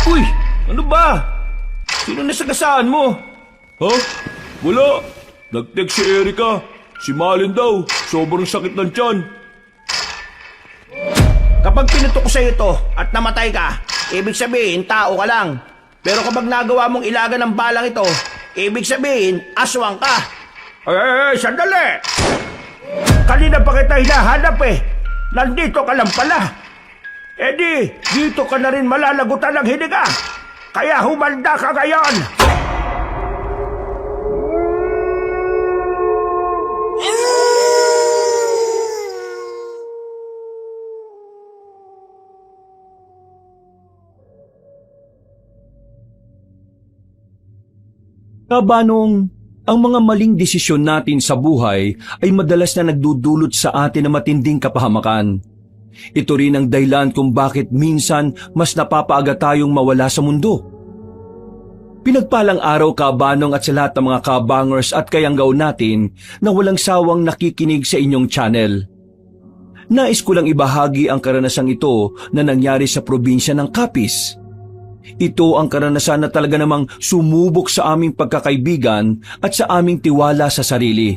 Uy! Ano ba? Sino nasagasaan mo? Ha? Wala. Nag-text si Erika. Si Malin daw. Sobrang sakit ng tiyan. Kapag pinutok ko sa'yo ito at namatay ka, ibig sabihin tao ka lang. Pero kapag nagawa mong ilaga ng balang ito, ibig sabihin aswang ka. Sandali! Kanina pa kita hinahanap eh. Nandito ka lang pala. Dito ka na rin malalagutan ng hininga. Kaya humanda ka ngayon. Kabanong, ang mga maling desisyon natin sa buhay ay madalas na nagdudulot sa atin ng matinding kapahamakan. Ito rin ang dahilan kung bakit minsan mas napapaaga tayong mawala sa mundo. Pinagpalang araw, Kabanong, at sa lahat ng mga kabangers at kayanggaw natin na walang sawang nakikinig sa inyong channel. Nais ko lang ibahagi ang karanasang ito na nangyari sa probinsya ng Capiz. Ito ang karanasan na talaga namang sumubok sa aming pagkakaibigan at sa aming tiwala sa sarili.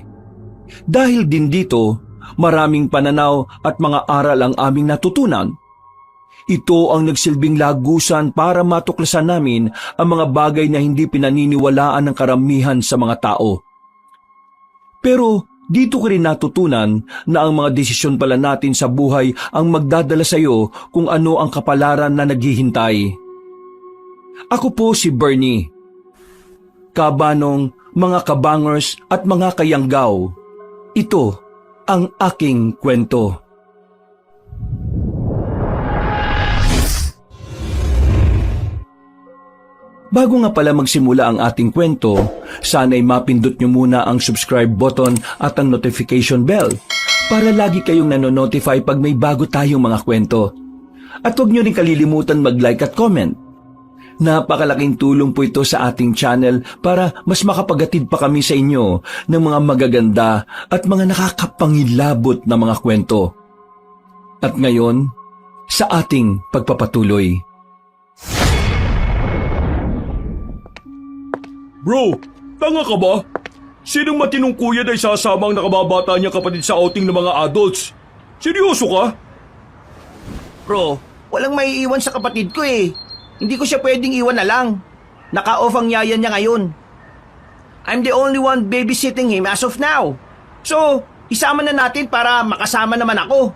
Dahil din dito, maraming pananaw at mga aral ang aming natutunan. Ito ang nagsilbing lagusan para matuklasan namin ang mga bagay na hindi pinaniniwalaan ng karamihan sa mga tao. Pero dito ko rin natutunan na ang mga desisyon pala natin sa buhay ang magdadala sa iyo kung ano ang kapalaran na naghihintay. Ako po si Bernie. Kabanong, mga kabangers at mga kayanggaw, ito ang aking kwento. Bago nga pala magsimula ang ating kwento, sana'y mapindot nyo muna ang subscribe button at ang notification bell para lagi kayong nanonotify pag may bago tayong mga kwento. At huwag nyo rin kalilimutan mag-like at comment. Napakalaking tulong po ito sa ating channel para mas makapagatid pa kami sa inyo ng mga magaganda at mga nakakapangilabot na mga kwento. At ngayon, sa ating pagpapatuloy. Bro, tanga ka ba? Sinong matinong kuya na isasama ang nakababata niyang kapatid sa outing ng mga adults? Seryoso ka? Bro, walang maiiwan sa kapatid ko eh. Hindi ko siya pwedeng iwan na lang. Naka-off ang yaya niya ngayon. I'm the only one babysitting him as of now. So, isama na natin para makasama naman ako.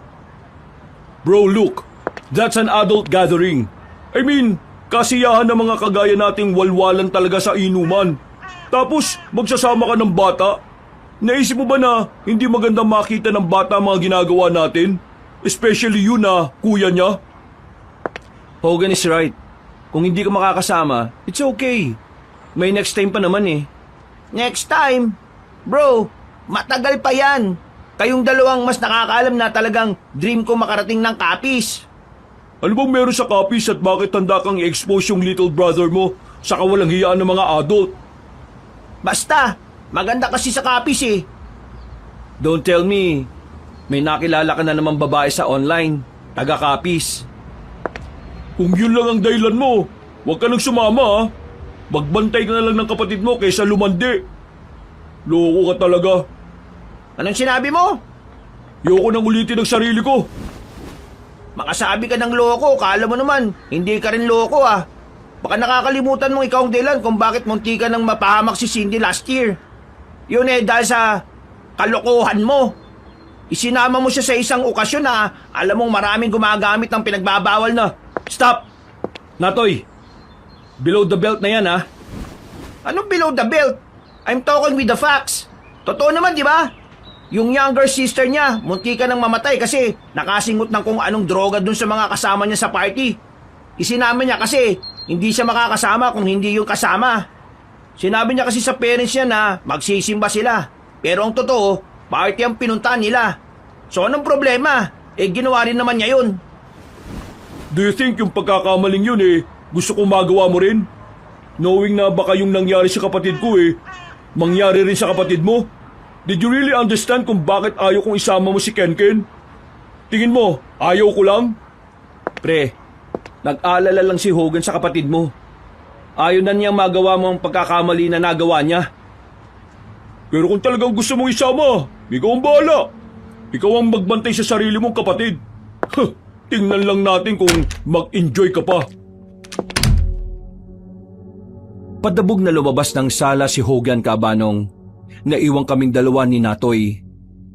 Bro, look. That's an adult gathering. I mean, kasiyahan ng mga kagaya nating walwalan talaga sa inuman. Tapos, magsasama ka ng bata? Naisip mo ba na hindi magandang makita ng bata ang mga ginagawa natin? Especially yun na kuya niya? Hogan is right. Kung hindi ka makakasama, it's okay. May next time pa naman eh. Next time? Bro, matagal pa yan. Kayong dalawang mas nakakaalam na talagang dream ko makarating ng Capiz. Ano bang meron sa Capiz at bakit tanda kang i-expose yung little brother mo sa kawalang hiyaan ng mga adult? Basta, maganda kasi sa Capiz eh. Don't tell me, may nakilala ka na namang babae sa online, taga Capiz. Kung yun lang ang dahilan mo, huwag ka nang sumama ha. Magbantay ka na lang ng kapatid mo kaysa lumandi. Loko ka talaga. Anong sinabi mo? Ayoko nang ulitin ang sarili ko. Makasabi ka ng loko, kala mo naman, hindi ka rin loko ah. Baka nakakalimutan mong ikaw ang dahilan kung bakit munti ka nang mapahamak si Cindy last year. Yun eh dahil sa kalokohan mo. Isinama mo siya sa isang okasyon na alam mong maraming gumagamit ng pinagbabawal na. Stop! Natoy, below the belt na yan ha. Anong below the belt? I'm talking with the facts. Totoo naman, di ba? Yung younger sister niya, munti ka nang mamatay kasi nakasingot ng kung anong droga dun sa mga kasama niya sa party. Isinama niya kasi hindi siya makakasama kung hindi yung kasama. Sinabi niya kasi sa parents niya na magsisimba sila. Pero ang totoo, party ang pinuntahan nila. So anong problema? Ginawa rin naman niya yun. Do you think yung pagkakamaling yun gusto kong magawa mo rin? Knowing na baka yung nangyari sa kapatid ko mangyari rin sa kapatid mo? Did you really understand kung bakit ayaw kong isama mo si Kenken? Tingin mo, ayaw ko lang? Pre, Nag-alala lang si Hogan sa kapatid mo. Ayaw na niyang magawa mo ang pagkakamali na nagawa niya. Pero kung talagang gusto mong isama, ikaw ang bahala. Ikaw ang magbantay sa sarili mong kapatid. Tingnan lang natin kung mag-enjoy ka pa. Padabog na lumabas ng sala si Hogan, Kabanong. Naiwang kaming dalawa ni Natoy.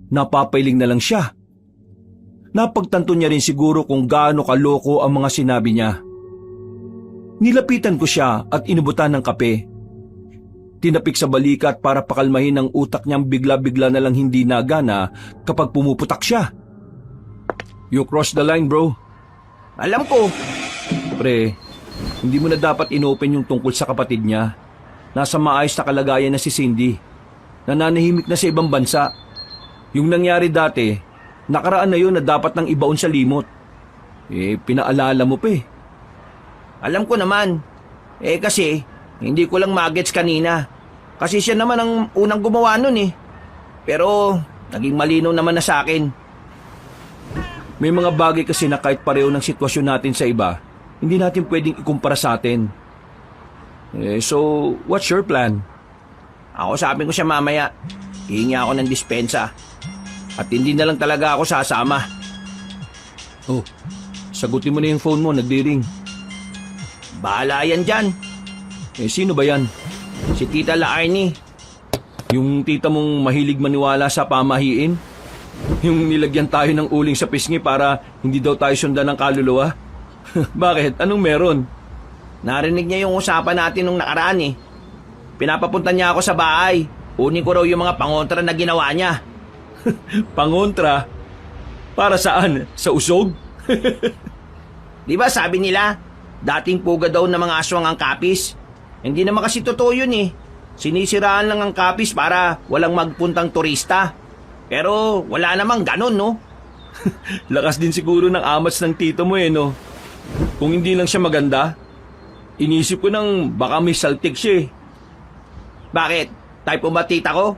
Napapailing na lang siya. Napagtanto niya rin siguro kung gaano kaloko ang mga sinabi niya. Nilapitan ko siya at inubutan ng kape. Tinapik sa balikat para pakalmahin ang utak niyang bigla-bigla na lang hindi nagana kapag pumuputak siya. You crossed the line, bro. Alam ko. Pre, hindi mo na dapat inopen yung tungkol sa kapatid niya. Nasa maayos na kalagayan na si Cindy. Nananahimik na sa ibang bansa. Yung nangyari dati, nakaraan na yun na dapat nang ibaon sa limot. Pinaalala mo pa eh. Alam ko naman. Kasi, hindi ko lang magets kanina. Kasi siya naman ang unang gumawa nun eh. Pero, naging malinaw naman na sa akin. May mga bagay kasi na kahit pareho ng sitwasyon natin sa iba, hindi natin pwedeng ikumpara sa atin. So, what's your plan? Ako sabi ko siya mamaya, hihingi ako ng dispensa. At hindi na lang talaga ako sasama. Oh, sagutin mo na yung phone mo, nagdi-ring. Bahala yan dyan. Sino ba yan? Si Tita Laarni. Yung tita mong mahilig maniwala sa pamahiin? Yung nilagyan tayo ng uling sa pisngi para hindi daw tayo sundan ng kaluluwa? Bakit? Anong meron? Narinig niya yung usapan natin nung nakaraan eh. Pinapapunta niya ako sa bahay. Unin ko raw yung mga pangontra na ginawa niya. Pangontra? Para saan? Sa usog? Di ba sabi nila, dating puga daw ng mga aswang ang kapis? Hindi naman kasi totoo yun eh. Sinisiraan lang ang kapis para walang magpuntang turista. Pero wala namang ganon, no? Lakas din siguro ng amats ng tito mo no? Kung hindi lang siya maganda, inisip ko nang baka may saltik siya eh. Bakit? Type mo ba tita ko?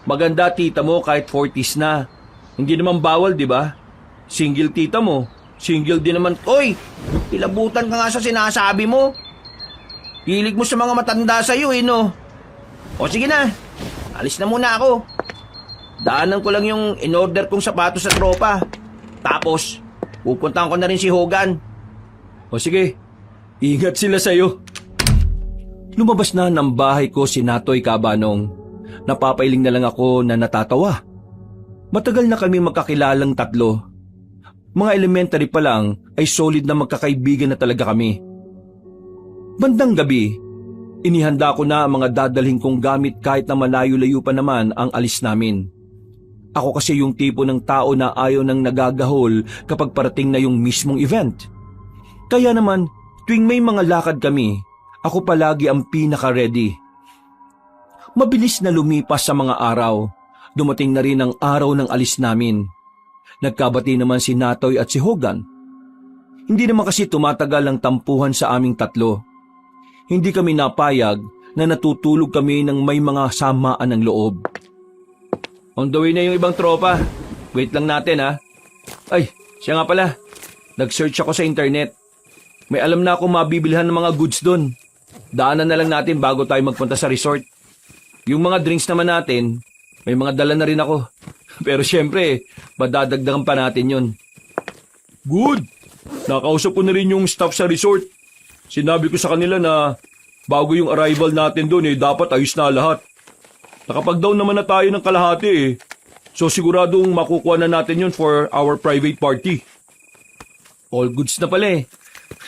Maganda tita mo kahit 40s na. Hindi naman bawal, di ba? Single tita mo, single din naman. Oy! Ilabutan ka nga sa sinasabi mo. Hilig mo sa mga matanda sa'yo eh, no? O sige na, alis na muna ako. Daanan ko lang yung in-order kong sapatos sa tropa. Tapos, pupuntahan ko na rin si Hogan. O sige, ingat sila sa'yo. Lumabas na ng bahay ko si Natoy, Kabanong. Napapailing na lang ako na natatawa. Matagal na kami magkakilalang tatlo. Mga elementary pa lang ay solid na magkakaibigan na talaga kami. Bandang gabi, inihanda ko na ang mga dadalhin kong gamit kahit na malayo-layo pa naman ang alis namin. Ako kasi yung tipo ng tao na ayaw nang nagagahol kapag parating na yung mismong event. Kaya naman, tuwing may mga lakad kami, ako palagi ang pinaka-ready. Mabilis na lumipas sa mga araw. Dumating na rin ang araw ng alis namin. Nagkabati naman si Natoy at si Hogan. Hindi naman kasi tumatagal ang tampuhan sa aming tatlo. Hindi kami napayag na natutulog kami ng may mga samaan ng loob. On the way na yung ibang tropa. Wait lang natin ha. Ay, siya nga pala. Nag-search ako sa internet. May alam na akong mabibilhan ng mga goods doon. Daanan na lang natin bago tayo magpunta sa resort. Yung mga drinks naman natin, may mga dala na rin ako. Pero syempre, madadagdagan pa natin yun. Good. Nakausap ko na rin yung staff sa resort. Sinabi ko sa kanila na bago yung arrival natin doon dapat ayos na lahat. Nakapag-down naman na tayo ng kalahati So siguradong makukuha na natin yun for our private party. All goods na pala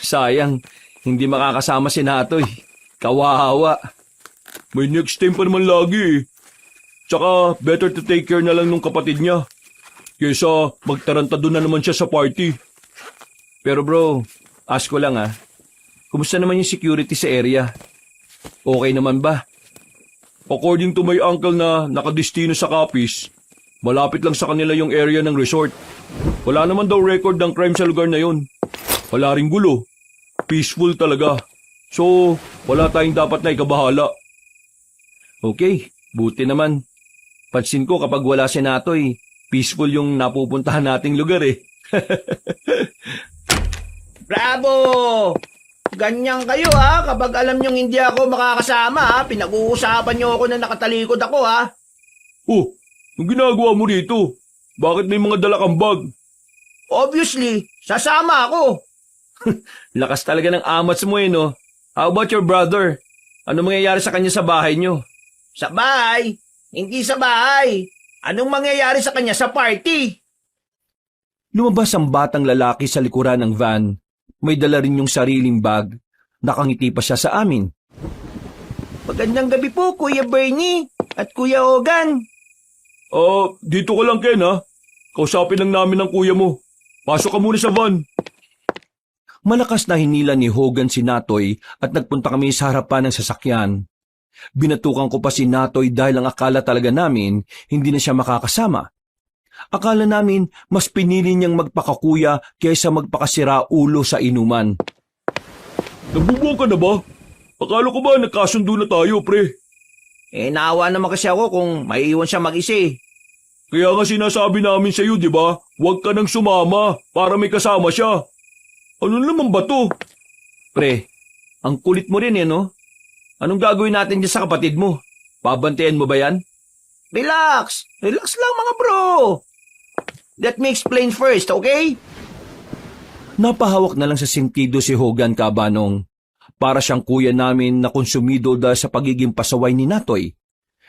Sayang, hindi makakasama si Natoy. Kawawa. May next time pa naman lagi Tsaka better to take care na lang nung kapatid niya. Kesa magtarantado na naman siya sa party. Pero bro, ask ko lang kumusta naman yung security sa area? Okay naman ba? According to my uncle na nakadestino sa Capiz, malapit lang sa kanila yung area ng resort. Wala naman daw record ng crime sa lugar na yun. Wala ring gulo. Peaceful talaga. So, wala tayong dapat na ikabahala. Okay, buti naman. Pansin ko kapag wala si Natoy, peaceful yung napupuntahan nating lugar Bravo! Ganyan kayo ha, kapag alam nyong hindi ako makakasama ha, pinag-uusapan nyo ako na nakatalikod ako ha. Oh, ang ginagawa mo dito? Bakit may mga dala kang bag? Obviously, sasama ako. Lakas talaga ng amats mo no? How about your brother? Ano mangyayari sa kanya sa bahay nyo? Sa bahay, hindi sa bahay. Anong mangyayari sa kanya sa party? Lumabas ang batang lalaki sa likuran ng van. May dala rin yung sariling bag. Nakangiti pa siya sa amin. Magandang gabi po, Kuya Bernie at Kuya Hogan. Dito ka lang, Ken, ha? Kausapin lang namin ng kuya mo. Pasok ka muna sa van. Malakas na hinila ni Hogan si Natoy at nagpunta kami sa harapan ng sasakyan. Binatukan ko pa si Natoy dahil ang akala talaga namin hindi na siya makakasama. Akala namin mas pinili niyang magpakakuya kaysa magpakasira ulo sa inuman. Nabubuo ka na ba? Akala ko ba nagkasundo na tayo, pre? Naawa naman kasi ako kung maiiwan siya mag-isa eh. Kaya nga sinasabi namin sa iyo, di ba? Huwag ka nang sumama para may kasama siya. Ano naman ba to? Pre, ang kulit mo rin no? Anong gagawin natin dyan sa kapatid mo? Babantayan mo ba yan? Relax! Relax lang mga bro! Let me explain first, okay? Napahawak na lang sa sentido si Hogan Kabanong. Para siyang kuya namin na konsumido dahil sa pagiging pasaway ni Natoy.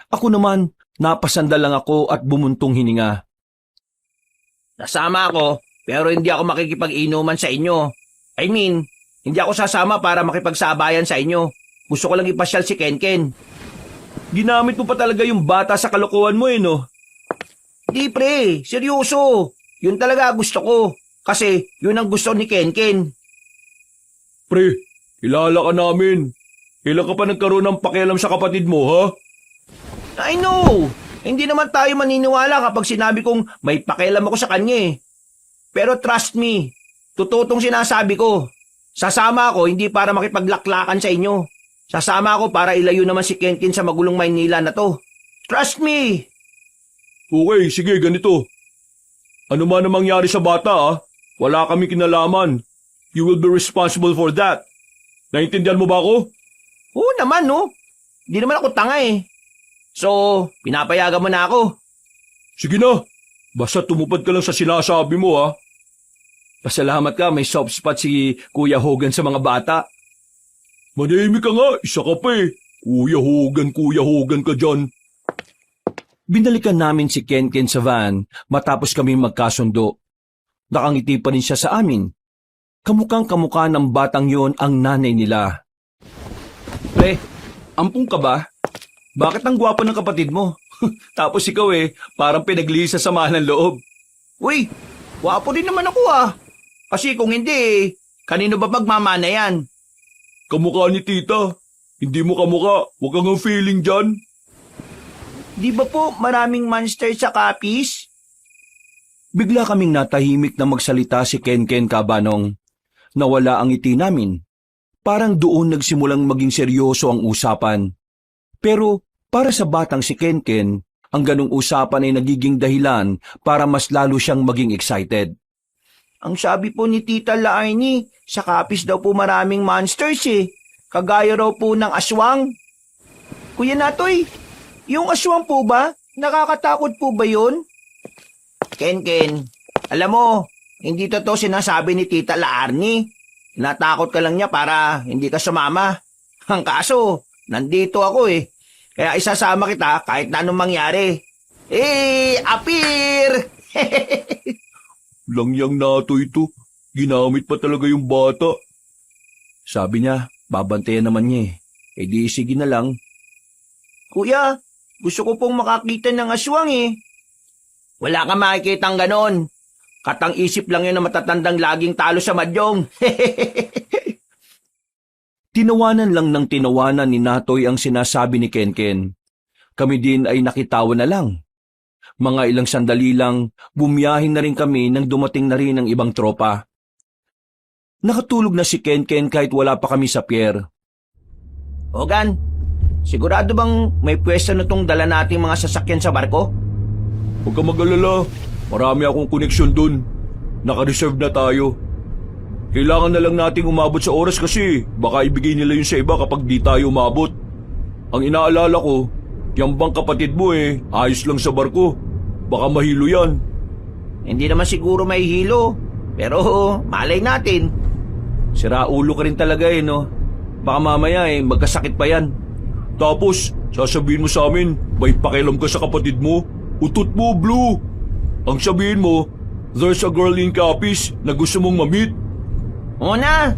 Ako naman, napasandal lang ako at bumuntong hininga. Nasama ako, pero hindi ako makikipag-inuman sa inyo. I mean, hindi ako sasama para makipagsabayan sa inyo. Gusto ko lang ipasyal si Kenken. Ginamit mo pa talaga yung bata sa kalokohan mo no? Di pre, seryoso. Yun talaga gusto ko. Kasi yun ang gusto ni Kenken. Pre, kilala ka namin. Kailan ka pa nagkaroon ng pakialam sa kapatid mo, ha? I know. Hindi naman tayo maniniwala kapag sinabi kong may pakialam ako sa kanya eh. Pero trust me, totoo tong sinasabi ko. Sasama ako hindi para makipaglaklakan sa inyo. Sasama ako para ilayo naman si Kenken sa magulong Maynila na to. Trust me. Okay, sige, ganito. Ano man ang mangyari sa bata, ha? Wala kami kinalaman. You will be responsible for that. Naintindihan mo ba ako? Oo naman no. Hindi naman ako tanga eh. So, pinapayagan mo na ako. Sige na. Basta tumupad ka lang sa sinasabi mo, ha? Pasalamat ka, may soft spot si Kuya Hogan sa mga bata. Manahimik ka nga, isa ka pa eh. Kuya Hogan ka dyan. Binalikan namin si Kenken sa van matapos kami magkasundo. Nakangiti pa rin siya sa amin. Kamukhang kamukha ng batang yon ang nanay nila. Pre, ampung ka ba? Bakit ang gwapo ng kapatid mo? Tapos ikaw parang pinaglisa sa samahan ng loob. Uy, wapo din naman ako ah. Kasi kung hindi, kanino ba magmamana yan? Kamukha ni tita. Hindi mo kamukha. Huwag kang ang feeling dyan. Di ba po maraming monster sa kapis? Bigla kaming natahimik na magsalita si Kenken Kabanong. Nawala ang ngiti namin. Parang doon nagsimulang maging seryoso ang usapan. Pero para sa batang si Kenken, ang ganong usapan ay nagiging dahilan para mas lalo siyang maging excited. Ang sabi po ni Tita Laarni, sa kapis daw po maraming monsters eh. Kagaya raw po ng aswang. Kuya Natoy, yung aswang po ba? Nakakatakot po ba yun? Kenken, alam mo, hindi totoo sinasabi ni Tita Laarni. Natakot ka lang niya para hindi ka sumama. Ang kaso, nandito ako eh. Kaya isasama kita kahit na anong mangyari. Apir! Langyang nato ito. Ginamit pa talaga yung bata. Sabi niya, babantayan naman niya di sige na lang. Kuya, gusto ko pong makakita ng aswang eh. Wala ka makikitang ganon. Katang isip lang yun na matatandang laging talo sa madyong. Tinawanan lang ng tinawanan ni Natoy ang sinasabi ni Kenken. Kami din ay nakitawa na lang. Mga ilang sandali lang, bumiyahin na rin kami nang dumating na rin ang ibang tropa. Nakatulog na si Kenken kahit wala pa kami sa pier. Hogan, sigurado bang may pwesto na tong dala nating mga sasakyan sa barko? Huwag ka mag-alala. Marami akong koneksyon dun. Naka-reserve na tayo. Kailangan na lang nating umabot sa oras kasi baka ibigay nila yun sa iba kapag di tayo umabot. Ang inaalala ko, yung bang kapatid mo ayos lang sa barko. Baka mahilo yan. Hindi naman siguro may hilo. Pero malay natin. Sira ulo ka rin talaga no? Baka mamaya magkasakit pa yan. Tapos, sasabihin mo sa amin, may pakialam ka sa kapatid mo. Utot mo, Blue. Ang sabihin mo, there's a girl in Capiz na gusto mong mamit. Oo na.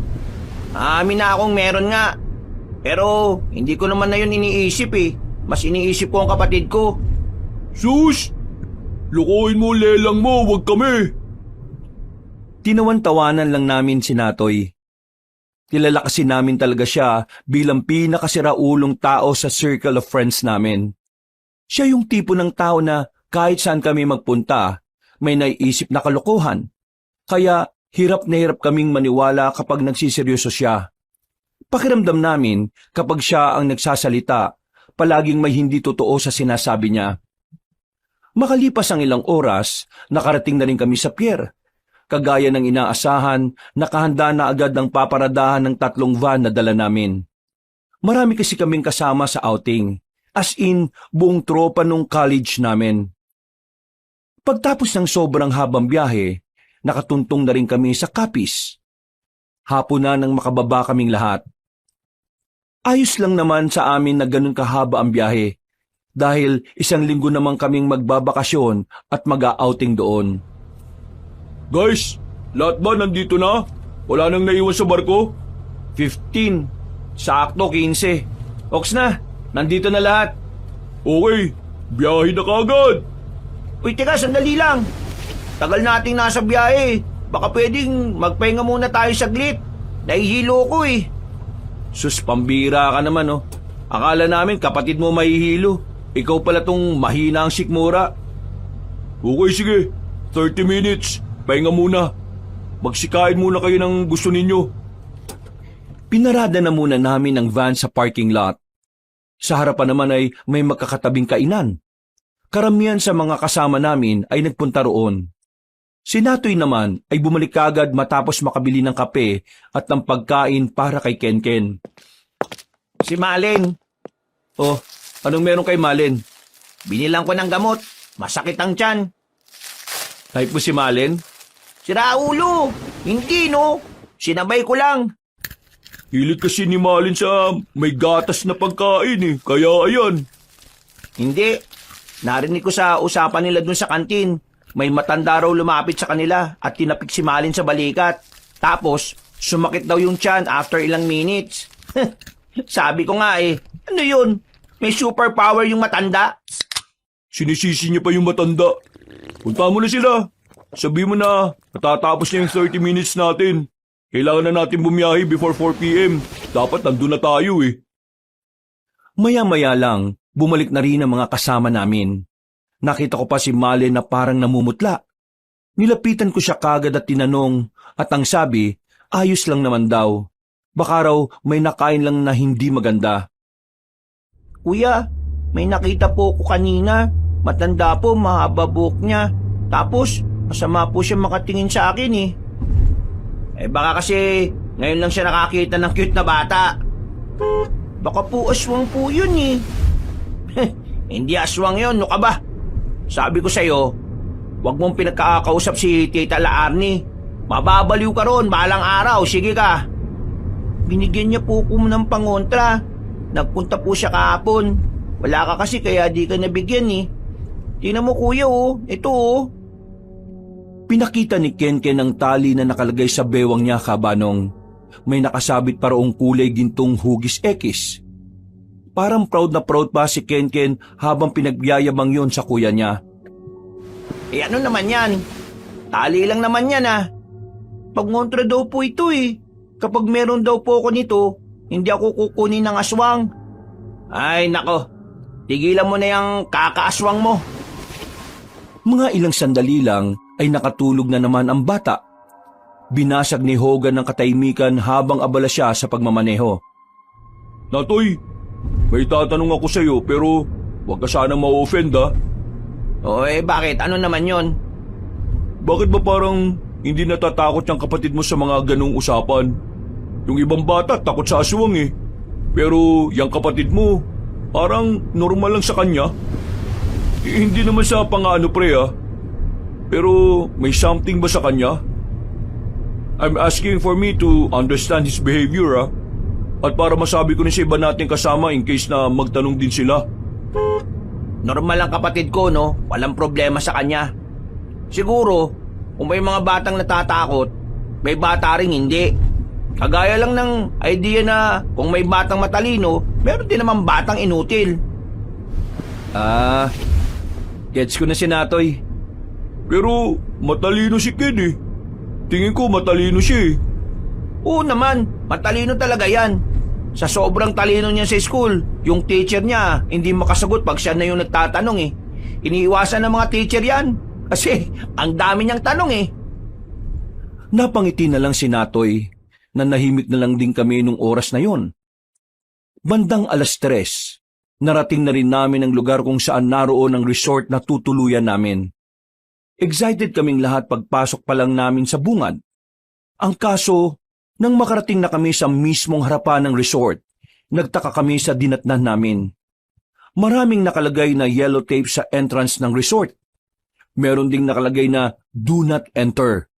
Amin na akong meron nga. Pero hindi ko naman na yun iniisip Mas iniisip ko ang kapatid ko. Sus! Lukuhin mo lelang mo, wag kami. Tinawan-tawanan lang namin si Natoy. Kilala kasi namin talaga siya bilang pinakasiraulong tao sa circle of friends namin. Siya yung tipo ng tao na kahit saan kami magpunta, may naiisip na kalokohan. Kaya hirap na hirap kaming maniwala kapag nagsiseryoso siya. Pakiramdam namin kapag siya ang nagsasalita, palaging may hindi totoo sa sinasabi niya. Makalipas ang ilang oras, nakarating na rin kami sa pier. Kagaya ng inaasahan, nakahanda na agad ang paparadahan ng 3 van na dala namin. Marami kasi kaming kasama sa outing, as in buong tropa nung college namin. Pagtapos ng sobrang habang biyahe, nakatuntong na rin kami sa Capiz. Hapon na nang makababa kaming lahat. Ayos lang naman sa amin na ganun kahaba ang biyahe, dahil 1 linggo naman kaming magbabakasyon at mag-outing doon. Guys, lahat ba nandito na? Wala nang naiwan sa barko? 15. Sakto 15. Oks na, nandito na lahat. Okay, biyahe na kagad. Uy, teka, sandali lang. Tagal nating nasa biyahe. Baka pwedeng magpahinga muna tayo saglit. Nahihilo ko Sus, pambira ka naman Akala namin kapatid mo mahihilo. Ikaw pala tong mahina ang sikmura. Okay, sige. 30 minutes. Pahinga muna. Magsikain muna kayo ng gusto ninyo. Pinarada na muna namin ang van sa parking lot. Sa harapan naman ay may magkakatabing kainan. Karamihan sa mga kasama namin ay nagpunta roon. Si Natoy naman ay bumalik kagad matapos makabili ng kape at ng pagkain para kay Kenken. Si Malen. Oh, anong meron kay Malen? Binilang ko ng gamot. Masakit ang tiyan. Type mo si Malen? Sira ulo. Hindi Sinabay ko lang. Hilit kasi ni Malin sa may gatas na pagkain Kaya ayan. Hindi. Narinig ko sa usapan nila dun sa kantin. May matanda raw lumapit sa kanila at tinapik si Malin sa balikat. Tapos, sumakit daw yung tiyan after ilang minutes. Sabi ko nga ano yun? May superpower yung matanda? Sinisisi niya pa yung matanda. Punta mo na sila. Sabi mo na, natatapos na yung 30 minutes natin. Kailangan na natin bumiyahe before 4 p.m. Dapat nandun na tayo Maya-maya lang, bumalik na rin ang mga kasama namin. Nakita ko pa si Malen na parang namumutla. Nilapitan ko siya kagad at tinanong at ang sabi, ayos lang naman daw. Baka raw may nakain lang na hindi maganda. Kuya, may nakita po ko kanina. Matanda po, mahaba buhok niya. Tapos, masama po siya makatingin sa akin baka kasi ngayon lang siya nakakita ng cute na bata. Baka po aswang po yun Hindi aswang yun, ka ba? Sabi ko sa'yo, huwag mong pinagkakausap si Tita Laarni. Mababaliw ka ron, balang araw, sige ka. Binigyan niya po ko ng pangontra. Nagpunta po siya kahapon. Wala ka kasi kaya di ka nabigyan Tingnan mo kuya ito Pinakita ni Kenken ang tali na nakalagay sa bewang niya kabanong. May nakasabit pa roong kulay gintong hugis ekis. Parang proud na proud pa si Kenken habang pinagyayabang yon sa kuya niya. Ano naman yan? Tali lang naman yan Pagngontra daw po ito Kapag meron daw po ako nito, hindi ako kukunin ng aswang. Ay nako, tigilan mo na yung kakaaswang mo. Mga ilang sandali lang ay nakatulog na naman ang bata. Binasag ni Hogan ng katahimikan habang abala siya sa pagmamaneho. Natoy, may tatanong ako sa'yo pero huwag ka sanang ma-offend O bakit? Ano naman yon? Bakit ba parang hindi natatakot yung kapatid mo sa mga ganong usapan. Yung ibang bata takot sa aswang eh. Pero yung kapatid mo, parang normal lang sa kanya. Hindi naman sa pang-ano pre ah. Pero may something ba sa kanya? I'm asking for me to understand his behavior ah. At para masabi ko rin sa iba nating kasama in case na magtanong din sila. Normal ang kapatid ko, no? Walang problema sa kanya. Siguro, kung may mga batang natatakot, may bata ring hindi. Kagaya lang ng idea na kung may batang matalino, meron din naman batang inutil. Gets ko na si Natoy. Pero matalino si Kid eh. Tingin ko matalino siya eh. Oo naman, matalino talaga yan. Sa sobrang talino niya sa school, yung teacher niya hindi makasagot pag siya na yung nagtatanong eh. Iniiwasan ng mga teacher yan kasi ang dami niyang tanong eh. Napangiti na lang si Natoy na nahimik na lang din kami nung oras na yon. Bandang 3:00, narating na rin namin ang lugar kung saan naroon ang resort na tutuluyan namin. Excited kaming lahat pagpasok pa lang namin sa bungad. Ang kaso, nang makarating na kami sa mismong harapan ng resort, nagtaka kami sa dinatnan namin. Maraming nakalagay na yellow tape sa entrance ng resort. Meron ding nakalagay na do not enter.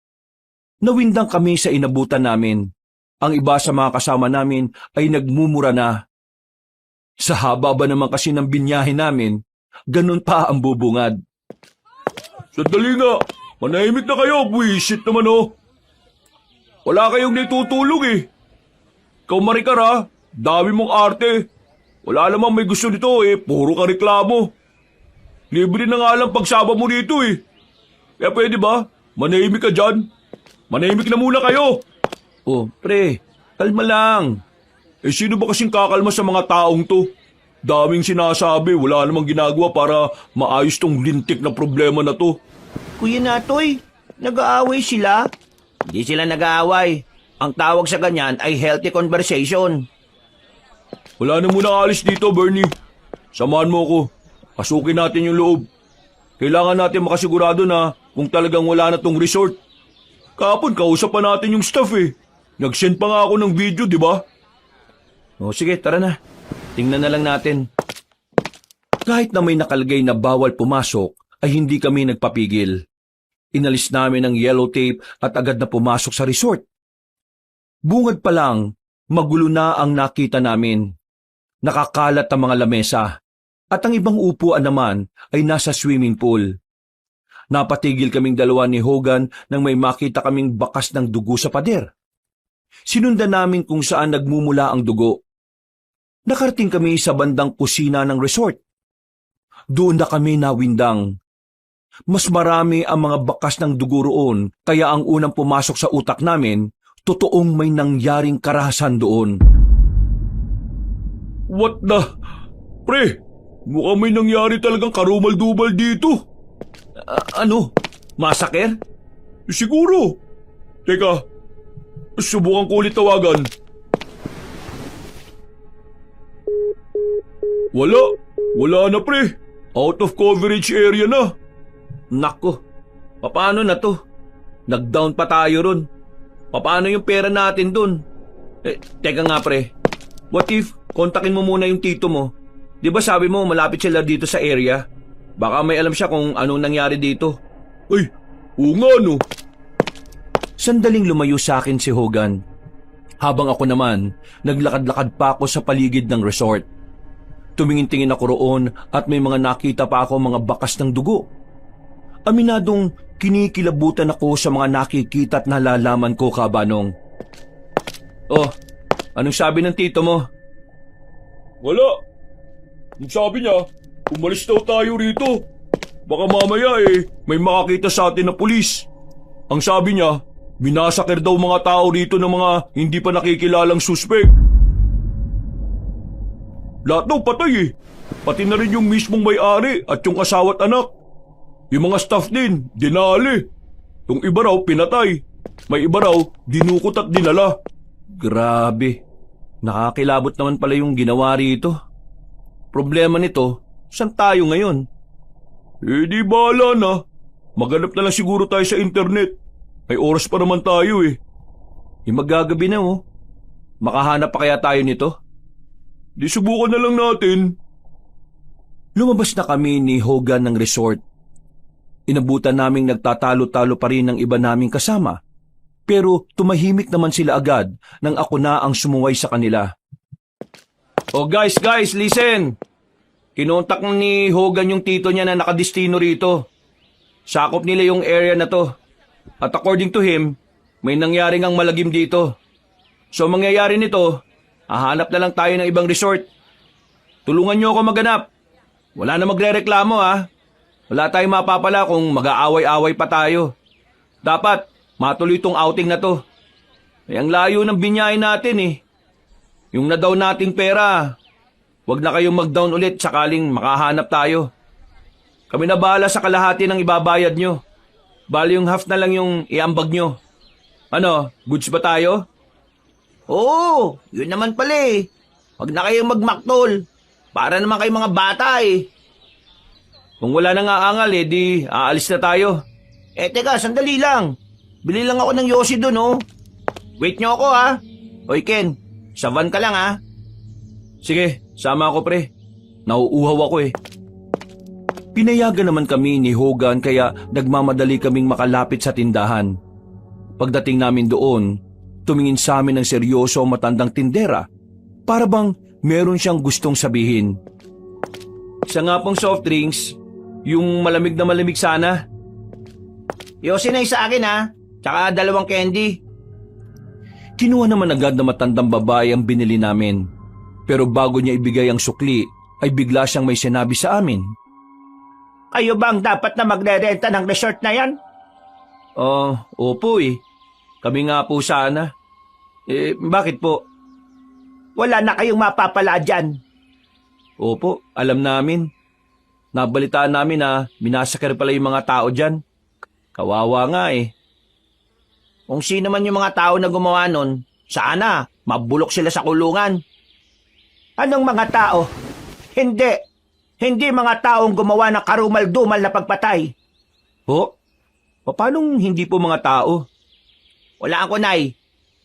Nawindang kami sa inabutan namin. Ang iba sa mga kasama namin ay nagmumura na. Sa haba ba naman kasi ng binyahe namin, ganun pa ang bubungad. Sandali nga, manahimik na kayo, buwisit naman oh. Wala kayong naitutulog eh. Ikaw Maricar ha, dami mong arte. Wala namang may gusto nito eh, puro ka reklamo. Libre na nga lang pagsama mo dito eh. Kaya pwede ba, manahimik ka dyan? Manahimik na muna kayo. Oh, pre, kalma lang. Eh sino ba kasing kakalma sa mga taong to? Daming sinasabi, wala namang ginagawa para maayos tong lintik na problema na to. Kuya Natoy, nag-aaway sila? Hindi sila nag-aaway. Ang tawag sa ganyan ay healthy conversation. Wala na muna alis dito, Bernie. Samahan mo ko. Pasukin natin yung loob. Kailangan natin makasigurado na kung talagang wala na tong resort. Kahapon, kausap pa natin yung staff eh. Nag-send pa nga ako ng video, di ba? O sige, tara na. Tingnan na lang natin. Kahit na may nakalagay na bawal pumasok, ay hindi kami nagpapigil. Inalis namin ang yellow tape at agad na pumasok sa resort. Bungad pa lang, magulo na ang nakita namin. Nakakalat ang mga lamesa at ang ibang upuan naman ay nasa swimming pool. Napatigil kaming dalawa ni Hogan nang may makita kaming bakas ng dugo sa pader. Sinundan namin kung saan nagmumula ang dugo. Nakarating kami sa bandang kusina ng resort. Doon na kami nawindang. Mas marami ang mga bakas ng dugo roon, kaya ang unang pumasok sa utak namin, totoong may nangyaring karahasan doon. What the? Pre, mukhang may nangyari talagang karumal-dumal dito. Ano? Massacre? Siguro. Teka, subukan ko ulit tawagan. Wala na pre. Out of coverage area na. Nako, paano na to? Nag-down pa tayo ron. Paano yung pera natin dun? Teka nga pre, what if kontakin mo muna yung tito mo? Di ba sabi mo malapit sila dito sa area? Baka may alam siya kung anong nangyari dito. Ay, oo nga no. Sandaling lumayo sa akin si Hogan. Habang ako naman, naglakad-lakad pa ako sa paligid ng resort. Tumingin-tingin ako roon at may mga nakita pa ako mga bakas ng dugo. Aminadong kinikilabutan ako sa mga nakikita at nalalaman ko, Kabanong. Oh, anong sabi ng tito mo? Wala. Ang sabi niya, umalis daw tayo rito. Baka mamaya may makakita sa atin na pulis. Ang sabi niya, binasakir daw mga tao rito ng mga hindi pa nakikilalang suspect. Lahat daw patay eh. Pati na rin yung mismong may-ari at yung asawa at anak. Yung mga staff din, dinali. Yung iba raw, pinatay. May iba raw, dinukot at dinala. Grabe. Nakakilabot naman pala yung ginawa rito. Problema nito, saan tayo ngayon? Di bahala na. Maghanap na lang siguro tayo sa internet. May oras pa naman tayo eh. Magagabi na oh. Makahanap pa kaya tayo nito? Di subukan na lang natin. Lumabas na kami ni Hogan ng resort. Inabutan naming nagtatalo-talo pa rin ng iba naming kasama. Pero tumahimik naman sila agad nang ako na ang sumuway sa kanila. Oh guys, listen! Kinontak ni Hogan yung tito niya na nakadestino rito. Sakop nila yung area na to. At according to him, may nangyari ngang malagim dito. So mangyayari nito, hahanap na lang tayo ng ibang resort. Tulungan niyo ako maghanap. Wala na magrereklamo ha. Wala tayong mapapala kung mag-aaway-away pa tayo. Dapat matuloy tong outing na to. Ay ang layo ng binyahin natin eh. Yung na-down nating pera, wag na kayong mag-down ulit sakaling makahanap tayo. Kami na bahala sa kalahati ng ibabayad nyo. Bali yung half na lang yung iambag nyo. Ano, goods ba tayo? Oo, yun naman pala eh. Wag na kayong magmaktol. Para naman kayong mga bata eh. Kung wala nang aangal eh, di aalis na tayo. Teka, sandali lang. Bili lang ako ng yosi dun oh. Wait nyo ako ha. Oy Ken, sa van ka lang ha. Sige, sama ako pre. Nauuhaw ako eh. Pinayagan naman kami ni Hogan kaya nagmamadali kaming makalapit sa tindahan. Pagdating namin doon, tumingin sa amin ng seryoso ang matandang tindera. Para bang meron siyang gustong sabihin. Isa nga pong soft drinks, yung malamig na malamig sana. Yosi na yung sa akin ha. Tsaka 2 candy. Kinuha naman agad na matandang babae ang binili namin. Pero bago niya ibigay ang sukli, ay bigla siyang may sinabi sa amin. Kayo ba ang dapat na magre-renta ng resort na yan? Opo eh. Kami nga po sana. Bakit po? Wala na kayong mapapala dyan. Opo, alam namin. Nabalitaan namin na minasakir pala yung mga tao dyan. Kawawa nga eh. Kung sino man yung mga tao na gumawa nun, sana mabulok sila sa kulungan. Anong mga tao? Hindi mga taong gumawa ng karumal-dumal na pagpatay. Po? Paanong hindi po mga tao? Wala ako nay.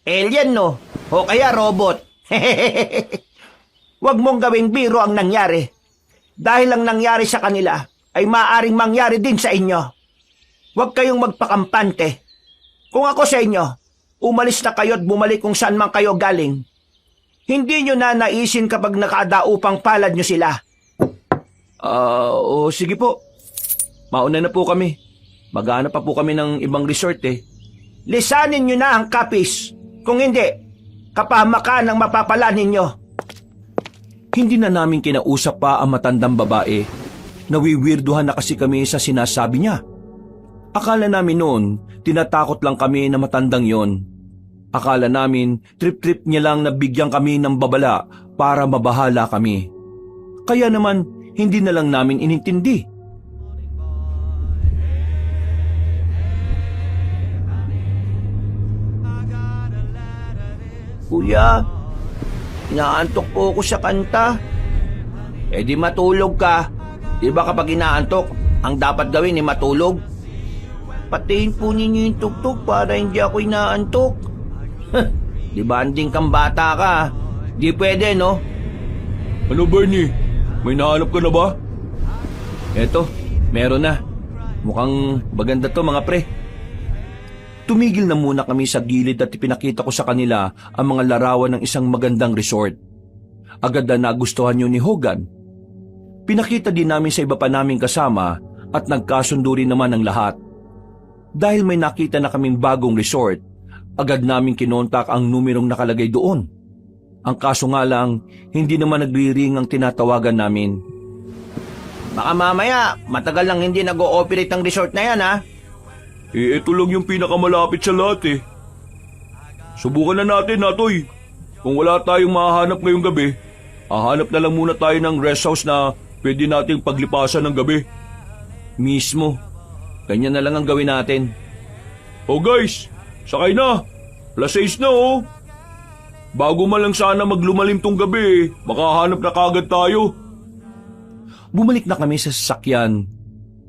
Alien no? O kaya robot. Huwag mong gawing biro ang nangyari. Dahil ang nangyari sa kanila ay maaaring mangyari din sa inyo. Huwag kayong magpakampante. Kung ako sa inyo, umalis na kayo at bumalik kung saan man kayo galing. Hindi nyo na naisin kapag nakadaupang palad nyo sila. Sige po. Mauna na po kami. Maghanap pa po kami ng ibang resort eh. Lisanin nyo na ang kapis. Kung hindi, kapahamakan ang mapapala ninyo. Hindi na namin kinausap pa ang matandang babae. Nawiwirduhan na kasi kami sa sinasabi niya. Akala namin noon, tinatakot lang kami na matandang yon. Akala namin, trip-trip niya lang na bigyan kami ng babala para mabahala kami. Kaya naman, hindi na lang namin inintindi. Kuya, inaantok po ako sa kanta. Di matulog ka. Di ba kapag inaantok, ang dapat gawin ay matulog? Patayin po ninyo yung tugtog para hindi ako inaantok. Di banding kang bata ka. Di pwede, no? Ano Bernie? May nahanap ka na ba? Eto, meron na. Mukhang maganda to mga pre. Tumigil na muna kami sa gilid at ipinakita ko sa kanila ang mga larawan ng isang magandang resort. Agad na nagustuhan yun ni Hogan. Pinakita din namin sa iba pa naming kasama at nagkasundo rin naman ang lahat. Dahil may nakita na kaming bagong resort, agad naming kinontak ang numerong nakalagay doon. Ang kaso nga lang, hindi naman nagri-ring ang tinatawagan namin. Baka mamaya, matagal lang hindi nag-ooperate ang resort na yan, ha? Ito lang yung pinakamalapit sa lahat eh. Subukan na natin, Natoy. Kung wala tayong mahahanap ngayong gabi, hahanap na lang muna tayo ng rest house na pwede nating paglipasan ng gabi. Mismo. Ganyan na lang ang gawin natin. Oh guys, sakay na. 6:00 na oh. Bago man lang sana maglumalim tong gabi, makahanap na kagad tayo. Bumalik na kami sa sasakyan.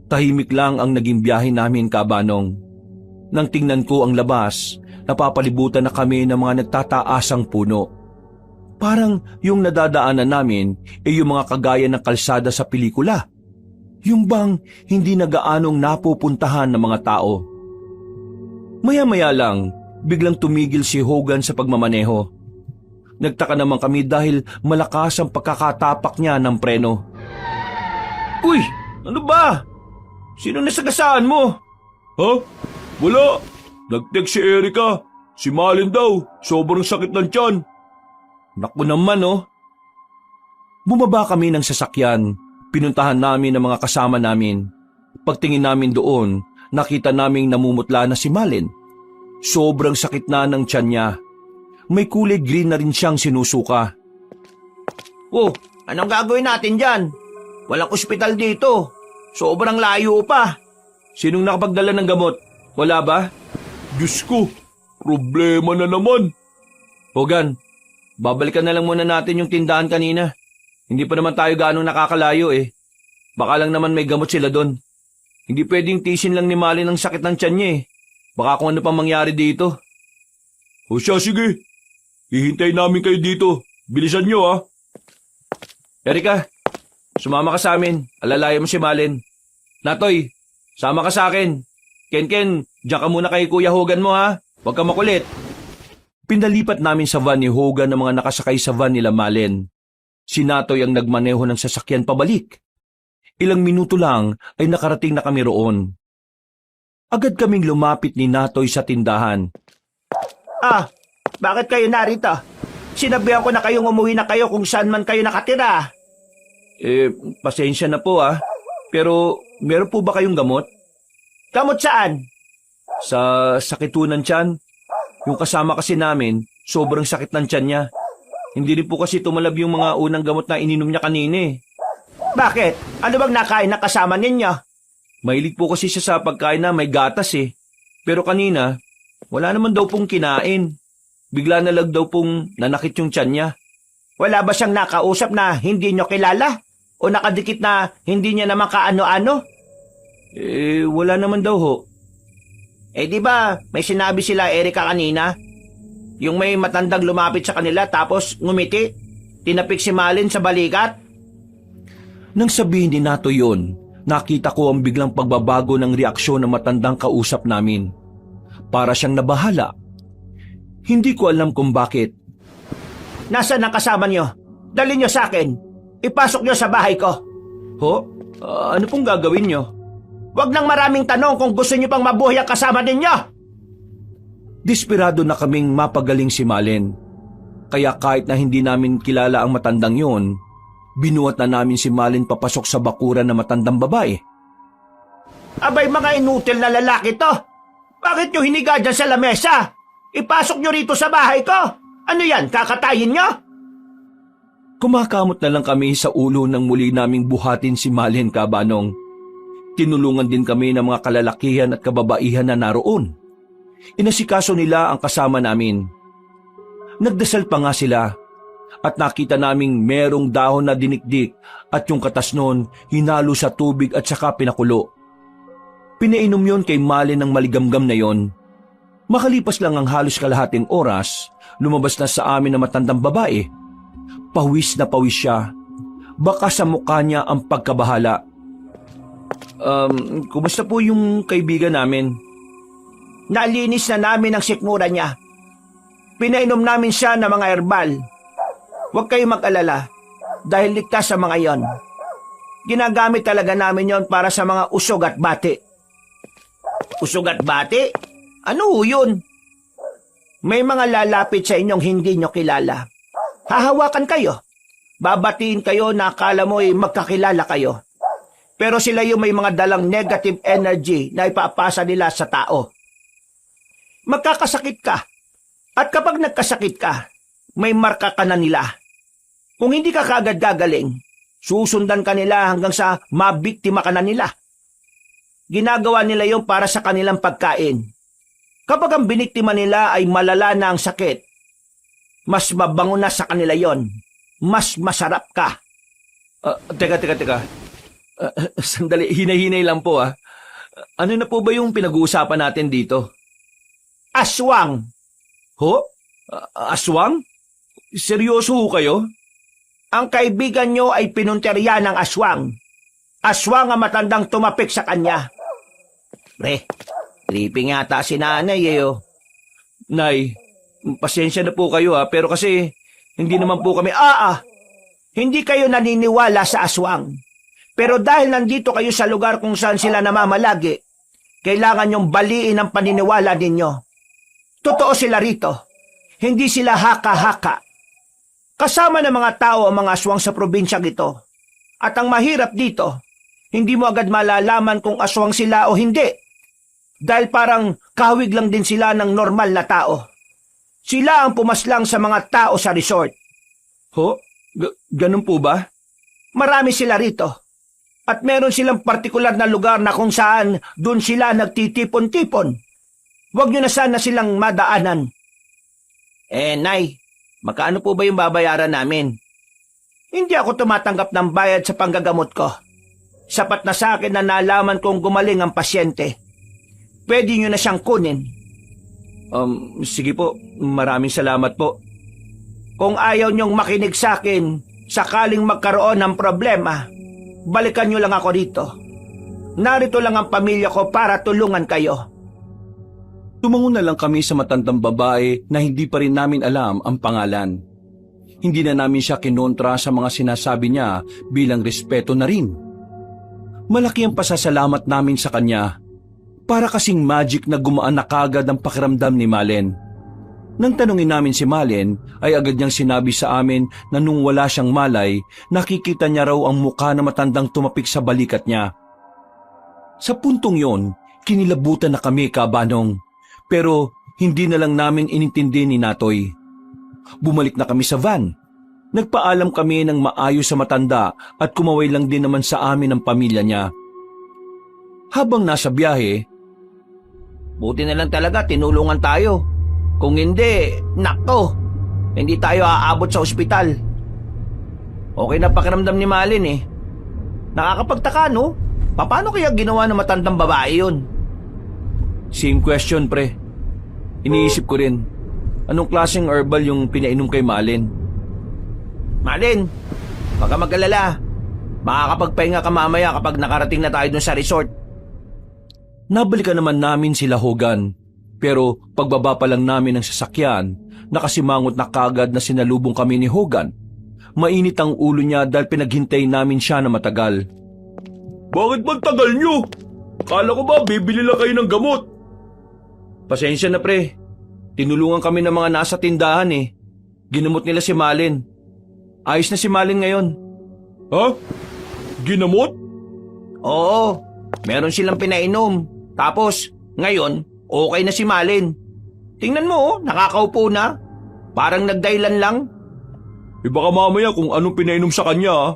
Tahimik lang ang naging biyahe namin, Kabanong. Nang tingnan ko ang labas, napapalibutan na kami ng mga nagtataasang puno. Parang yung nadadaanan namin ay yung mga kagaya ng kalsada sa pelikula. Yung bang hindi na gaanong napupuntahan ng mga tao. Maya-maya lang, biglang tumigil si Hogan sa pagmamaneho. Nagtaka naman kami dahil malakas ang pagkakatapak niya ng preno. Uy, ano ba? Sino nasagasaan mo? Ha? Wala. Nag-text si Erica. Si Malin daw. Sobrang sakit ng tiyan. Naku naman oh. Bumaba kami ng sasakyan. Pinuntahan namin ang mga kasama namin. Pagtingin namin doon, nakita naming namumutla na si Malin. Sobrang sakit na ng tiyan niya. May kulay green na rin siyang sinusuka. Oh, anong gagawin natin dyan? Walang ospital dito. Sobrang layo pa. Sinong nakapagdala ng gamot? Wala ba? Diyos ko. Problema na naman. Hogan, babalikan na lang muna natin yung tindahan kanina. Hindi pa naman tayo gaanong nakakalayo eh. Baka lang naman may gamot sila doon. Hindi pwedeng tisin lang ni Malin ang sakit ng tiyan niya eh. Baka kung ano pang mangyari dito. O siya, sige. Hihintay namin kayo dito. Bilisan nyo, ha? Erika, sumama ka sa amin. Alalayan mo si Malin. Natoy, sama ka sa akin. Ken, diyan ka muna kay Kuya Hogan mo ha. Huwag ka makulit. Pinalipat namin sa van ni Hogan ang mga nakasakay sa van nila Malin. Si Natoy ang nagmaneho ng sasakyan pabalik. Ilang minuto lang ay nakarating na kami roon. Agad kaming lumapit ni Natoy sa tindahan. Ah, bakit kayo narito? Sinabihan ko na kayong umuwi na kayo kung saan man kayo nakatira. Pasensya na po ah. Pero meron po ba kayong gamot? Gamot saan? Sa sakitunan tiyan. Yung kasama kasi namin, sobrang sakit ng tiyan niya. Hindi rin po kasi tumalab yung mga unang gamot na ininom niya kanina eh. Bakit? Ano bang nakain na kasama ninyo? Mahilig po kasi siya sa pagkain na may gatas eh. Pero kanina, wala naman daw pong kinain. Bigla na lang daw pong nanakit yung tiyan niya. Wala ba siyang nakausap na hindi nyo kilala? O nakadikit na hindi niya naman kaano-ano? Wala naman daw ho. Di ba may sinabi sila Erica kanina? Yung may matandang lumapit sa kanila tapos ngumiti? Tinapik si Malin sa balikat? Nang sabihin ni Nato yon, nakita ko ang biglang pagbabago ng reaksyon ng matandang kausap namin. Para siyang nabahala. Hindi ko alam kung bakit. Nasaan ang kasama nyo? Dali nyo sa akin. Ipasok nyo sa bahay ko. Ho? Ano pong gagawin nyo? Huwag nang maraming tanong kung gusto nyo pang mabuhay ang kasama ninyo. Desperado na kaming mapagaling si Malin. Kaya kahit na hindi namin kilala ang matandang yon, binuhat na namin si Malin papasok sa bakuran na matandang babae. Abay mga inutil na lalaki to. Bakit nyo hiniga dyan sa lamesa? Ipasok nyo rito sa bahay ko. Ano yan, kakatayin nyo? Kumakamot na lang kami sa ulo nang muli naming buhatin si Malin Kabanong. Tinulungan din kami ng mga kalalakihan at kababaihan na naroon. Inasikaso nila ang kasama namin. Nagdasal pa nga sila at nakita naming merong dahon na dinikdik at yung katas nun hinalo sa tubig at saka pinakulo. Pinainom yon kay Malin ng maligamgam na yon. Makalipas lang ang halos kalahating oras, lumabas na sa amin ang matandang babae. Pawis na pawis siya. Baka sa mukha niya ang pagkabahala. Kumusta po yung kaibigan namin? Nalinis na namin ang sikmura niya. Pinainom namin siya ng mga herbal. Huwag kayong mag-alala dahil ligtas sa mga yon. Ginagamit talaga namin yon para sa mga usog at bati. Usog at bati? Ano yun? May mga lalapit sa inyong hindi nyo kilala. Hahawakan kayo. Babatiin kayo na akala mo ay magkakilala kayo. Pero sila yung may mga dalang negative energy na ipapasa nila sa tao. Magkakasakit ka. At kapag nagkasakit ka, may marka ka na nila. Kung hindi ka kaagad gagaling, susundan ka nila hanggang sa mabiktima ka na nila. Ginagawa nila yung para sa kanilang pagkain. Kapag ang biniktima nila ay malala na ang sakit, mas mabango na sa kanila yon. Mas masarap ka. Teka. Sandali, hinay-hinay lang po ah. Ano na po ba yung pinag-uusapan natin dito? Aswang. Ho? Aswang? Seryoso ho kayo? Ang kaibigan nyo ay pinunteriya ng aswang. Aswang ang matandang tumapik sa kanya. Pre, tripping yata si nanay oh. Nay, pasensya na po kayo pero kasi hindi naman po kami... Hindi kayo naniniwala sa aswang. Pero dahil nandito kayo sa lugar kung saan sila namamalagi, kailangan nyong baliin ang paniniwala ninyo. Totoo sila rito. Hindi sila haka-haka. Kasama ng mga tao ang mga aswang sa probinsyang ito. At ang mahirap dito, hindi mo agad malalaman kung aswang sila o hindi. Dahil parang kahawig lang din sila ng normal na tao. Sila ang pumaslang sa mga tao sa resort. Ho? Ganun po ba? Marami sila rito. At meron silang partikular na lugar na kung saan doon sila nagtitipon-tipon. Huwag nyo na sana silang madaanan. Nay, magkano po ba yung babayaran namin? Hindi ako tumatanggap ng bayad sa panggagamot ko. Sapat na sa akin na nalaman kong gumaling ang pasyente. Pwede nyo na siyang kunin. Sige po. Maraming salamat po. Kung ayaw nyong makinig sa akin, sakaling magkaroon ng problema, balikan nyo lang ako dito. Narito lang ang pamilya ko para tulungan kayo. Tumango na lang kami sa matandang babae na hindi pa rin namin alam ang pangalan. Hindi na namin siya kinontra sa mga sinasabi niya bilang respeto na rin. Malaki ang pasasalamat namin sa kanya. Para kasing magic na gumaan na kagad ang pakiramdam ni Malen. Nang tanungin namin si Malen, ay agad niyang sinabi sa amin na nung wala siyang malay, nakikita niya raw ang mukha na matandang tumapik sa balikat niya. Sa puntong yon, kinilabutan na kami, Kabanong. Pero hindi na lang namin inintindi ni Natoy. Bumalik na kami sa van. Nagpaalam kami ng maayos sa matanda at kumaway lang din naman sa amin ang pamilya niya. Habang nasa biyahe, buti na lang talaga tinulungan tayo. Kung hindi, nako, hindi tayo aabot sa ospital. Okay na pakiramdam ni Malin Nakakapagtaka, no? Paano kaya ginawa ng matandang babae yun? same question, pre. Iniisip ko rin, anong klaseng herbal yung pinainom kay Malen? Malin, wag ka mag-alala. Makakapagpahinga ka mamaya kapag nakarating na tayo dun sa resort. Nabalikan naman namin sila Hogan. Pero pagbaba pa lang namin ng sasakyan, nakasimangot na kagad na sinalubong kami ni Hogan. Mainit ang ulo niya dahil pinaghintay namin siya na matagal. Bakit bang tagal nyo? Kala ko ba bibili lang kayo ng gamot? Pasensya na pre, tinulungan kami ng mga nasa tindahan Ginamot nila si Malen. Ayos na si Malen ngayon. Ha? Ginamot? Oo, meron silang pinainom. Tapos, ngayon, okay na si Malin. Tingnan mo, nakakaupo na. Parang nagdailan lang. Baka mamaya kung anong pinainom sa kanya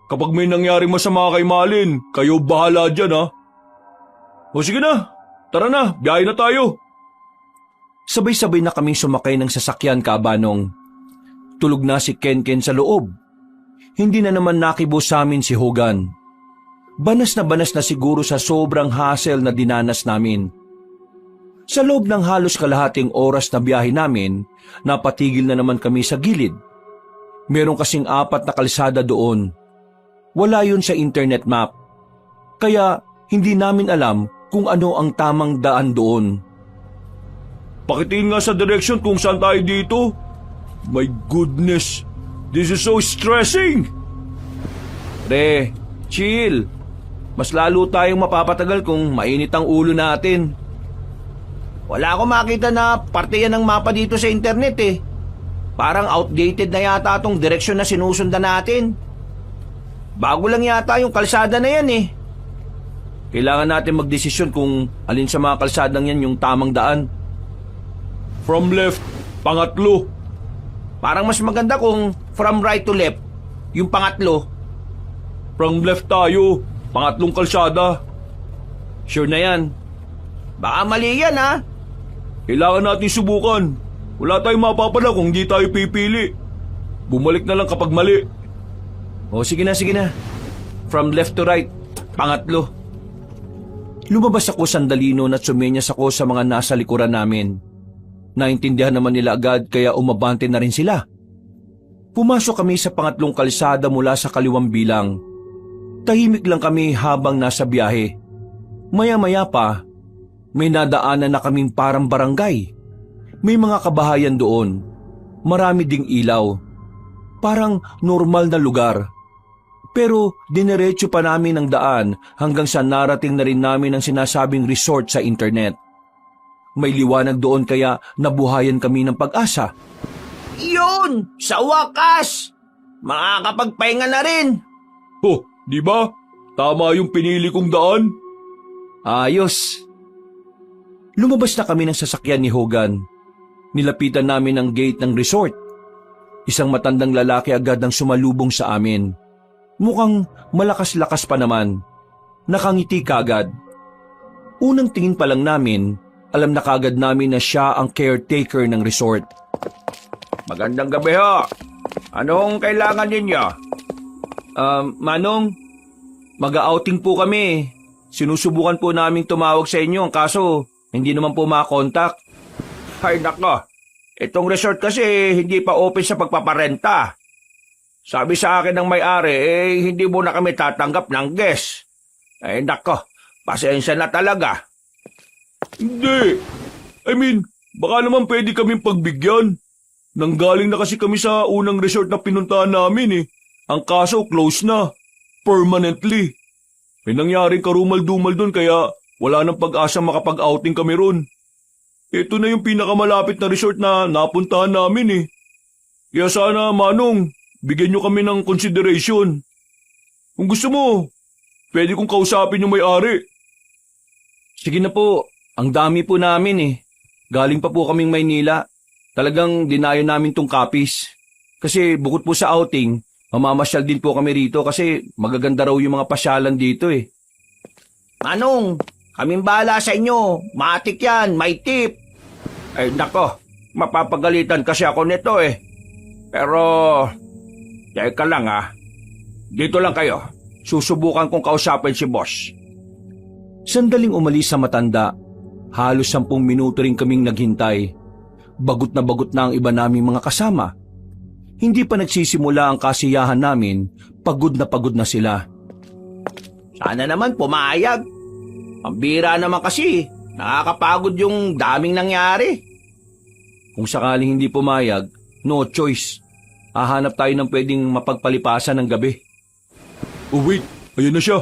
Kapag may nangyaring masama kay Malin, kayo bahala dyan O sige na, tara na, biyahe na tayo. Sabay-sabay na kaming sumakay ng sasakyan, Kabanong. Tulog na si Kenken sa loob. Hindi na naman nakibo sa amin si Hogan. Banas na siguro sa sobrang hassle na dinanas namin. Sa loob ng halos kalahating oras na biyahe namin, napatigil na naman kami sa gilid. Meron kasing 4 na kalsada doon. Wala yun sa internet map. Kaya hindi namin alam kung ano ang tamang daan doon. Pakitingin nga sa direction kung saan tayo dito. My goodness, this is so stressing. Pre, chill. Mas lalo tayong mapapatagal kung mainit ang ulo natin. Wala akong makita na parte yan ng mapa dito sa internet Parang outdated na yata itong direksyon na sinusundan natin. Bago lang yata yung kalsada na yan Kailangan natin magdesisyon kung alin sa mga kalsadang yan yung tamang daan. From left, pangatlo. Parang mas maganda kung from right to left, yung pangatlo. From left tayo, pangatlong kalsada. Sure na yan. Baka mali yan Kailangan natin subukan. Wala tayong mapapala kung hindi tayo pipili. Bumalik na lang kapag mali. Sige na. From left to right, pangatlo. Lumabas ako sandali noon at sumenyas ako sa mga nasa likuran namin. Naintindihan naman nila agad kaya umabante na rin sila. Pumasok kami sa pangatlong kalsada mula sa kaliwang bilang. Tahimik lang kami habang nasa biyahe. Maya-maya pa, may nadaanan na kaming parang barangay. May mga kabahayan doon. Marami ding ilaw. Parang normal na lugar. Pero dinerecho pa namin ang daan hanggang sa narating na rin namin ang sinasabing resort sa internet. May liwanag doon kaya nabuhayan kami ng pag-asa. Yun! Sa wakas! Makakapagpahinga na rin! Oh, di ba? Tama yung pinili kong daan. Ayos! Lumabas na kami ng sasakyan ni Hogan. Nilapitan namin ang gate ng resort. Isang matandang lalaki agad ang sumalubong sa amin. Mukhang malakas-lakas pa naman. Nakangiti kagad. Unang tingin pa lang namin, alam na kagad namin na siya ang caretaker ng resort. Magandang gabi ho! Anong kailangan ninyo? Manong, mag-outing po kami. Sinusubukan po naming tumawag sa inyo, ang kaso hindi naman po makakontak. Ay nako, itong resort kasi hindi pa open sa pagpaparenta. Sabi sa akin ng may-ari, hindi mo na kami tatanggap ng guest. Ay nako, pasensya na talaga. Hindi. Baka naman pwede kaming pagbigyan. Nanggaling na kasi kami sa unang resort na pinuntahan namin eh. Ang kaso, close na. Permanently. May nangyaring karumal-dumal doon kaya wala nang pag-asa makapag-outing kami ron. Ito na yung pinakamalapit na resort na napuntahan namin eh. Kaya sana, Manong, bigyan nyo kami ng consideration. Kung gusto mo, pwede kong kausapin yung may-ari. Sige na po, ang dami po namin eh. Galing pa po kaming Maynila. Talagang dinayo namin tong copies. Kasi bukod po sa outing, mamamasyal din po kami rito kasi magaganda raw yung mga pasyalan dito eh. Manong, kaming bahala sa inyo. Matik yan, may tip. Ay nako, mapapagalitan kasi ako nito eh. Pero, teka lang ah. Dito lang kayo. Susubukan kong kausapin si boss. Sandaling umalis sa matanda. Halos 10 minuto rin kaming naghintay. Bagot na ang iba naming mga kasama. Hindi pa nagsisimula ang kasiyahan namin, pagod na sila. Sana naman pumayag. Ang bira naman kasi, nakakapagod yung daming nangyari. Kung sakaling hindi pumayag, no choice. Hahanap tayo ng pwedeng mapagpalipasan ng gabi. Oh wait, ayun na siya.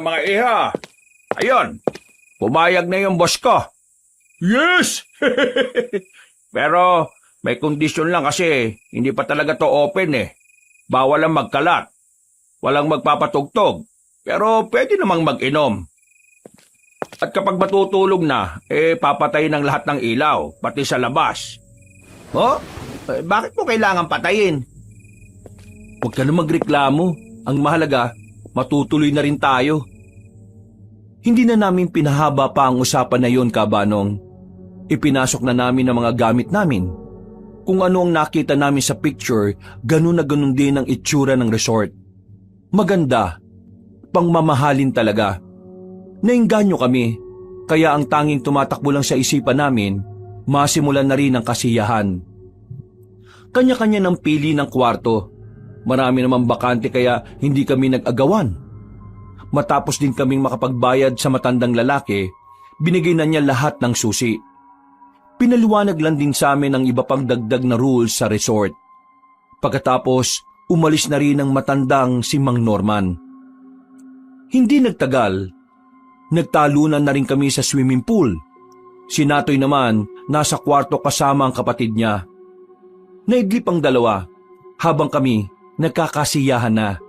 Mga iha. Ayun, pumayag na yung boss ko. Yes! Pero may kondisyon lang kasi hindi pa talaga to open eh. Bawal ang magkalat. Walang magpapatugtog. Pero pwede namang mag-inom. At kapag matutulog na, papatay ng lahat ng ilaw, pati sa labas. Oh? Bakit mo kailangan patayin? Huwag ka na magreklamo. Ang mahalaga, matutuloy na rin tayo. Hindi na namin pinahaba pa ang usapan na yon, Kabanong. Ipinasok na namin ang mga gamit namin. Kung ano ang nakita namin sa picture, ganun na ganun din ang itsura ng resort. Maganda, pangmamahalin talaga. Nainganyo kami, kaya ang tanging tumatakbo lang sa isipan namin, masimulan na rin ang kasiyahan. Kanya-kanya ng pili ng kwarto. Marami namang bakante kaya hindi kami nag-agawan. Matapos din kaming makapagbayad sa matandang lalaki, binigay na niya lahat ng susi. Pinaliwanag lang din sa amin ang iba pang dagdag na rules sa resort. Pagkatapos, umalis na rin ang matandang si Mang Norman. Hindi nagtagal, nagtalunan na rin kami sa swimming pool. Si Natoy naman, nasa kwarto kasama ang kapatid niya. Naidlip ang dalawa, habang kami nagkakasiyahan na.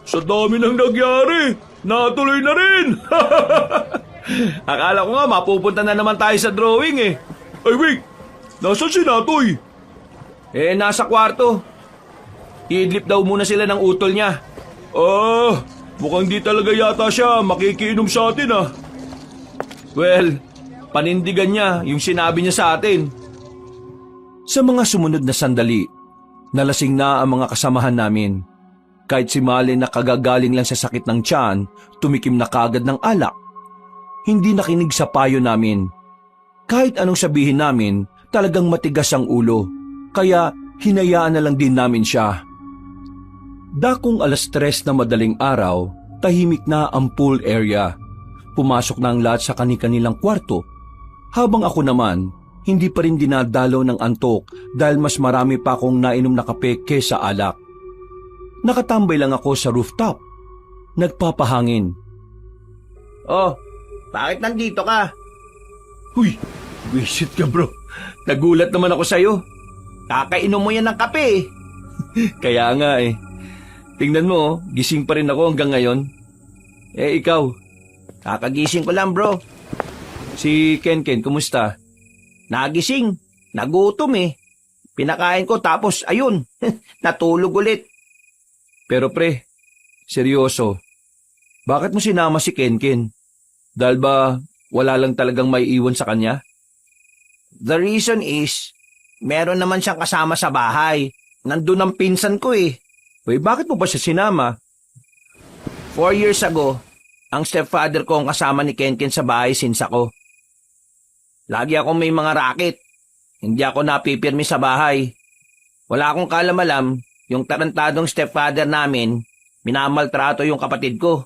Sa dami ng nangyari, natuloy na rin! Akala ko nga mapupunta na naman tayo sa drawing eh. Ay wait, nasaan si Natoy? Nasa kwarto. Iidlip daw muna sila ng utol niya. Mukhang di talaga yata siya makikiinom sa atin ah. Well, panindigan niya yung sinabi niya sa atin. Sa mga sumunod na sandali, nalasing na ang mga kasamahan namin. Kahit si Malin na kagagaling lang sa sakit ng tiyan, tumikim na kagad ng alak. Hindi nakinig sa payo namin. Kahit anong sabihin namin, talagang matigas ang ulo. Kaya hinayaan na lang din namin siya. Dakong 3:00 na madaling araw, tahimik na ang pool area. Pumasok na ang lahat sa kani-kanilang kwarto. Habang ako naman, hindi pa rin dinadalaw ng antok dahil mas marami pa akong nainom na kape kesa alak. Nakatambay lang ako sa rooftop. Nagpapahangin. Oh, bakit nandito ka? Huy, visit ka bro. Nagulat naman ako sa'yo. Kakainom mo yan ng kape eh. Kaya nga eh. Tingnan mo, gising pa rin ako hanggang ngayon. Eh ikaw, Kakagising ko lang bro. si Ken, kumusta? Nagising, nagutom eh. Pinakain ko tapos ayun, natulog ulit. Pero pre, seryoso, bakit mo sinama si Ken? Dahil ba wala lang talagang may iwan sa kanya? The reason is, meron naman siyang kasama sa bahay. Nandun ang pinsan ko eh. Uy, bakit mo ba siya sinama? 4 years ago, ang stepfather ko ang kasama ni Ken sa bahay since ako. Lagi akong may mga racket. Hindi ako napipirmi sa bahay. Wala akong kalam-alam, yung tarantadong stepfather namin, minamaltrato yung kapatid ko.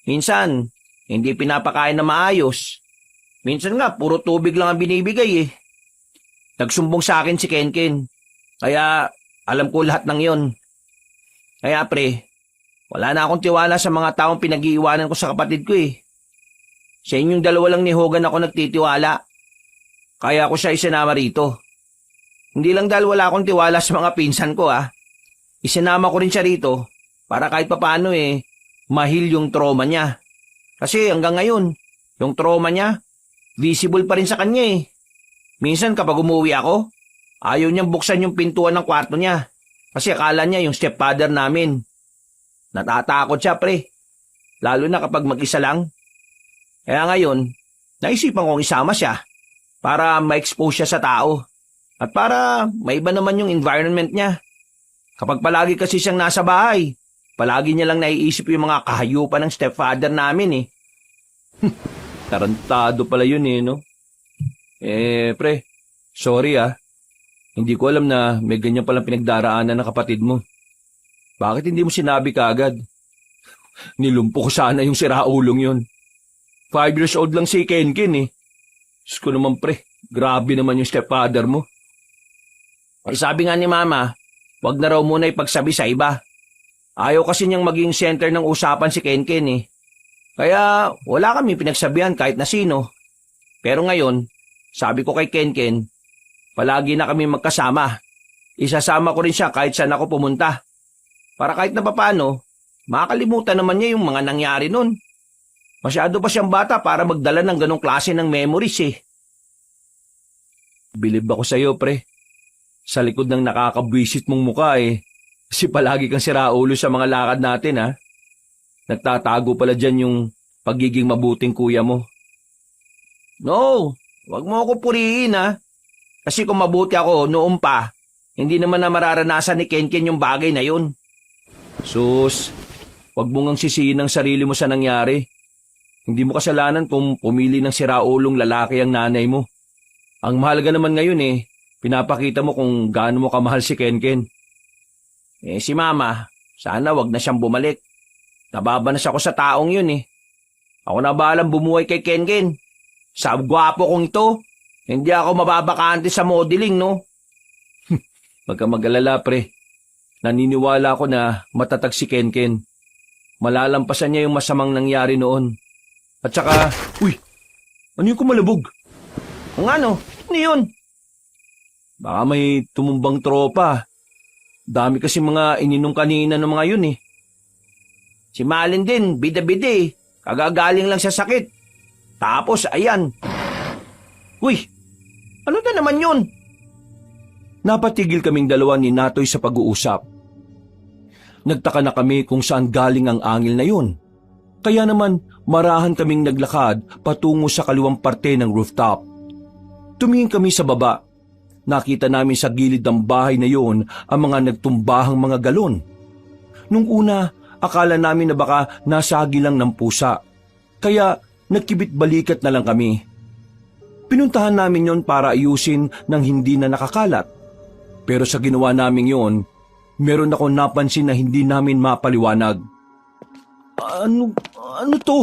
Minsan, hindi pinapakain na maayos. Minsan nga, puro tubig lang ang binibigay eh. Nagsumbong sa akin si Ken. Kaya, alam ko lahat ng yon. Kaya pre, wala na akong tiwala sa mga taong pinag-iiwanan ko sa kapatid ko eh. Sa inyong dalawa lang ni Hogan ako nagtitiwala. Kaya ako siya isinama rito. Hindi lang dahil wala akong tiwala sa mga pinsan ko ah. Isinama ko rin siya rito para kahit papaano eh, mahil yung trauma niya. Kasi hanggang ngayon, yung trauma niya, visible pa rin sa kanya eh. Minsan kapag umuwi ako, ayaw niyang buksan yung pintuan ng kwarto niya. Kasi akala niya yung stepfather namin. Natatakot siya pre. Lalo na kapag mag-isa lang. Kaya ngayon, naisipan kong isama siya para ma-expose siya sa tao. At para maiba naman yung environment niya. Kapag palagi kasi siyang nasa bahay, palagi niya lang naiisip yung mga kahayupan ng stepfather namin eh. Tarantado pala yun eh, no? Pre, sorry ah. Hindi ko alam na may ganyan palang pinagdaraanan ng kapatid mo. Bakit hindi mo sinabi kaagad? Nilumpo ko sana yung siraulong yun. 5 years old lang si Ken eh. Diyos ko naman pre, grabe naman yung stepfather mo. Ay sabi nga ni Mama, wag na raw muna ipagsabi sa iba. Ayaw kasi niyang maging center ng usapan si Ken eh. Kaya wala kami pinagsabihan kahit na sino. Pero ngayon, sabi ko kay Ken, palagi na kami magkasama. Isasama ko rin siya kahit saan ako pumunta. Para kahit na papano, makakalimutan naman niya yung mga nangyari nun. Masyado pa siyang bata para magdala ng ganong klase ng memories eh. Bilib ako sa'yo pre. Sa likod ng nakakabwisit mong muka eh. Kasi palagi kang siraulo sa mga lakad natin ha. Nagtatago pala dyan yung pagiging mabuting kuya mo. No, wag mo ako purihin ha. Kasi kung mabuti ako noon pa, hindi naman na mararanasan ni Ken yung bagay na yun. Sus, wag mo ngang sisihin ang sarili mo sa nangyari. Hindi mo kasalanan kung pumili ng siraulong lalaki ang nanay mo. Ang mahalaga naman ngayon eh, pinapakita mo kung gaano mo kamahal si Ken. Eh si Mama, sana wag na siyang bumalik. Nababanas ako sa taong yun eh. Ako na bahalang bumuhay kay Ken. Sa gwapo kong ito, hindi ako mababakante sa modeling no. Wag kang mag-alala pre. Naniniwala ako na matatag si Ken. Malalampasan niya yung masamang nangyari noon. At saka, uy, ano yung kumalabog? Kung ano yun? Baka may tumumbang tropa. Dami kasi mga ininom kanina ng mga yun eh. Si Malin din, bida-bida eh. Kagagaling lang sa sakit. Tapos, ayan. Uy, ano na naman yun? Napatigil kaming dalawa ni Natoy sa pag-uusap. Nagtaka na kami kung saan galing ang angil na yun. Kaya naman, marahan kaming naglakad patungo sa kaliwang parte ng rooftop. Tumingin kami sa baba. Nakita namin sa gilid ng bahay na yun ang mga nagtumbahang mga galon. Nung una, akala namin na baka nasagi lang ng pusa. Kaya nagkibit balikat na lang kami. Pinuntahan namin yon para ayusin ng hindi na nakakalat. Pero sa ginawa namin yon, meron ako napansin na hindi namin mapaliwanag. Ano to?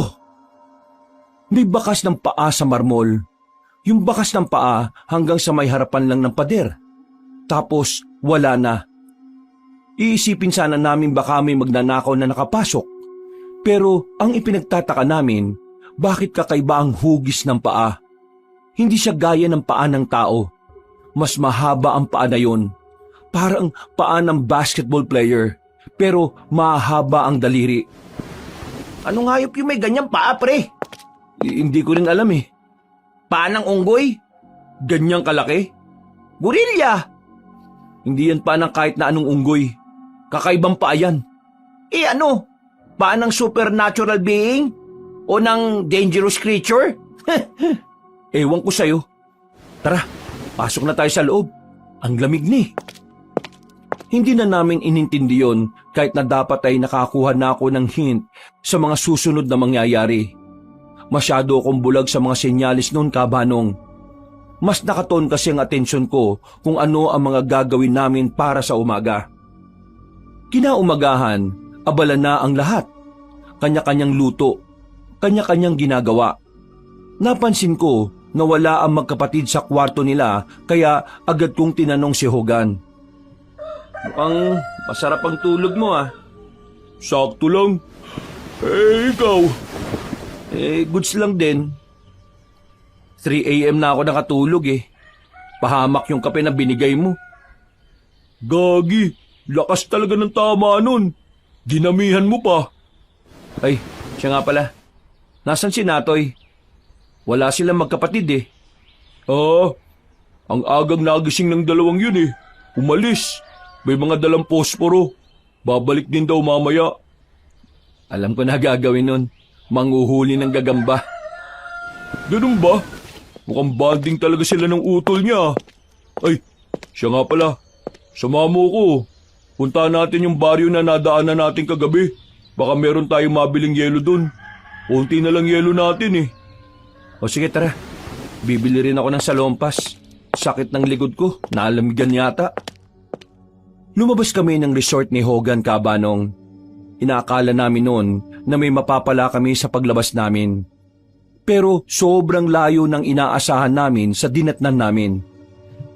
May bakas ng paa sa marmol. Yung bakas ng paa hanggang sa may harapan lang ng pader. Tapos wala na. Iisipin sana namin baka may magnanakaw na nakapasok. Pero ang ipinagtataka namin, bakit kakaiba ang hugis ng paa? Hindi siya gaya ng paa ng tao. Mas mahaba ang paa na yon. Parang paa ng basketball player. Pero mahaba ang daliri. Anong hayop yung may ganyang paa, pre? Hindi ko rin alam eh. Paa ng unggoy? Ganyang kalaki? Gorilla? Hindi yan paa ng kahit na anong unggoy. Kakaibang paa yan. Ano? Paa ng supernatural being? O ng dangerous creature? Ewan ko sa'yo. Tara, pasok na tayo sa loob. Ang lamig ni. Hindi na namin inintindi yon kahit na dapat ay nakakuha na ako ng hint sa mga susunod na mangyayari. Masyado akong bulag sa mga senyalis noon, Kabanong. Mas nakaton kasi ang atensyon ko kung ano ang mga gagawin namin para sa umaga. Kinaumagahan, abala na ang lahat. Kanya-kanyang luto, kanya-kanyang ginagawa. Napansin ko na wala ang magkapatid sa kwarto nila kaya agad kong tinanong si Hogan. Mukhang masarap ang tulog mo ah. Sakto lang. Ikaw? Goods lang din. 3 a.m. na ako nakatulog eh. Pahamak yung kape na binigay mo. Gagi, lakas talaga ng tama nun. Dinamihan mo pa. Ay, siya nga pala. Nasaan si Natoy? Wala silang magkapatid eh. Ang agang nagising ng dalawang yun eh. Umalis. May mga dalang posporo. Babalik din daw mamaya. Alam ko na gagawin nun. Manguhuli ng gagamba. Ganun ba? Mukhang banding talaga sila ng utol niya. Ay, siya nga pala. Sumama ko. Punta natin yung baryo na nadaanan natin kagabi. Baka meron tayong mabiling yelo dun. Unti na lang yelo natin eh. O sige tara. Bibili rin ako ng salompas. Sakit ng likod ko. Naalamigan yata. Lumabas kami ng resort ni Hogan, Kabanong. Inaakala namin noon na may mapapala kami sa paglabas namin. Pero sobrang layo ng inaasahan namin sa dinatnan namin.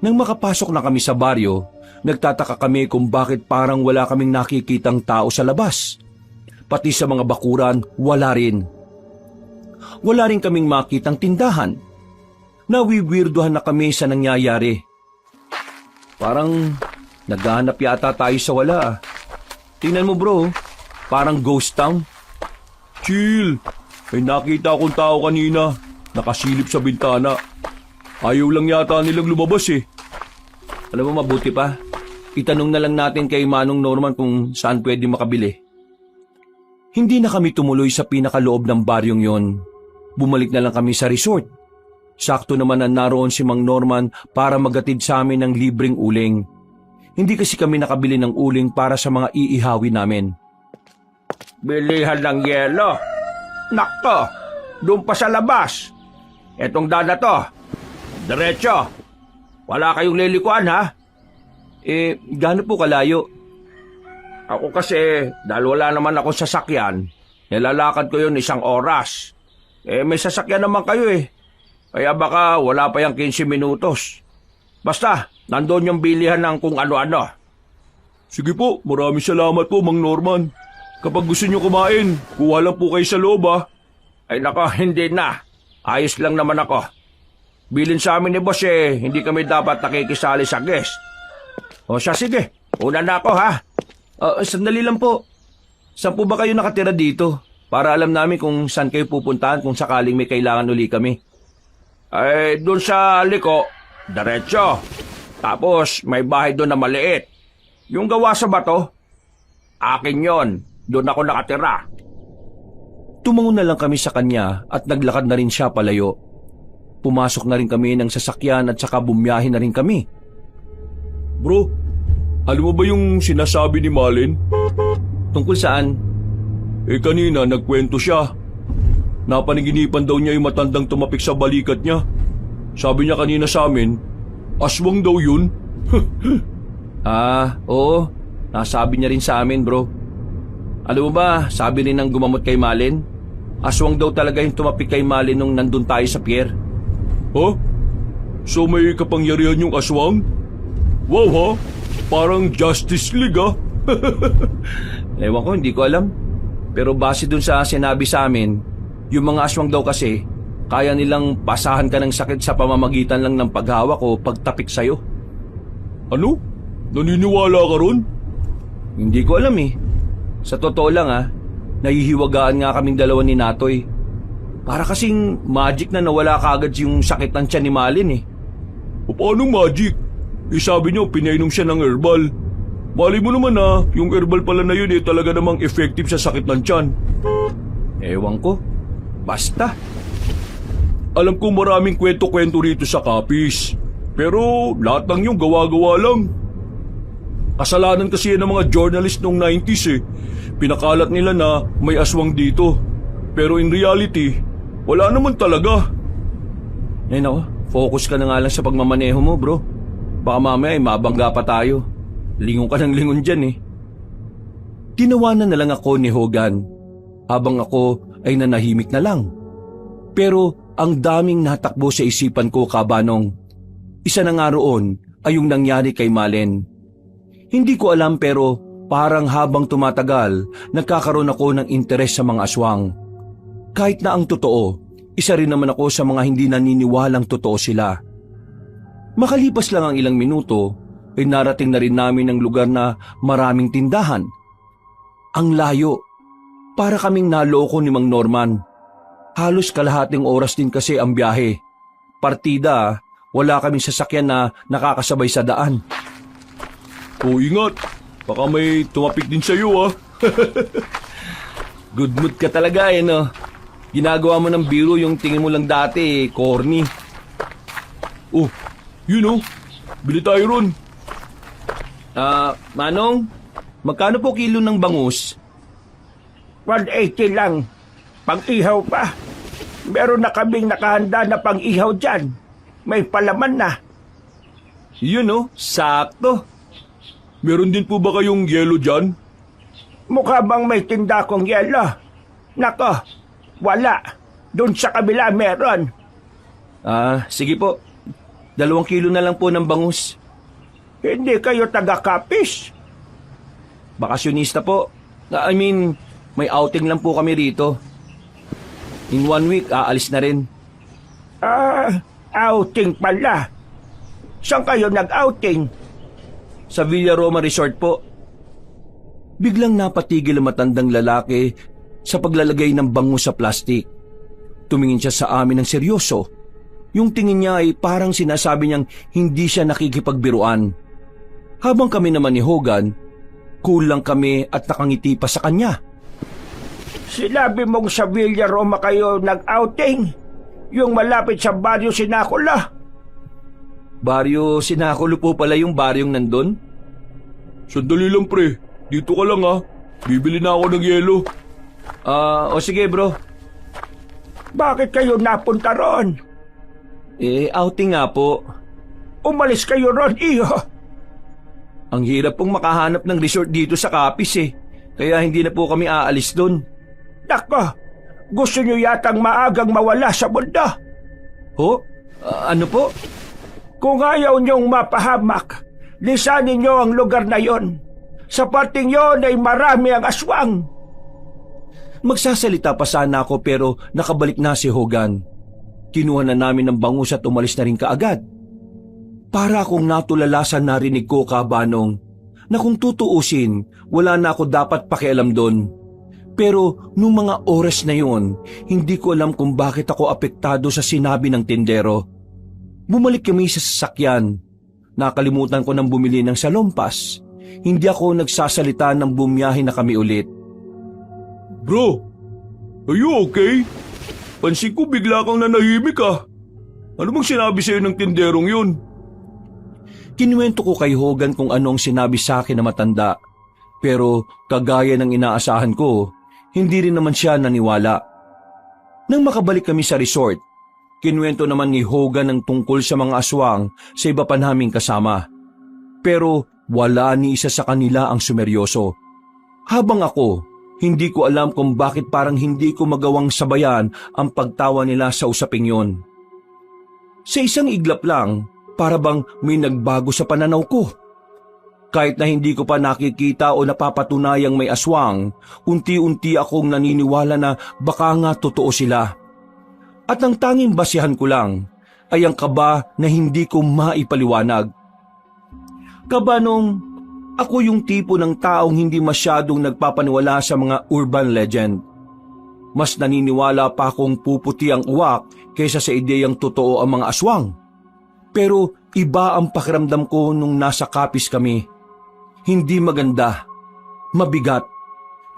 Nang makapasok na kami sa baryo, nagtataka kami kung bakit parang wala kaming nakikitang tao sa labas. Pati sa mga bakuran, wala rin. Wala rin kaming makitang tindahan. Nawiwirduhan na kami sa nangyayari. Parang naghahanap yata tayo sa wala. Tingnan mo bro, parang ghost town. Chill. May nakita akong tao kanina. Nakasilip sa bintana. Ayaw lang yata nilang lumabas eh. Alam mo mabuti pa, itanong na lang natin kay Manong Norman kung saan pwede makabili. Hindi na kami tumuloy sa pinakaloob ng baryong yon. Bumalik na lang kami sa resort. Sakto naman na naroon si Mang Norman para magatid sa amin ng libreng uling. Hindi kasi kami nakabili ng uling para sa mga iihawi namin. Bilihan ng yelo. Nakto, doon pa sa labas. Etong dana to. Diretso. Wala kayong lilikuan ha? Gaano po kalayo? Ako kasi, dahil wala naman akong sasakyan, nilalakad ko yun 1 oras. May sasakyan naman kayo eh. Kaya baka wala pa yung 15 minutos. Basta, nandun yung bilihan ng kung ano-ano. Sige po, maraming salamat po, Mang Norman. Kapag gusto nyo kumain, kuha lang po kayo sa loob ah. Ay nako, hindi na. Ayos lang naman ako. Bilin sa amin ni boss eh, hindi kami dapat nakikisali sa guest. O siya sige, una na ako ha. Sandali lang po. Saan po ba kayo nakatira dito? Para alam namin kung saan kayo pupuntahan kung sakaling may kailangan uli kami. Ay, doon sa liko, diretso. Tapos may bahay doon na maliit. Yung gawa sa bato, akin yon. Doon ako nakatira. Tumango na lang kami sa kanya at naglakad na rin siya palayo. Pumasok na rin kami ng sasakyan at saka bumiyahe na rin kami. Bro, alam mo ba yung sinasabi ni Malin? Tungkol saan? Kanina nagkwento siya. Napaniginipan daw niya yung matandang tumapik sa balikat niya. Sabi niya kanina sa amin, aswang daw yun. Oo. Nasabi niya rin sa amin, bro. Alam mo ba, sabi rin ng gumamot kay Malin, aswang daw talaga yung tumapik kay Malin nung nandun tayo sa pier. Huh? So may kapangyarihan yung aswang? Wow ha? Parang Justice League ah. Ewan ko, hindi ko alam. Pero base dun sa sinabi sa amin, yung mga aswang daw kasi, kaya nilang pasahan ka ng sakit sa pamamagitan lang ng paghawak o pagtapik sa'yo. Ano? Naniniwala ka ron? Hindi ko alam eh. Sa totoo lang nahihiwagaan nga kaming dalawa ni Natoy. Para kasing magic na nawala kaagad yung sakit ng tiyan ni Malin eh. O paanong magic? Sabi niyo, pinainom siya ng herbal. Mali mo naman yung herbal pala na yun talaga namang effective sa sakit ng tiyan. Ewan ko. Basta. Alam ko maraming kwento-kwento rito sa Capiz. Pero lahat ng yung gawa-gawa lang. Kasalanan kasi yan ng mga journalist noong 90s eh. Pinakalat nila na may aswang dito. Pero in reality, wala naman talaga. Eh nako, focus ka na nga lang sa pagmamaneho mo, bro. Baka mamaya ay mabangga pa tayo. Lingon ka ng lingon dyan eh. Tinawanan na lang ako ni Hogan habang ako ay nanahimik na lang. Pero ang daming natakbo sa isipan ko, Kabanong. Isa na nga roon ay yung nangyari kay Malin. Hindi ko alam pero parang habang tumatagal, nagkakaroon ako ng interes sa mga aswang. Kahit na ang totoo, isa rin naman ako sa mga hindi naniniwalang totoo sila. Makalipas lang ang ilang minuto, ay narating na rin namin ang lugar na maraming tindahan. Ang layo, para kaming naloko ni Mang Norman. Halos kalahating oras din kasi ang biyahe. Partida, wala kaming sasakyan na nakakasabay sa daan. O ingat, baka may tumapik din sa'yo Good mood ka talaga no? Ginagawa mo ng biro yung tingin mo lang dati, corny. Oh, yun bili tayo ron. Manong, magkano po kilo ng bangus? 180 lang. Pang-ihaw pa. Meron na kaming nakahanda na pang-ihaw dyan. May palaman na. Yun sakto. Meron din po ba kayong yelo dyan? Mukha bang may tinda kong yelo? Nako, wala. Doon sa kabila meron. Sige po. 2 kilo na lang po ng bangus. Hindi kayo taga-Capiz? Bakasyonista po. May outing lang po kami rito. In 1 week, aalis na rin. Outing pala. Saan kayo nag-outing? Sa Villa Roma Resort po. Biglang napatigil ang matandang lalaki sa paglalagay ng bangus sa plastik. Tumingin siya sa amin ng seryoso. Yung tingin niya ay parang sinasabi niyang hindi siya nakikipagbiruan. Habang kami naman ni Hogan, kulang kami at nakangiti pa sa kanya. Sinabi mong sa Villa Roma kayo nag-outing? Yung malapit sa Baryo Sinacula? Baryo Sinakulo po pala yung baryong nandun? Sandali lang pre, dito ka lang Bibili na ako ng yelo. O sige bro. Bakit kayo napunta ron? Outing nga po. Umalis kayo ron, iyo. Ang hirap pong makahanap ng resort dito sa Capiz Kaya hindi na po kami aalis doon. Nako, gusto nyo yatang maagang mawala sa mundo. Ho? Ano po? Kung ayaw nyong mapahamak, lisanin nyo ang lugar na yon. Sa parting yon ay marami ang aswang. Magsasalita pa sana ako pero nakabalik na si Hogan. Kinuha na namin ng bangus at umalis na rin kaagad. Para akong natulala sa narinig ko, Kabanong, na kung tutuusin, wala na ako dapat pakialam doon. Pero nung mga oras na yon, hindi ko alam kung bakit ako apektado sa sinabi ng tindero. Bumalik kami sa sasakyan. Nakalimutan ko nang bumili ng salompas. Hindi ako nagsasalita nang bumiyahe na kami ulit. Bro, are you okay? Pansin ko bigla kang nanahimik Ano bang sinabi sa'yo ng tinderong yun? Kinuwento ko kay Hogan kung ano ang sinabi sa akin na matanda. Pero kagaya ng inaasahan ko, hindi rin naman siya naniwala. Nang makabalik kami sa resort, Kinuwento naman ni Hogan ang tungkol sa mga aswang sa iba pa naming kasama. Pero wala ni isa sa kanila ang sumeryoso. Habang ako, hindi ko alam kung bakit parang hindi ko magawang sabayan ang pagtawa nila sa usaping yon. Sa isang iglap lang, para bang may nagbago sa pananaw ko. Kahit na hindi ko pa nakikita o napapatunayang may aswang, unti-unti akong naniniwala na baka nga totoo sila. At ang tanging basihan ko lang ay ang kaba na hindi ko maipaliwanag. Kaba nung ako yung tipo ng taong hindi masyadong nagpapaniwala sa mga urban legend. Mas naniniwala pa akong puputi ang uwak kaysa sa ideyang totoo ang mga aswang. Pero iba ang pakiramdam ko nung nasa Capiz kami. Hindi maganda, mabigat,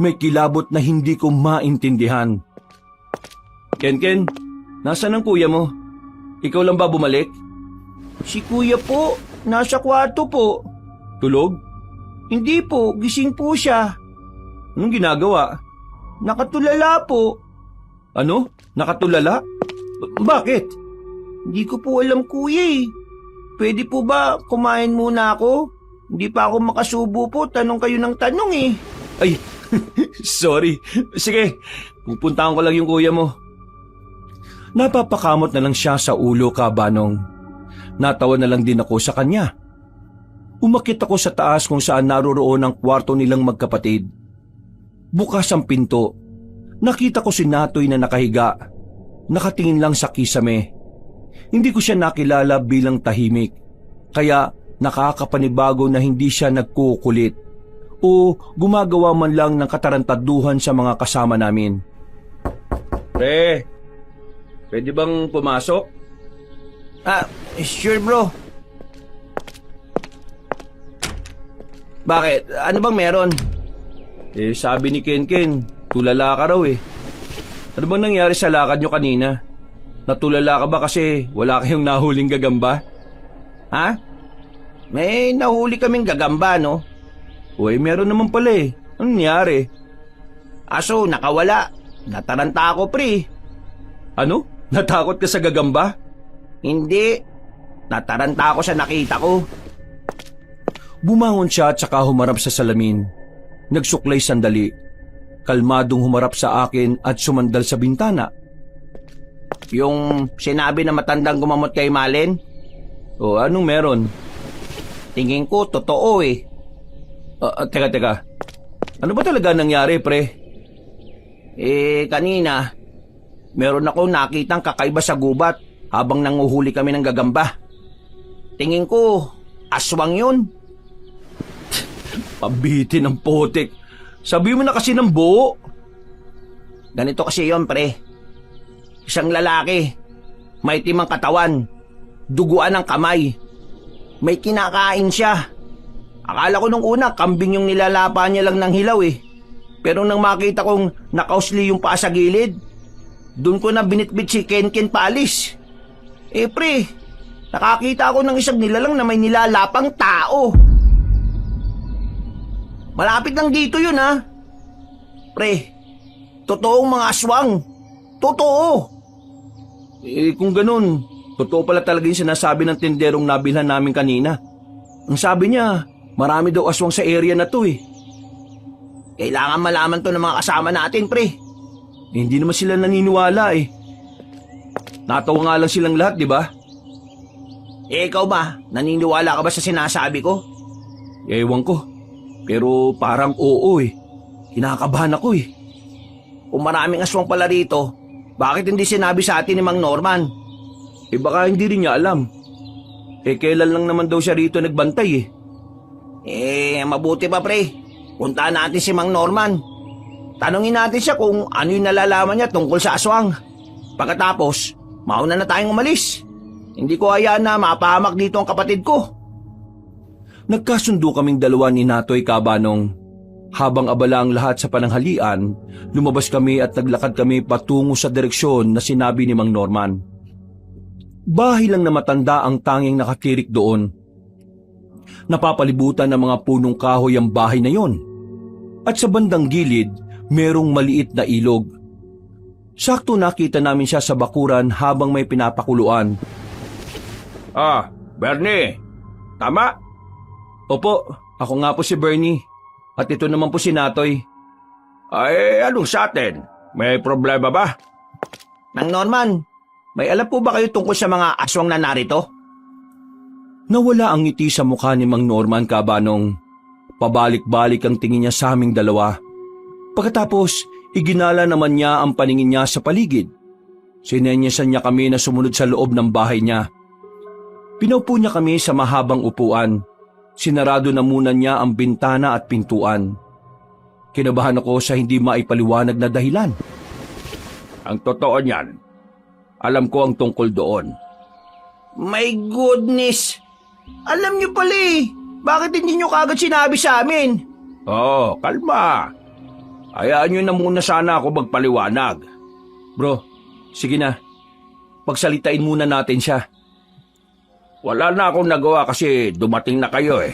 may kilabot na hindi ko maintindihan. Ken, nasaan ang kuya mo? Ikaw lang ba bumalik? Si kuya po, nasa kwarto po. Tulog? Hindi po, gising po siya. Anong ginagawa? Nakatulala po. Ano? Nakatulala? Bakit? Hindi ko po alam kuya eh. Pwede po ba kumain muna ako? Hindi pa ako makasubo po, tanong kayo ng tanong eh. Ay, sorry. Sige, pupuntahan ko lang yung kuya mo. Napapakamot na lang siya sa ulo, Kabanong. Natawa na lang din ako sa kanya. Umakyat ako sa taas kung saan naroroon ang kwarto nilang magkapatid. Bukas ang pinto. Nakita ko si Natoy na nakahiga. Nakatingin lang sa kisame. Hindi ko siya nakilala bilang tahimik. Kaya nakakapanibago na hindi siya nagkukulit o gumagawa man lang ng katarantaduhan sa mga kasama namin. Pre, pwede bang pumasok? Sure bro. Bakit? Ano bang meron? Sabi ni Ken, tulala ka raw eh. Ano bang nangyari sa lakad nyo kanina? Natulala ka ba kasi wala kayong nahuling gagamba? Ha? May nahuli kaming gagamba, no? Uy, meron naman pala eh. Anong nangyari? Aso, nakawala. Nataranta ako, pre. Ano? Natakot ka sa gagamba? Hindi. Nataranta ako sa nakita ko. Bumangon siya at saka humarap sa salamin. Nagsuklay sandali. Kalmadong humarap sa akin at sumandal sa bintana. Yung sinabi na matandang gumamot kay Malen? O anong meron? Tingin ko, totoo eh. Teka. Ano ba talaga nangyari, pre? Kanina, meron ako nakitang kakaiba sa gubat habang nanguhuli kami ng gagamba. Tingin ko, aswang yun. Pabitin ng potek. Sabi mo na kasi ng buo. Ganito kasi yon pre. Isang lalaki, may timang katawan, duguan ng kamay. May kinakain siya. Akala ko nung una, kambing yung nilalapa niya lang ng hilaw eh. Pero nang makita kong nakausli yung paa sa gilid, doon ko na binitbit si Ken paalis. Pre, nakakita ako ng isang nilalang na may nilalapang tao. Malapit lang dito yun ha. Pre, totoong mga aswang. Totoo. Kung ganun, totoo pala talaga yung sinasabi ng tinderong nabilhan namin kanina. Ang sabi niya, marami daw aswang sa area na to eh. Kailangan malaman to ng mga kasama natin, pre. Hindi naman sila naniniwala eh. Natawa nga lang silang lahat, di ba? Ikaw ba? Naniniwala ka ba sa sinasabi ko? Ewan ko. Pero parang oo eh. Kinakabahan ako eh. Kung maraming aswang pala rito, bakit hindi sinabi sa atin ni Mang Norman? Baka hindi rin niya alam. Kailan lang naman daw siya rito nagbantay eh. Mabuti pa pre. Puntaan natin si Mang Norman. Tanungin natin siya kung ano yung nalalaman niya tungkol sa aswang. Pagkatapos, mauna na tayong umalis. Hindi ko hayaan na mapahamak dito ang kapatid ko. Nagkasundo kaming dalawa ni Natoy, Kabanong. Habang abala ang lahat sa pananghalian, lumabas kami at naglakad kami patungo sa direksyon na sinabi ni Mang Norman. Bahay lang na matanda ang tanging nakatirik doon. Napapalibutan ng mga punong kahoy ang bahay na yon. At sa bandang gilid, merong maliit na ilog. Sakto nakita namin siya sa bakuran habang may pinapakuluan. Ah, Bernie. Tama? Opo, ako nga po si Bernie. At ito naman po si Natoy. Ay, anong sa atin? May problema ba? Mang Norman, may alam po ba kayo tungkol sa mga aswang na narito? Nawala ang ngiti sa mukha ni Mang Norman kabanong. Pabalik-balik ang tingin niya sa aming dalawa. Pagkatapos, iginala naman niya ang paningin niya sa paligid. Sinenyasan niya kami na sumunod sa loob ng bahay niya. Pinaupo niya kami sa mahabang upuan. Sinarado na muna niya ang bintana at pintuan. Kinabahan ako sa hindi maipaliwanag na dahilan. Ang totoo niyan, alam ko ang tungkol doon. My goodness! Alam niyo pala eh. Bakit hindi niyo kagad sinabi sa amin? Oh, kalma. Hayaan niyo na muna sana ako magpaliwanag. Bro, sige na. Pagsalitain muna natin siya. Wala na akong nagawa kasi dumating na kayo eh.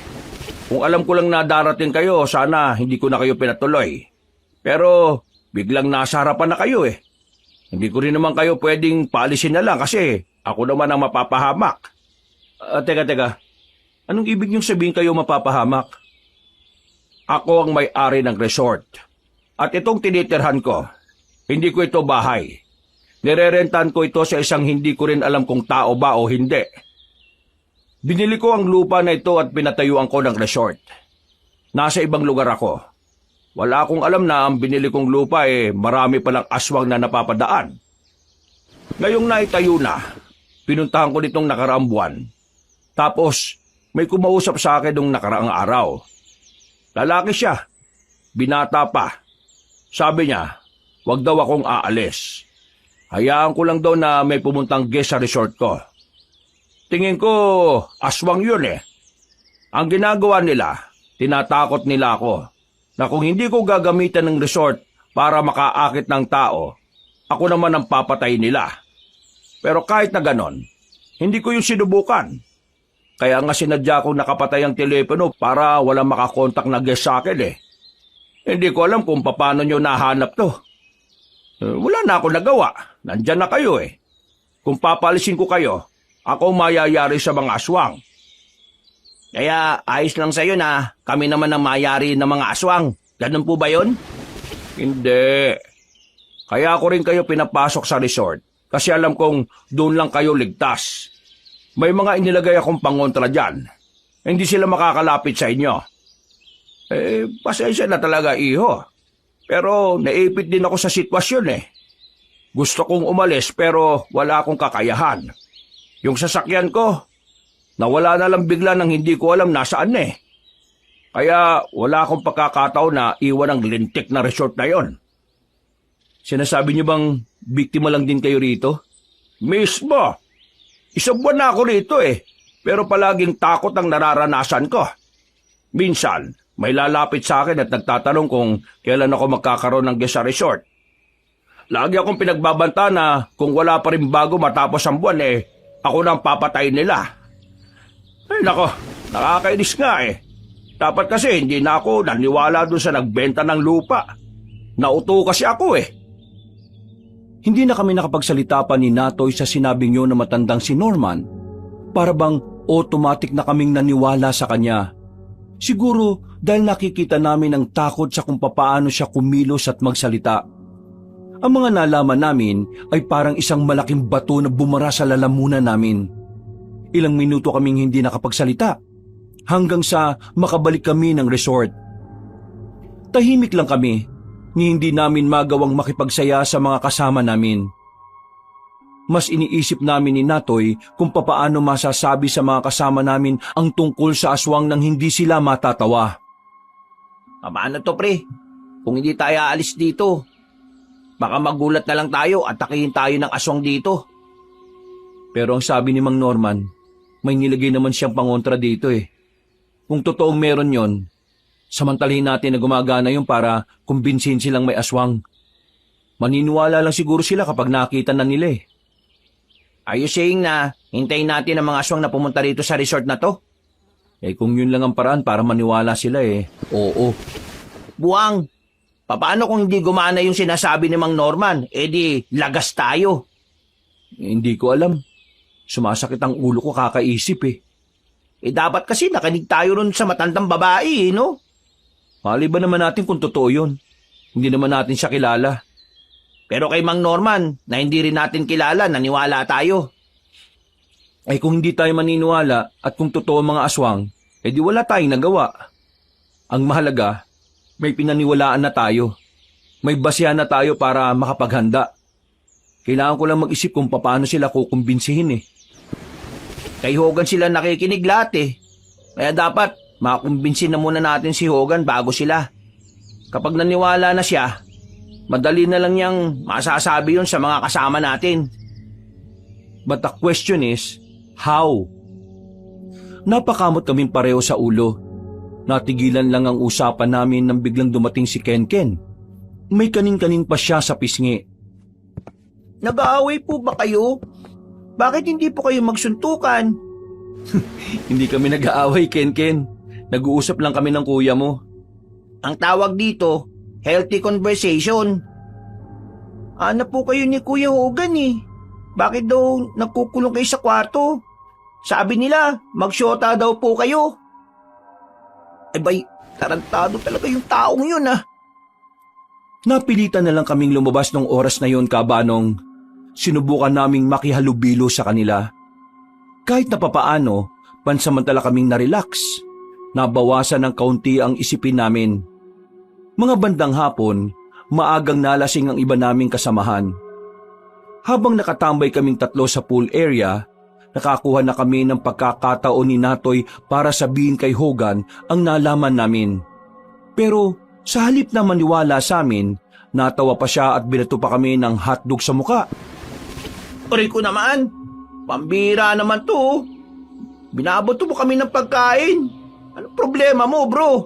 Kung alam ko lang na darating kayo, sana hindi ko na kayo pinatuloy. Pero biglang nasa harapan na kayo eh. Hindi ko rin naman kayo pwedeng paalisin na lang kasi ako naman ang mapapahamak. Teka. Anong ibig niyong sabihin kayo mapapahamak? Ako ang may-ari ng resort. At itong tinitirhan ko, hindi ko ito bahay. Nirerentahan ko ito sa isang hindi ko rin alam kung tao ba o hindi. Binili ko ang lupa na ito at pinatayuan ko ng resort. Nasa ibang lugar ako. Wala akong alam na ang binili kong lupa marami palang aswang na napapadaan. Ngayong naitayo na, pinuntahan ko nitong nakaraang buwan. Tapos, may kumausap sa akin nung nakaraang araw. Lalaki siya. Binata pa. Sabi niya, wag daw akong aalis. Hayaan ko lang daw na may pumuntang guest sa resort ko. Tingin ko, aswang yun eh. Ang ginagawa nila, tinatakot nila ako na kung hindi ko gagamitan ng resort para makaakit ng tao, ako naman ang papatay nila. Pero kahit na ganon, hindi ko yung sinubukan. Kaya nga sinadya kong nakapatay ang telepono para walang makakontak na guest sa akin eh. Hindi ko alam kung paano nyo nahanap to. Wala na ako nagawa. Nandyan na kayo eh. Kung papalisin ko kayo, ako mayayari sa mga aswang. Kaya ayos lang sa'yo na kami naman ang mayari ng mga aswang. Ganun po ba yun? Hindi. Kaya ako rin kayo pinapasok sa resort kasi alam kong doon lang kayo ligtas. May mga inilagay akong pangontra dyan. Hindi sila makakalapit sa inyo. Pasensya na talaga, iho. Pero naipit din ako sa sitwasyon eh. Gusto kong umalis pero wala akong kakayahan. Yung sasakyan ko, nawala na lang bigla nang hindi ko alam nasaan eh. Kaya wala akong pagkakataon na iwan ang lintik na resort na yon. Sinasabi niyo bang biktima lang din kayo rito? Mismo! Isang buwan na ako rito eh, pero palaging takot ang nararanasan ko. Minsan, may lalapit sa akin at nagtatanong kung kailan ako magkakaroon ng guest sa resort. Lagi akong pinagbabanta na kung wala pa rin bago matapos ang buwan ako nang papatay nila. Ay nako, nakakainis nga eh. Dapat kasi hindi na ako naniwala doon sa nagbenta ng lupa. Nauto kasi ako eh. Hindi na kami nakapagsalita pa ni Natoy sa sinabing yun na matandang si Norman. Para bang automatic na kaming naniwala sa kanya. Siguro dahil nakikita namin ang takot sa kung papaano siya kumilos at magsalita. Ang mga nalaman namin ay parang isang malaking bato na bumara sa lalamunan namin. Ilang minuto kaming hindi nakapagsalita hanggang sa makabalik kami ng resort. Tahimik lang kami ni hindi namin magawang makipagsaya sa mga kasama namin. Mas iniisip namin ni Natoy kung papaano masasabi sa mga kasama namin ang tungkol sa aswang nang hindi sila matatawa. Paano to pre? Kung hindi tayo aalis dito, baka magulat na lang tayo at takihin tayo ng aswang dito. Pero ang sabi ni Mang Norman, may nilagay naman siyang pangontra dito eh. Kung totoong meron yon, samantalahin natin na gumagana yun para kumbinsin silang may aswang. Maniniwala lang siguro sila kapag nakita na nila eh. Are you saying na hintayin natin ang mga aswang na pumunta rito sa resort na to? Eh kung yun lang ang paraan para maniwala sila eh, oo. Buwang, Paano kung hindi gumana yung sinasabi ni Mang Norman? Di lagas tayo. Hindi ko alam. Sumasakit ang ulo ko kakaisip eh. Dapat kasi nakinig tayo ron sa matandang babae, no? Malay ba naman natin kung totoo yun? Hindi naman natin siya kilala. Pero kay Mang Norman, na hindi rin natin kilala, naniwala tayo. Ay kung hindi tayo maniniwala at kung totoo ang mga aswang, di wala tayong nagawa. Ang mahalaga, may pinaniwalaan na tayo. May basihan na tayo para makapaghanda. Kailangan ko lang mag-isip kung paano sila kukumbinsihin eh. Kay Hogan sila nakikinig lahat eh. Kaya dapat makumbinsin na muna natin si Hogan bago sila. Kapag naniwala na siya, madali na lang niyang masasabi yun sa mga kasama natin. But the question is, how? Napakamot kaming pareho sa ulo. Natigilan lang ang usapan namin nang biglang dumating si Kenken. May kaning-kaning pa siya sa pisngi. Nag-aaway po ba kayo? Bakit hindi po kayo magsuntukan? Hindi kami nag-aaway, Kenken. Nag-uusap lang kami ng kuya mo. Ang tawag dito, healthy conversation. Ano po kayo ni Kuya Hogan eh? Bakit daw nagkukulong kayo sa kwarto? Sabi nila, magsyota daw po kayo. Bay, tarantado talaga yung taong yun ah. Napilitan na lang kaming lumabas nung oras na yon, Kabanong. Sinubukan naming makihalubilo sa kanila. Kahit na papaano, pansamantala kaming na-relax. Nabawasan ng kaunti ang isipin namin. Mga bandang hapon, maagang nalasing ang iba naming kasamahan. Habang nakatambay kaming tatlo sa pool area, nakakuha na kami ng pagkakataon ni Natoy para sabihin kay Hogan ang nalaman namin. Pero sa halip na maniwala sa amin, natawa pa siya at binato pa kami ng hotdog sa muka. Pare ko naman, pambira naman to. Oh. Binabato mo kami ng pagkain. Anong problema mo, bro?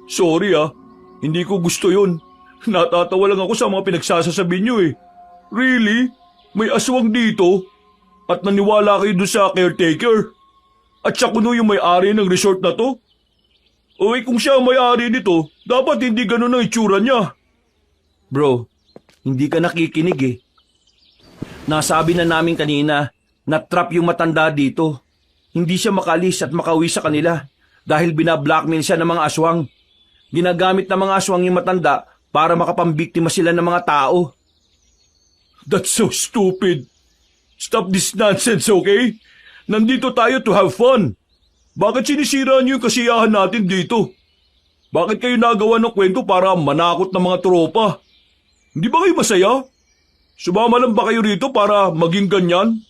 Sorry hindi ko gusto yun. Natatawa lang ako sa mga pinagsasasabi niyo eh. Really? May aswang dito? At naniwala kayo doon sa caretaker? At siya kuno yung may-ari ng resort na to? Kung siya ang may-ari nito, dapat hindi ganun ang itsura niya. Bro, hindi ka nakikinig eh. Nasabi na namin kanina na trap yung matanda dito. Hindi siya makalis at makauwi sa kanila dahil binablockmail siya ng mga aswang. Ginagamit ng mga aswang yung matanda para makapambiktima sila ng mga tao. That's so stupid. Stop this nonsense, okay? Nandito tayo to have fun. Bakit sinisira niyo yung kasiyahan natin dito? Bakit kayo nagawa ng kwento para manakot ng mga tropa? Hindi ba kayo masaya? Sumama lang ba kayo rito para maging ganyan?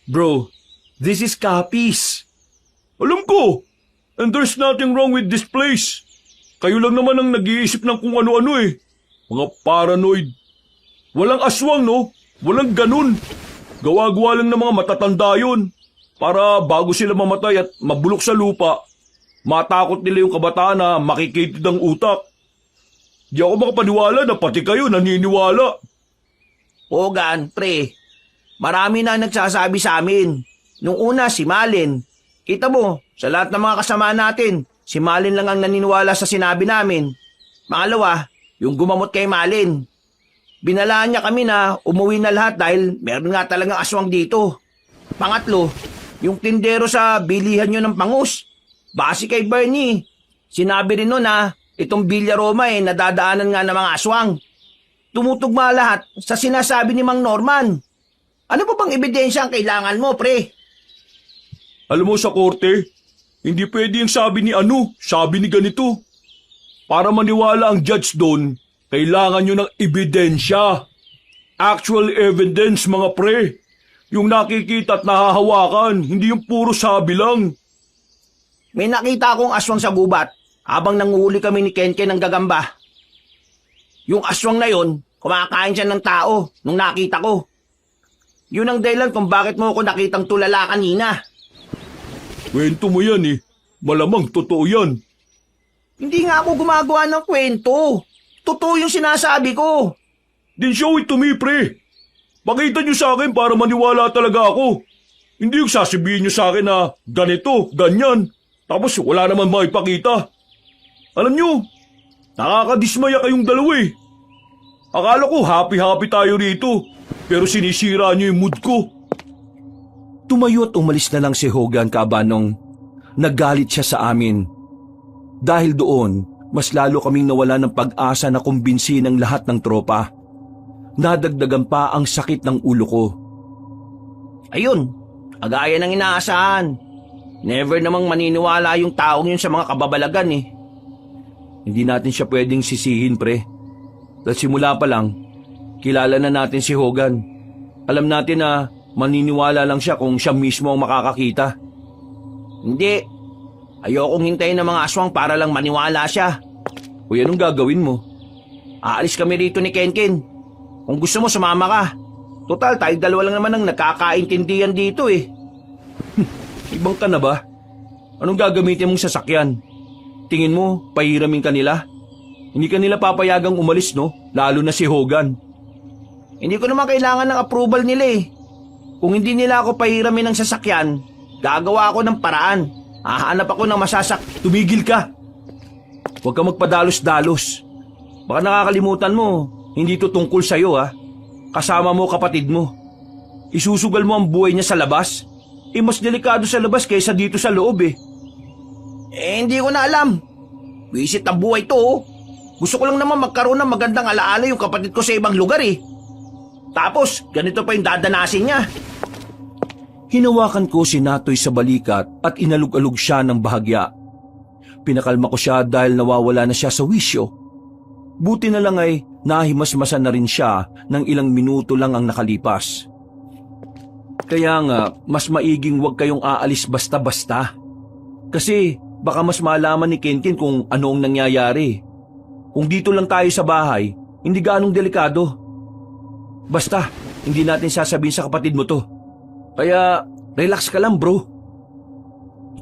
Bro, this is Capiz. Alam ko. And there's nothing wrong with this place. Kayo lang naman ang nag-iisip ng kung ano-ano eh. Mga paranoid. Walang aswang, no? Walang ganun. Gawa-gawa lang ng mga matatanda yun. Para bago sila mamatay at mabulok sa lupa, matakot nila yung kabataan na makikitid ang utak. Di ako makapaniwala na pati kayo naniniwala. Hogan, pre, marami na nagsasabi sa amin. Nung una, si Malin. Kita mo, sa lahat ng mga kasama natin, si Malin lang ang naniniwala sa sinabi namin. Pangalawa, yung gumamot kay Malin. Binalaan niya kami na umuwi na lahat dahil meron nga talagang aswang dito. Pangatlo, yung tindero sa bilihan nyo ng pangus. Base kay Bernie. Sinabi rin nun na itong Villa Roma nadadaanan nga ng mga aswang. Tumutugma lahat sa sinasabi ni Mang Norman. Ano pa bang ebidensya ang kailangan mo, pre? Alam mo sa korte, hindi pwede yung sabi ni sabi ni ganito. Para maniwala ang judge doon, kailangan nyo ng ebidensya. Actual evidence, mga pre. Yung nakikita at nahahawakan, hindi yung puro sabi lang. May nakita akong aswang sa gubat habang nanguhuli kami ni Kenken ng gagamba. Yung aswang na yon, kumakain siya ng tao nung nakita ko. Yun ang dahilan kung bakit mo ako nakitang tulala kanina. Kwento mo yan eh. Malamang totoo yan. Hindi nga ako gumagawa ng kwento. Totoo yung sinasabi ko. Then show it to me, pre. Pakita nyo sa akin para maniwala talaga ako. Hindi yung sasabihin nyo sa akin na ganito, ganyan. Tapos wala naman maipakita. Alam nyo, Nakakadismaya kayong dalawa eh. Akala ko happy-happy tayo rito, pero sinisira niyo yung mood ko. Tumayo at umalis na lang si Hogan, Kabanong. Nagalit siya sa amin. Dahil doon, mas lalo kaming nawala ng pag-asa na kumbinsi ng lahat ng tropa. Nadagdagan pa ang sakit ng ulo ko. Ayun, agaya ng inaasahan. Never namang maniniwala yung taong yun sa mga kababalagan eh. Hindi natin siya pwedeng sisihin, pre. Dahil simula pa lang, kilala na natin si Hogan. Alam natin na maniniwala lang siya kung siya mismo ang makakakita. Hindi. Ayokong hintayin ng mga aswang para lang maniwala siya. O anong gagawin mo? Aalis kami rito ni Kenken. Kung gusto mo, sumama ka. Total, tayo dalawa lang naman ang nagkakaintindihan dito eh. Ibang ka na ba? Anong gagamitin mong sasakyan? Tingin mo, pahiramin ka nila? Hindi ka nila papayagang umalis, no? Lalo na si Hogan. Hindi ko naman kailangan ng approval nila eh. Kung hindi nila ako pahiramin ng sasakyan, gagawa ako ng paraan. Hahanap ako ng Tumigil ka! Huwag ka magpadalos-dalos. Baka nakakalimutan mo, hindi to tungkol sa'yo ha. Kasama mo kapatid mo. Isusugal mo ang buhay niya sa labas. Mas delikado sa labas kaysa dito sa loob eh. Hindi ko na alam. Visit ang buhay to oh. Gusto ko lang naman magkaroon ng magandang alaala yung kapatid ko sa ibang lugar eh. Tapos, ganito pa yung dadanasin niya. Hinawakan ko si Natoy sa balikat at inalug-alug siya ng bahagya. Pinakalma ko siya dahil nawawala na siya sa wisyo. Buti na lang ay nahimasmasan na rin siya ng ilang minuto lang ang nakalipas. Kaya nga, mas maiging huwag kayong aalis basta-basta. Kasi baka mas malaman ni Kenken kung ano ang nangyayari. Kung dito lang tayo sa bahay, hindi ganong delikado. Basta, hindi natin sasabihin sa kapatid mo to. Kaya, relax ka lang bro.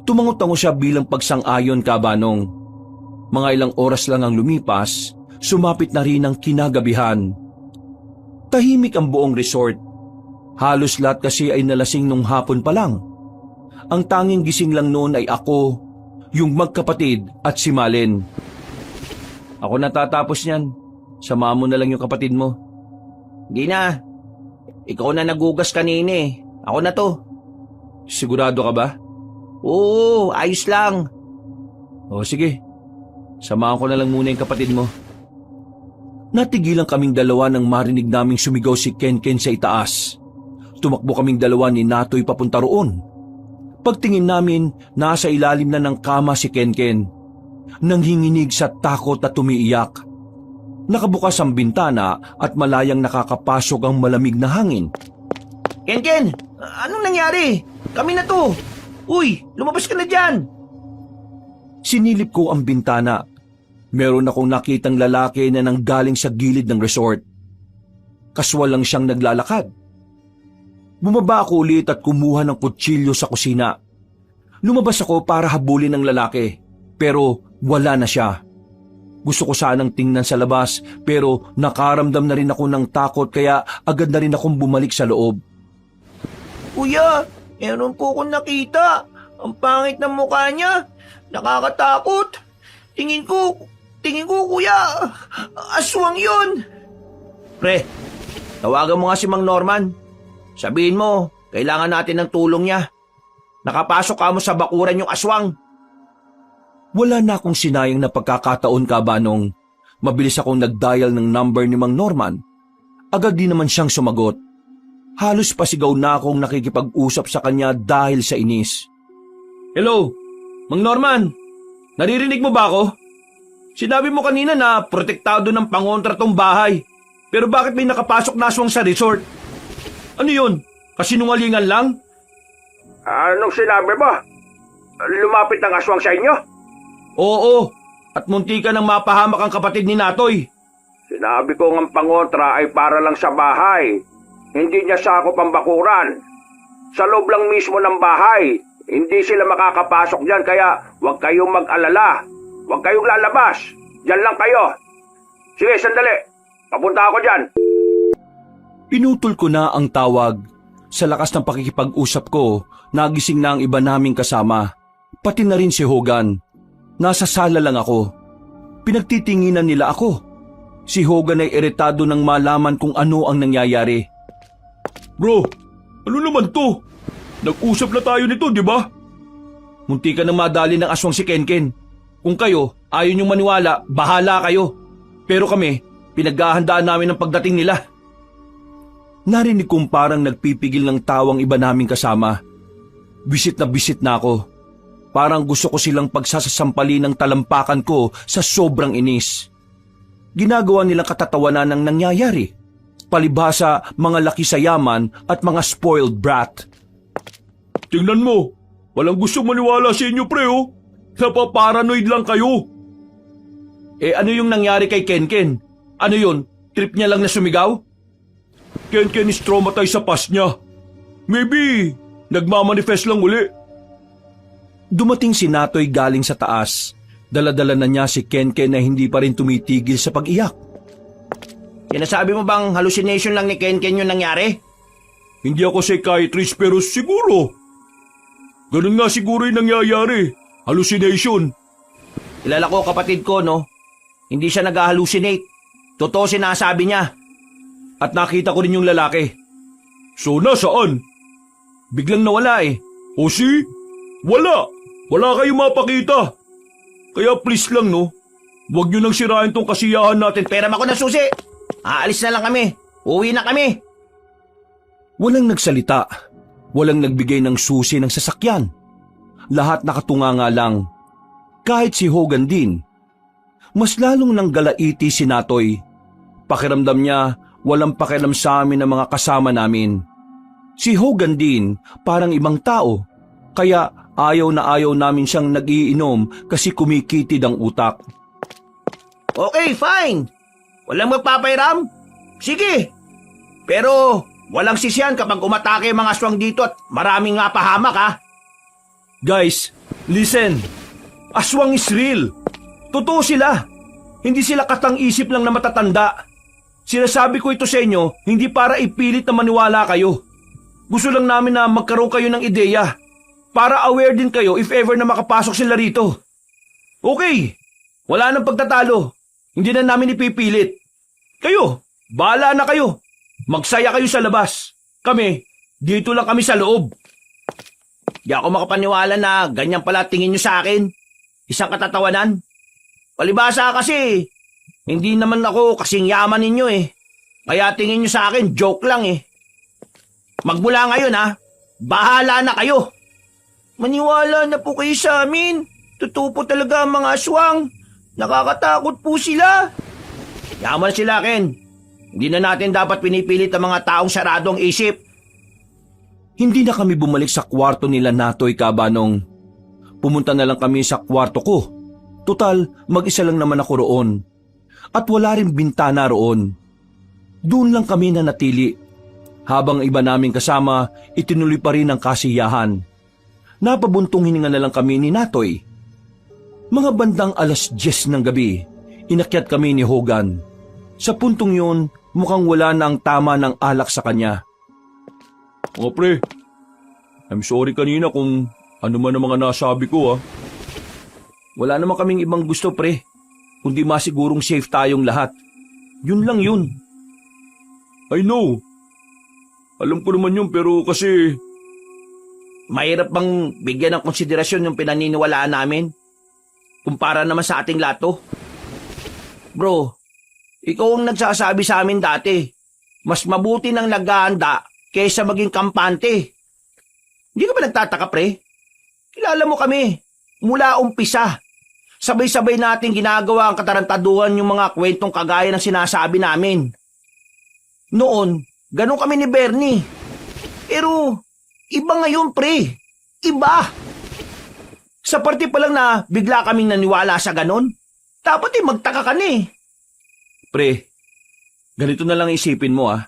Tumangot-tango siya bilang pagsang-ayon, Kabanong. Mga ilang oras lang ang lumipas, sumapit na rin ang kinagabihan. Tahimik ang buong resort. Halos lahat kasi ay nalasing nung hapon pa lang. Ang tanging gising lang noon ay ako, yung magkapatid at si Malen. Ako natatapos niyan. Sama mo na lang yung kapatid mo. Hindi na. Ikaw na nagugas kanina eh. Ako na to. Sigurado ka ba? Oo, ayos lang. O sige, samahan ko na lang muna yung kapatid mo. Natigilan kaming dalawa nang marinig naming sumigaw si Kenken sa itaas. Tumakbo kaming dalawa ni Natoy papunta roon. Pagtingin namin, nasa ilalim na ng kama si Kenken. Nanghinginig sa takot at umiiyak. Nakabukas ang bintana at malayang nakakapasok ang malamig na hangin. Kenken, anong nangyari? Kami na to. Uy, lumabas ka na dyan. Sinilip ko ang bintana. Meron akong nakitang lalaki na nanggaling sa gilid ng resort. Kaswal lang siyang naglalakad. Bumaba ako ulit at kumuha ng kutsilyo sa kusina. Lumabas ako para habulin ang lalaki, pero wala na siya. Gusto ko sanang tingnan sa labas, pero nakaramdam na rin ako ng takot kaya agad na rin akong bumalik sa loob. Kuya, meron po akong nakita. Ang pangit ng mukha niya. Nakakatakot. Tingin ko kuya, aswang yun. Pre, tawagan mo nga si Mang Norman. Sabihin mo, kailangan natin ng tulong niya. Nakapasok ka mo sa bakuran yung aswang. Wala na akong sinayang na pagkakataon, Kabanong. Mabilis akong nag-dial ng number ni Mang Norman. Agad din naman siyang sumagot. Halos pasigaw na akong nakikipag-usap sa kanya dahil sa inis. Hello, Mang Norman. Naririnig mo ba ako? Sinabi mo kanina na protektado ng pangontra tong bahay. Pero bakit may nakapasok na aswang sa resort? Ano yun? Kasinungalingan lang? Anong sinabi mo? Lumapit ang aswang sa inyo? Oo, at munti ka nang mapahamak ang kapatid ni Natoy. Sinabi ko ang pangontra ay para lang sa bahay. Hindi niya sakop ang bakuran. Sa loob lang mismo ng bahay. Hindi sila makakapasok dyan kaya huwag kayong mag-alala. Huwag kayong lalabas. Diyan lang kayo. Sige, sandali. Papunta ako dyan. Pinutol ko na ang tawag. Sa lakas ng pakikipag-usap ko, nagising na ang iba naming kasama. Pati na rin si Hogan. Nasa sala lang ako. Pinagtitinginan nila ako. Si Hogan ay iritado nang malaman kung ano ang nangyayari. Bro, ano naman to? Nag-usap na tayo nito, di ba? Munti ka nang madali ng aswang si Kenken. Kung kayo, ayaw niyong maniwala, bahala kayo. Pero kami, pinaghahandaan namin ang pagdating nila. Narinig kong parang nagpipigil ng tawang iba naming kasama. Bisit na ako. Parang gusto ko silang pagsasasampali ng talampakan ko sa sobrang inis. Ginagawa nilang katatawanan ng nangyayari. Palibhasa mga laki sa yaman at mga spoiled brat. Tingnan mo, walang gustong maniwala sa inyo, pre, oh. Napaparanoid lang kayo. Eh ano yung nangyari kay Kenken? Ano yun? Trip niya lang na sumigaw? Ken is traumatized sa past niya. Maybe, nagmamanifest lang uli. Dumating si Natoy galing sa taas. Dala-dala na niya si Kenken na hindi pa rin tumitigil sa pag-iyak. Sinasabi mo bang hallucination lang ni Kenken yung nangyari? Hindi ako psychiatrist pero siguro. Ganun nga siguro yung nangyayari. Hallucination. Kilala ko kapatid ko, no? Hindi siya nag-hallucinate. Totoo sinasabi niya. At nakita ko rin yung lalaki. So nasaan? Biglang nawala eh. O si? Wala. Wala kayong mapakita. Kaya please lang, no? Huwag nyo nang sirain tong kasiyahan natin. Pera ako na susi. Aalis na lang kami. Uwi na kami. Walang nagsalita. Walang nagbigay ng susi ng sasakyan. Lahat nakatunganga lang. Kahit si Hogan din. Mas lalong nang galaiti si Natoy. Pakiramdam niya, walang pakialam sa amin ng mga kasama namin. Si Hogan din, parang ibang tao. Kaya ayaw na ayaw namin siyang nag-iinom kasi kumikitid ang utak. Okay, fine. Walang magpapairam? Sige. Pero walang sisyan kapag umatake ang mga aswang dito at maraming nga pahamak, ha? Guys, listen. Aswang is real. Totoo sila. Hindi sila katang-isip lang na matatanda. Sinasabi ko ito sa inyo, hindi para ipilit na maniwala kayo. Gusto lang namin na magkaroon kayo ng ideya. Para aware din kayo if ever na makapasok sila rito. Okay, wala nang pagtatalo. Hindi na namin ipipilit. Kayo, bahala na kayo. Magsaya kayo sa labas. Kami, dito lang kami sa loob. Di ako makapaniwala na ganyan pala tingin nyo sa akin. Isang katatawanan. Palibasa kasi, hindi naman ako kasing yaman ninyo eh. Kaya tingin nyo sa akin, joke lang eh. Magmula ngayon ha, bahala na kayo. Maniwala na po kayo sa amin. Totoo po talaga ang mga aswang. Nakakatakot po sila. Yaman sila, Ken. Hindi na natin dapat pinipilit ang mga taong sarado ang isip. Hindi na kami bumalik sa kwarto nila Natoy Kabanong. Pumunta na lang kami sa kwarto ko. Total, mag-isa lang naman ako roon. At wala rin bintana roon. Doon lang kami nanatili. Habang iba naming kasama, itinuloy pa rin ang kasiyahan. Napabuntong hininga na lang kami ni Natoy. Mga bandang 10:00 ng gabi, inakyat kami ni Hogan. Sa puntong yun, mukhang wala na ang tama ng alak sa kanya. Mga pre, I'm sorry kanina kung ano man ang mga nasabi ko, ha. Wala naman kaming ibang gusto, pre. Kundi masigurong safe tayong lahat. Yun lang yun. I know. Alam ko naman yun pero kasi... Mahirap bang bigyan ng konsiderasyon yung pinaniniwalaan namin? Kumpara naman sa ating lato. Bro, ikaw ang nagsasabi sa amin dati. Mas mabuti nang naghahanda kaysa maging kampante. Hindi ka ba nagtataka, pre? Kilala mo kami. Mula umpisa. Sabay-sabay natin ginagawa ang katarantaduhan yung mga kwentong kagaya ng sinasabi namin. Noon, ganun kami ni Bernie. Pero, iba ngayon, pre. Iba. Sa parte pa lang na bigla kaming naniwala sa ganun. Dapat magtaka ka na eh. Pre, ganito na lang isipin mo ah.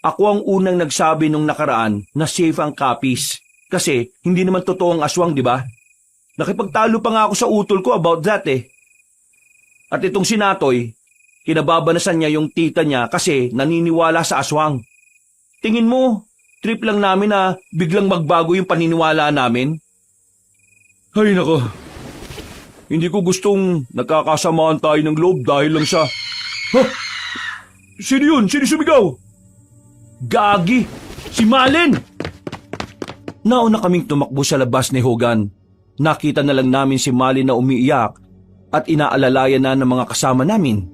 Ako ang unang nagsabi nung nakaraan na safe ang copies. Kasi hindi naman totoo ang aswang, di ba? Nakipagtalo pa nga ako sa utol ko about that eh. At itong si Natoy, kinababanasan niya yung tita niya kasi naniniwala sa aswang. Tingin mo, trip lang namin na biglang magbago yung paniniwala namin? Ay nako, hindi ko gustong nagkakasamaan tayo ng loob dahil lang sa... Ha? Sino yun? Sino sumigaw? Gagi! Si Malin! Nauna kaming tumakbo sa labas ni Hogan. Nakita na lang namin si Malin na umiiyak at inaalalayan na ng mga kasama namin.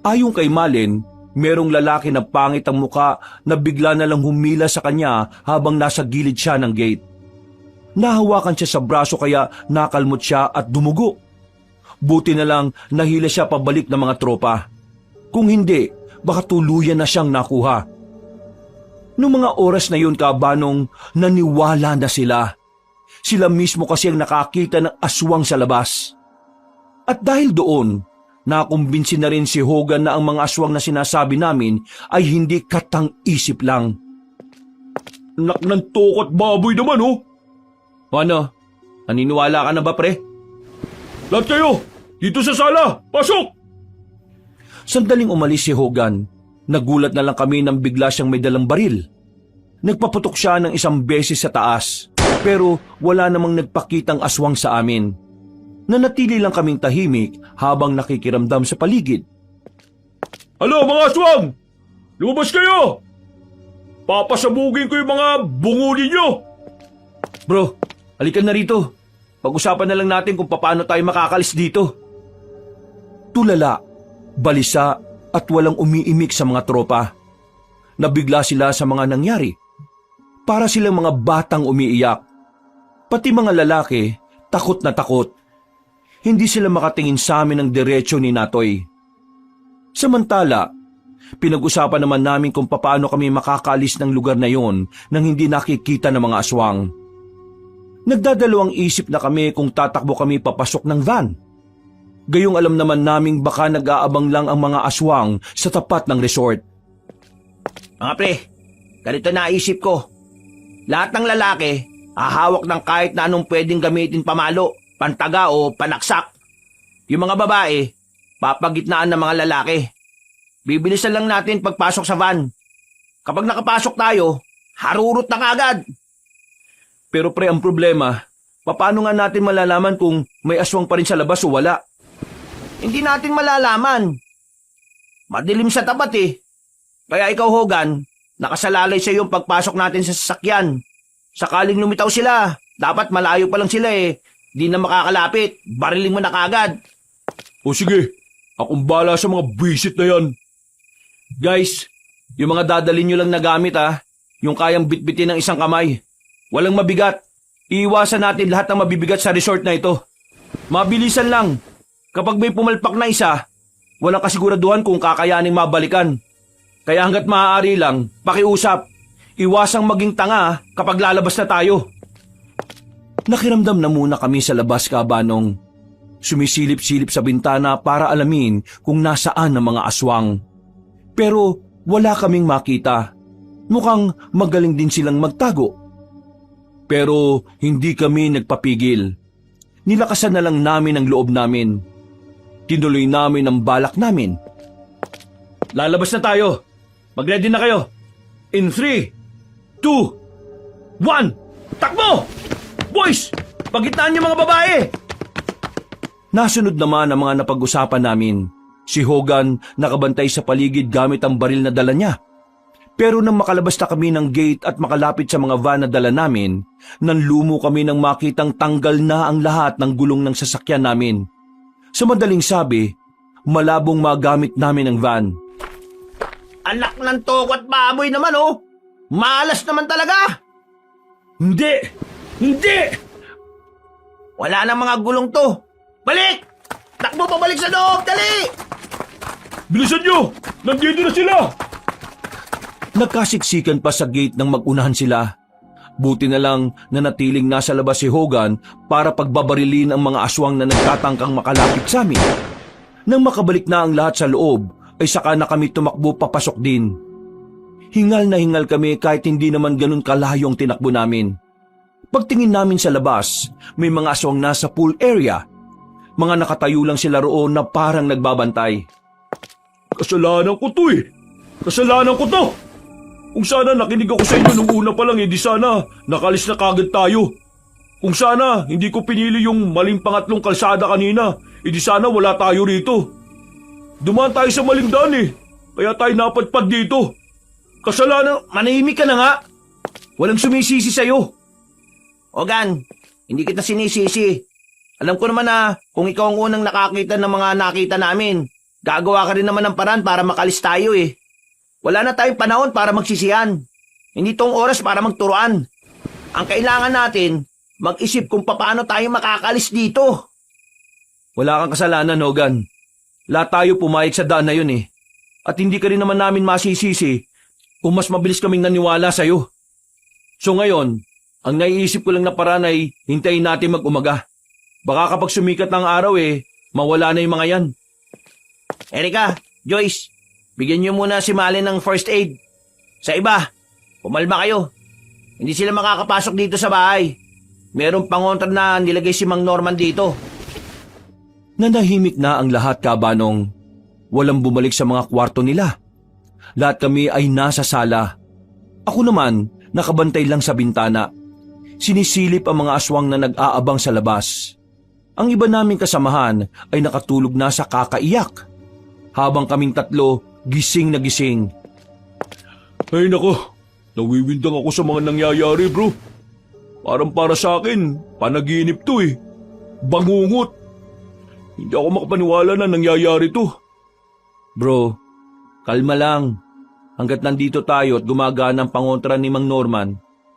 Ayon kay Malin, merong lalaki na pangit ang muka na bigla na lang humila sa kanya habang nasa gilid siya ng gate. Nahawakan siya sa braso kaya nakalmot siya at dumugo. Buti na lang nahila siya pabalik ng mga tropa. Kung hindi, baka tuluyan na siyang nakuha. Noong mga oras na yun, Kabanong, naniwala na sila. Sila mismo kasi ang nakakita ng aswang sa labas. At dahil doon, nakumbinsi na rin si Hogan na ang mga aswang na sinasabi namin ay hindi katang-isip lang. Anak ng tokot baboy naman, oh! Ano? Naniniwala ka na ba, pre? Lahat kayo! Dito sa sala! Pasok! Sandaling umalis si Hogan. Nagulat na lang kami nang bigla siyang may dalang baril. Nagpaputok siya ng isang beses sa taas, pero wala namang nagpakitang aswang sa amin. Nanatili lang kaming tahimik habang nakikiramdam sa paligid. Alo, mga aswang! Lumabas kayo! Papasabugin ko yung mga bungo ninyo! Bro, halika na rito. Pag-usapan na lang natin kung paano tayo makakalis dito. Tulala, balisa at walang umiimik sa mga tropa. Nabigla sila sa mga nangyari. Para silang mga batang umiiyak. Pati mga lalaki, takot na takot. Hindi sila makatingin sa amin ng diretsyo ni Natoy. Samantala, pinag-usapan naman namin kung paano kami makakalis ng lugar na yon nang hindi nakikita ng mga aswang. Nagdadalawang isip na kami kung tatakbo kami papasok ng van. Gayong alam naman naming baka nag-aabang lang ang mga aswang sa tapat ng resort. Mga pre, ganito naisip ko. Lahat ng lalaki, hahawak ng kahit na anong pwedeng gamitin pamalo, pantaga o panaksak. Yung mga babae, papagitnaan ng mga lalaki. Bibilisan lang natin pagpasok sa van. Kapag nakapasok tayo, harurot na kagad. Pero pre, ang problema, paano nga natin malalaman kung may aswang pa rin sa labas o wala? Hindi natin malalaman. Madilim sa tapat eh. Kaya ikaw, Hogan, nakasalalay sa yung pagpasok natin sa sasakyan. Sakaling lumitaw sila, dapat malayo pa lang sila eh. Di na makakalapit, bariling mo na kagad. O sige, akong bala sa mga bisit na yan. Guys, yung mga dadalhin nyo lang na gamit yung kayang bitbitin ng isang kamay. Walang mabigat. Iiwasan natin lahat ng mabibigat sa resort na ito. Mabilisan lang. Kapag may pumalpak na isa, walang kasiguraduhan kung kakayaning mabalikan. Kaya hanggat maaari lang, pakiusap. Iwasang maging tanga kapag lalabas na tayo. Nakiramdam na muna kami sa labas, Kabanong. Sumisilip-silip sa bintana para alamin kung nasaan ang mga aswang. Pero wala kaming makita. Mukhang magaling din silang magtago. Pero hindi kami nagpapigil. Nilakasan na lang namin ang loob namin. Tinuloy namin ang balak namin. Lalabas na tayo. Mag-ready na kayo. In 3, 2, 1, takbo! Boys, pagitaan niyo mga babae! Nasunod naman ang mga napag-usapan namin. Si Hogan nakabantay sa paligid gamit ang baril na dala niya. Pero nang makalabas na kami ng gate at makalapit sa mga van na dala namin, nanlumo kami nang makitang tanggal na ang lahat ng gulong ng sasakyan namin. Sa madaling sabi, malabong magamit namin ang van. Anak ng tokot baboy naman oh. Malas naman talaga. Hindi! Hindi! Wala nang mga gulong to. Balik! Takbo pabalik sa loob, dali! Bilisan nyo! Nandito na sila! Nagkasiksikan pa sa gate nang magunahan sila. Buti na lang na natiling nasa labas si Hogan para pagbabarilin ang mga aswang na nagtatangkang makalapit sa amin. Nang makabalik na ang lahat sa loob, ay saka na kami tumakbo papasok din. Hingal na hingal kami kahit hindi naman ganun kalayo ang tinakbo namin. Pagtingin namin sa labas, may mga aswang nasa pool area. Mga nakatayo lang sila roon na parang nagbabantay. Kasalanan ko to eh! Kasalanan ko to! Kung sana nakinig ako sa inyo nung una pa lang di sana nakalis na kagad tayo. Kung sana hindi ko pinili yung maling pangatlong kalsada kanina, edi sana wala tayo rito. Dumaan tayo sa maling daan eh, kaya tayo napadpad dito. Kasalanan, Manahimik ka na nga. Walang sumisisi sa'yo. Ogan, hindi kita sinisisi. Alam ko naman na kung ikaw ang unang nakakita ng mga nakita namin, gagawa ka rin naman ng paraan para makalis tayo eh. Wala na tayong panahon para magsisihan. Hindi tong oras para magturuan. Ang kailangan natin, mag-isip kung paano tayo makakalis dito. Wala kang kasalanan, Hogan. Lahat tayo pumayag sa daan na yun eh. At hindi ka rin naman namin masisisi kung mas mabilis kaming naniwala sa'yo. So ngayon, ang naiisip ko lang na paraan ay hintayin natin mag-umaga. Baka kapag sumikat ng araw mawala na yung mga yan. Erika, Joyce, bigyan niyo muna si Malin ng first aid. Sa iba, pumalma kayo. Hindi sila makakapasok dito sa bahay. Merong pangontra na nilagay si Mang Norman dito. Nanahimik na ang lahat, Kabanong. Walang bumalik sa mga kwarto nila. Lahat kami ay nasa sala. Ako naman, nakabantay lang sa bintana. Sinisilip ang mga aswang na nag-aabang sa labas. Ang iba naming kasamahan ay nakatulog na sa kakaiyak. Habang kaming tatlo, gising na gising. ay nako, nawiwindang ako sa mga nangyayari bro. Parang para sa akin, panaginip to eh. Bangungot. Hindi ako makapaniwala na nangyayari to. Bro, kalma lang. Hanggat nandito tayo at gumagana ang pangontra ni Mang Norman,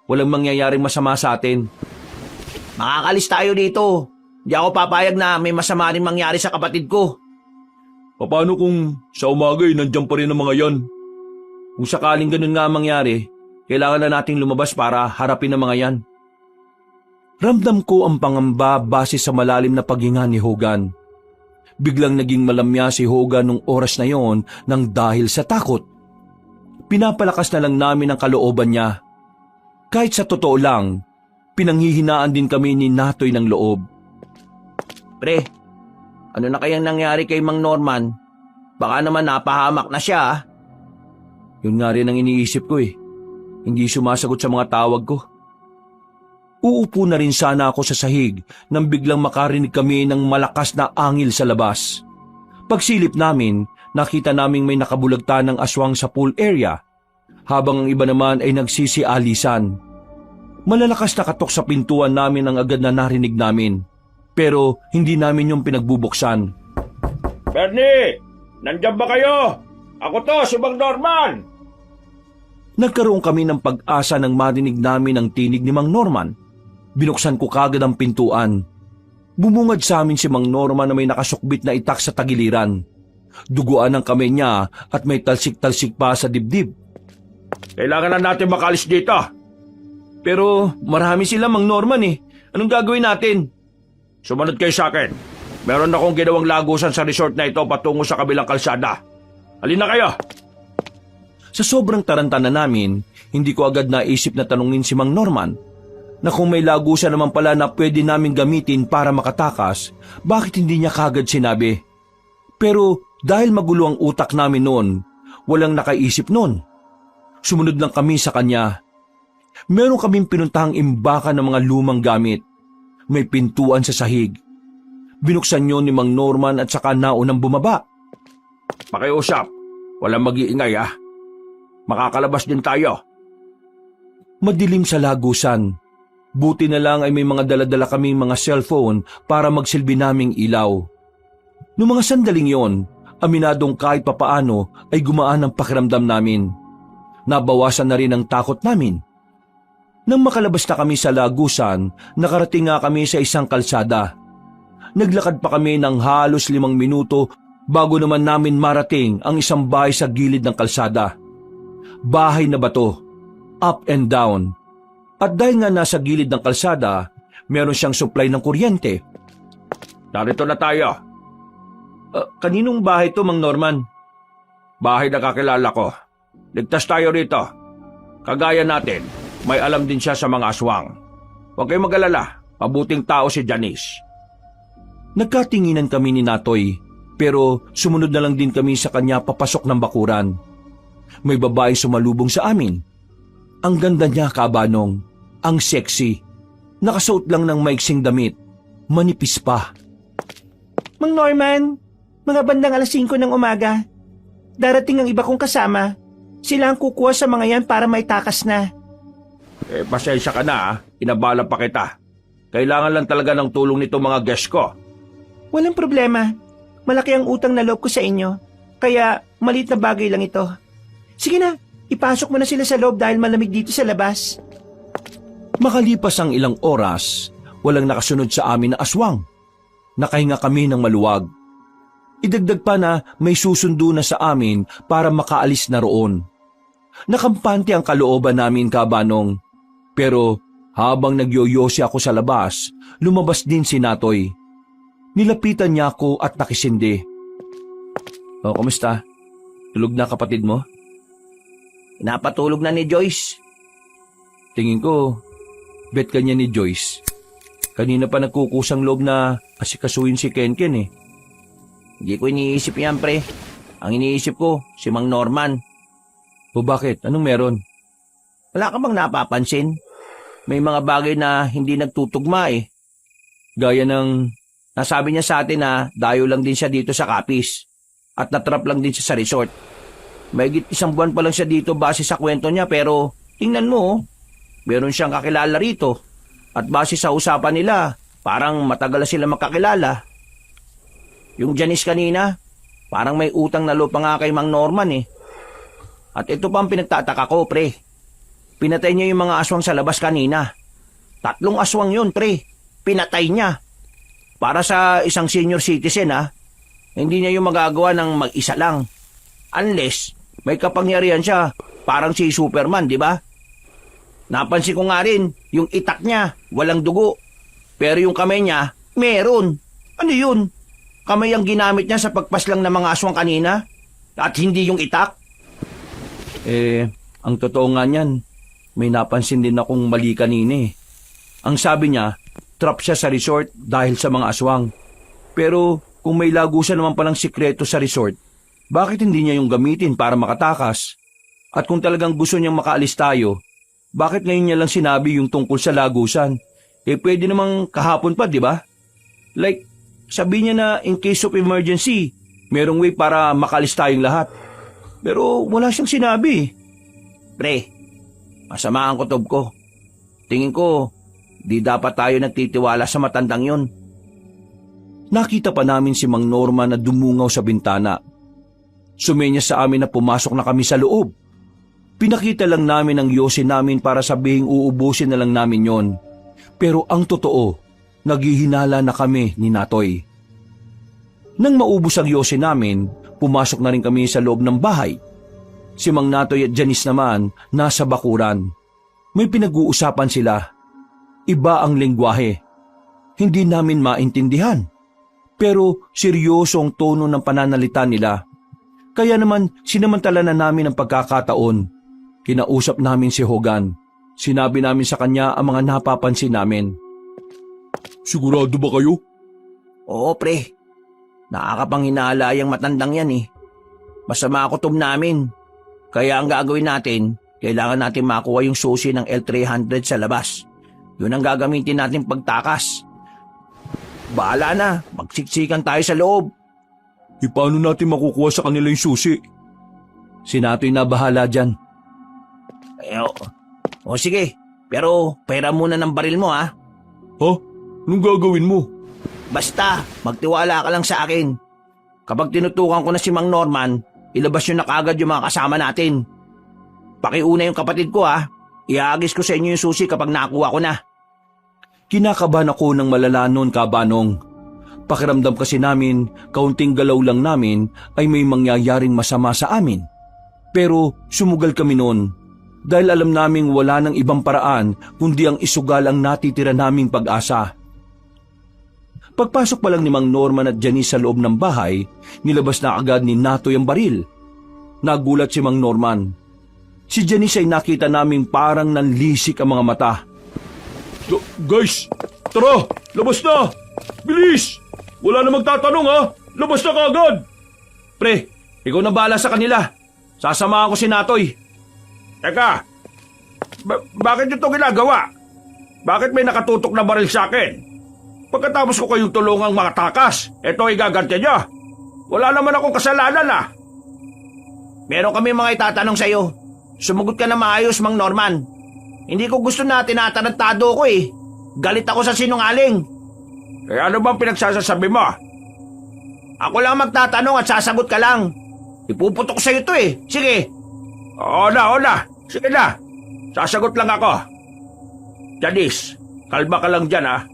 walang mangyayaring masama sa atin. Makakalis tayo dito. Hindi ako papayag na may masama rin mangyari sa kapatid ko. Paano kung sa umaga nandiyan pa rin ang mga yan? Kung sakaling ganun nga ang mangyari, kailangan na nating lumabas para harapin ang mga yan. Ramdam ko ang pangamba base sa malalim na paghinga ni Hogan. Biglang naging malamya si Hogan nung oras na yon nang dahil sa takot. Pinapalakas na lang namin ang kalooban niya. Kahit sa totoo lang, pinanghihinaan din kami ni Natoy ng loob. Pre, ano na kayang nangyari kay Mang Norman? Baka naman napahamak na siya ah. Yun nga rin ang iniisip ko eh. Hindi sumasagot sa mga tawag ko. Uupo na rin sana ako sa sahig nang biglang makarinig kami ng malakas na angil sa labas. Pagsilip namin, nakita naming may nakabulagta ng aswang sa pool area, habang ang iba naman ay nagsisialisan. Malalakas na katok sa pintuan namin ang agad na narinig namin, pero hindi namin yung pinagbubuksan. Bernie! Nandiyan ba kayo? Ako to, si Mang Norman! Nagkaroon kami ng pag-asa nang marinig namin ang tinig ni Mang Norman. Binuksan ko kagad ang pintuan. Bumungad sa amin si Mang Norman na may nakasukbit na itak sa tagiliran. Duguan ang kamay niya at may talsik-talsik pa sa dibdib. Kailangan na natin makalis dito. Pero marami sila, Mang Norman eh. Anong gagawin natin? Sumunod kayo sa akin. Meron akong ginawang lagusan sa resort na ito patungo sa kabilang kalsada. Halina kayo! Sa sobrang tarantana namin, hindi ko agad naisip na tanungin si Mang Norman na kung may lagusan naman pala na pwede namin gamitin para makatakas, bakit hindi niya kagad sinabi? Pero dahil magulo ang utak namin noon, walang nakaisip noon. Sumunod lang kami sa kanya. Meron kaming pinuntahang imbakan ng mga lumang gamit. May pintuan sa sahig. Binuksan yun ni Mang Norman at saka naunang bumaba. Pakiusap. Walang mag-iingay ah. Makakalabas din tayo. Madilim sa lagusan. Buti na lang ay may mga dala-dala kaming mga cellphone para magsilbi naming ilaw. Noong mga sandaling yon, aminadong kahit papaano ay gumaan ang pakiramdam namin. Nabawasan na rin ang takot namin. Nang makalabas na kami sa lagusan, nakarating nga kami sa isang kalsada. Naglakad pa kami ng halos 5 minuto bago naman namin marating ang isang bahay sa gilid ng kalsada. Bahay na bato, up and down. At dahil nga nasa gilid ng kalsada, meron siyang supply ng kuryente. Narito na tayo. Kaninong bahay to, Mang Norman? Bahay na kakilala ko. Ligtas tayo rito. Kagaya natin, may alam din siya sa mga aswang. Huwag kayong mag-alala, mabuting tao si Janice. Nagkatinginan kami ni Natoy, pero sumunod na lang din kami sa kanya papasok ng bakuran. May babae sumalubong sa amin. Ang ganda niya, Kabanong. Ang sexy. Nakasuot lang ng maiksing damit. Manipis pa. Mang Norman, mga bandang 5:00 ng umaga. Darating ang iba kong kasama. Sila ang kukuha sa mga yan para may takas na. Pasensya ka na Inabala pa kita. Kailangan lang talaga ng tulong nito mga guest ko. Walang problema. Malaki ang utang na loob ko sa inyo. Kaya maliit na bagay lang ito. Sige na, ipasok mo na sila sa loob dahil malamig dito sa labas. Makalipas ang ilang oras, walang nakasunod sa amin na aswang. Nakahinga kami ng maluwag. Idagdag pa na may susundo na sa amin para makaalis na roon. Nakampante ang kalooban namin, Kabanong. Pero habang nagyoyosi ako sa labas, lumabas din si Natoy. Nilapitan niya ako at nakisindi. O, kumusta? Tulog na kapatid mo? Napatulog na ni Joyce. Tingin ko, bet ka niya ni Joyce. Kanina pa nagkukusang loob na asikasuhin si Kenken eh. Hindi ko iniisip yan, pre. Ang iniisip ko, si Mang Norman. O bakit? Anong meron? Wala ka bang napapansin? May mga bagay na hindi nagtutugma eh. Gaya ng... Nasabi niya sa atin na dayo lang din siya dito sa Capiz. At natrap lang din siya sa resort. Mahigit 1 buwan pa lang siya dito base sa kwento niya pero tingnan mo, meron siyang kakilala rito. At base sa usapan nila, parang matagal na sila magkakilala. Yung Janice kanina, parang may utang na loob pa nga kay Mang Norman eh. At ito pa ang pinagtataka ko, pre. Pinatay niya yung mga aswang sa labas kanina. 3 aswang yun, pre. Pinatay niya. Para sa isang senior citizen, hindi niya yung magagawa ng mag-isa lang. Unless may kapangyarihan siya, parang si Superman, di ba? Napansin ko nga rin, yung itak niya, walang dugo. Pero yung kamay niya, meron. Ano yun? Kamay ang ginamit niya sa pagpaslang ng mga aswang kanina? At hindi yung itak? Ang totoo nga niyan, may napansin din akong mali kanina eh. Ang sabi niya, trap siya sa resort dahil sa mga aswang. Pero kung may lagusan naman palang sikreto sa resort, bakit hindi niya yung gamitin para makatakas? At kung talagang gusto niyang makaalis tayo, bakit ngayon niya lang sinabi yung tungkol sa lagusan? Pwede namang kahapon pa, di ba? Like, sabi niya na in case of emergency, merong way para makaalis tayong lahat. Pero wala siyang sinabi. Pre, masama ang kutob ko. Tingin ko, di dapat tayo nagtitiwala sa matandang yun. Nakita pa namin si Mang Norman na dumungaw sa bintana. Sumenya sa amin na pumasok na kami sa loob. Pinakita lang namin ang yosi namin para sabihing uubusin na lang namin yon. Pero ang totoo, naghihinala na kami ni Natoy. Nang maubos ang yosi namin, pumasok na rin kami sa loob ng bahay. Si Mang Natoy at Janice naman nasa bakuran. May pinag-uusapan sila. Iba ang lengguwahe. Hindi namin maintindihan. Pero seryoso ang tono ng pananalita nila. Kaya naman sinamantala na namin ang pagkakataon. Kinausap namin si Hogan. Sinabi namin sa kanya ang mga napapansin namin. Sigurado ba kayo? Oo, pre. Nakakapanghinala yung matandang yan eh. Masama kutob namin. Kaya ang gagawin natin, kailangan natin makuha yung susi ng L300 sa labas. Yun ang gagamitin natin pagtakas. Bahala na, magsiksikan tayo sa loob. Paano natin makukuha sa kanila yung susi? Si Natoy na bahala dyan. O sige, pero pera muna ng baril mo ha. Ha? Anong gagawin mo? Basta, magtiwala ka lang sa akin. Kapag tinutukan ko na si Mang Norman, ilabas nyo na kaagad yung mga kasama natin. Pakiuna yung kapatid ko ha. Iagis ko sa inyo yung susi kapag nakuha ko na. Kinakabahan ako ng malala noon, Kabanong. Pakiramdam kasi namin, kaunting galaw lang namin ay may mangyayaring masama sa amin. Pero sumugal kami noon dahil alam naming wala ng ibang paraan kundi ang isugal ang natitira naming pag-asa. Pagpasok pa lang ni Mang Norman at Janice sa loob ng bahay, nilabas na agad ni Natoy ang baril. Nagulat si Mang Norman. Si Janice ay nakita naming parang nanlisik ang mga mata. Guys, tara! Labas na! Bilis! Wala na magtatanong ha! Labas na kaagad! Pre, ikaw na bahala sa kanila. Sasamahan ko si Natoy. Teka! Bakit ito ginagawa? Bakit may nakatutok na baril sa akin? Pagkatapos ko kayong tulungang makatakas, ito ay gaganti niyo. Wala naman akong kasalanan ah. Meron kami mga itatanong sa'yo. Sumagot ka na maayos, Mang Norman. Hindi ko gusto na tinatarantado ko eh. Galit ako sa sinungaling. Eh ano bang pinagsasasabi mo? Ako lang magtatanong at sasagot ka lang. Ipuputok sa'yo to eh. Sige. Oo na. Sige na. Sasagot lang ako. Janice, kalma ka lang dyan ah.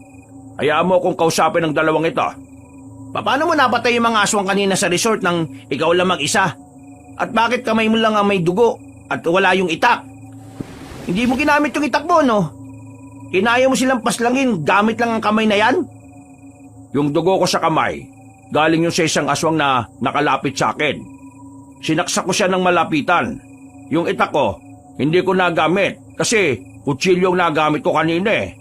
Hayaan mo akong kausapin ng dalawang ito. Paano mo napatay yung mga aswang kanina sa resort nang ikaw lang mag-isa? At bakit kamay mo lang ang may dugo at wala yung itak? Hindi mo ginamit yung itak mo, no? Kinaya mo silang paslangin gamit lang ang kamay na yan? Yung dugo ko sa kamay, galing yung sa isang aswang na nakalapit sa akin. Sinaksak ko siya ng malapitan. Yung itak ko, hindi ko nagamit kasi kutsilyo ang nagamit ko kanina eh.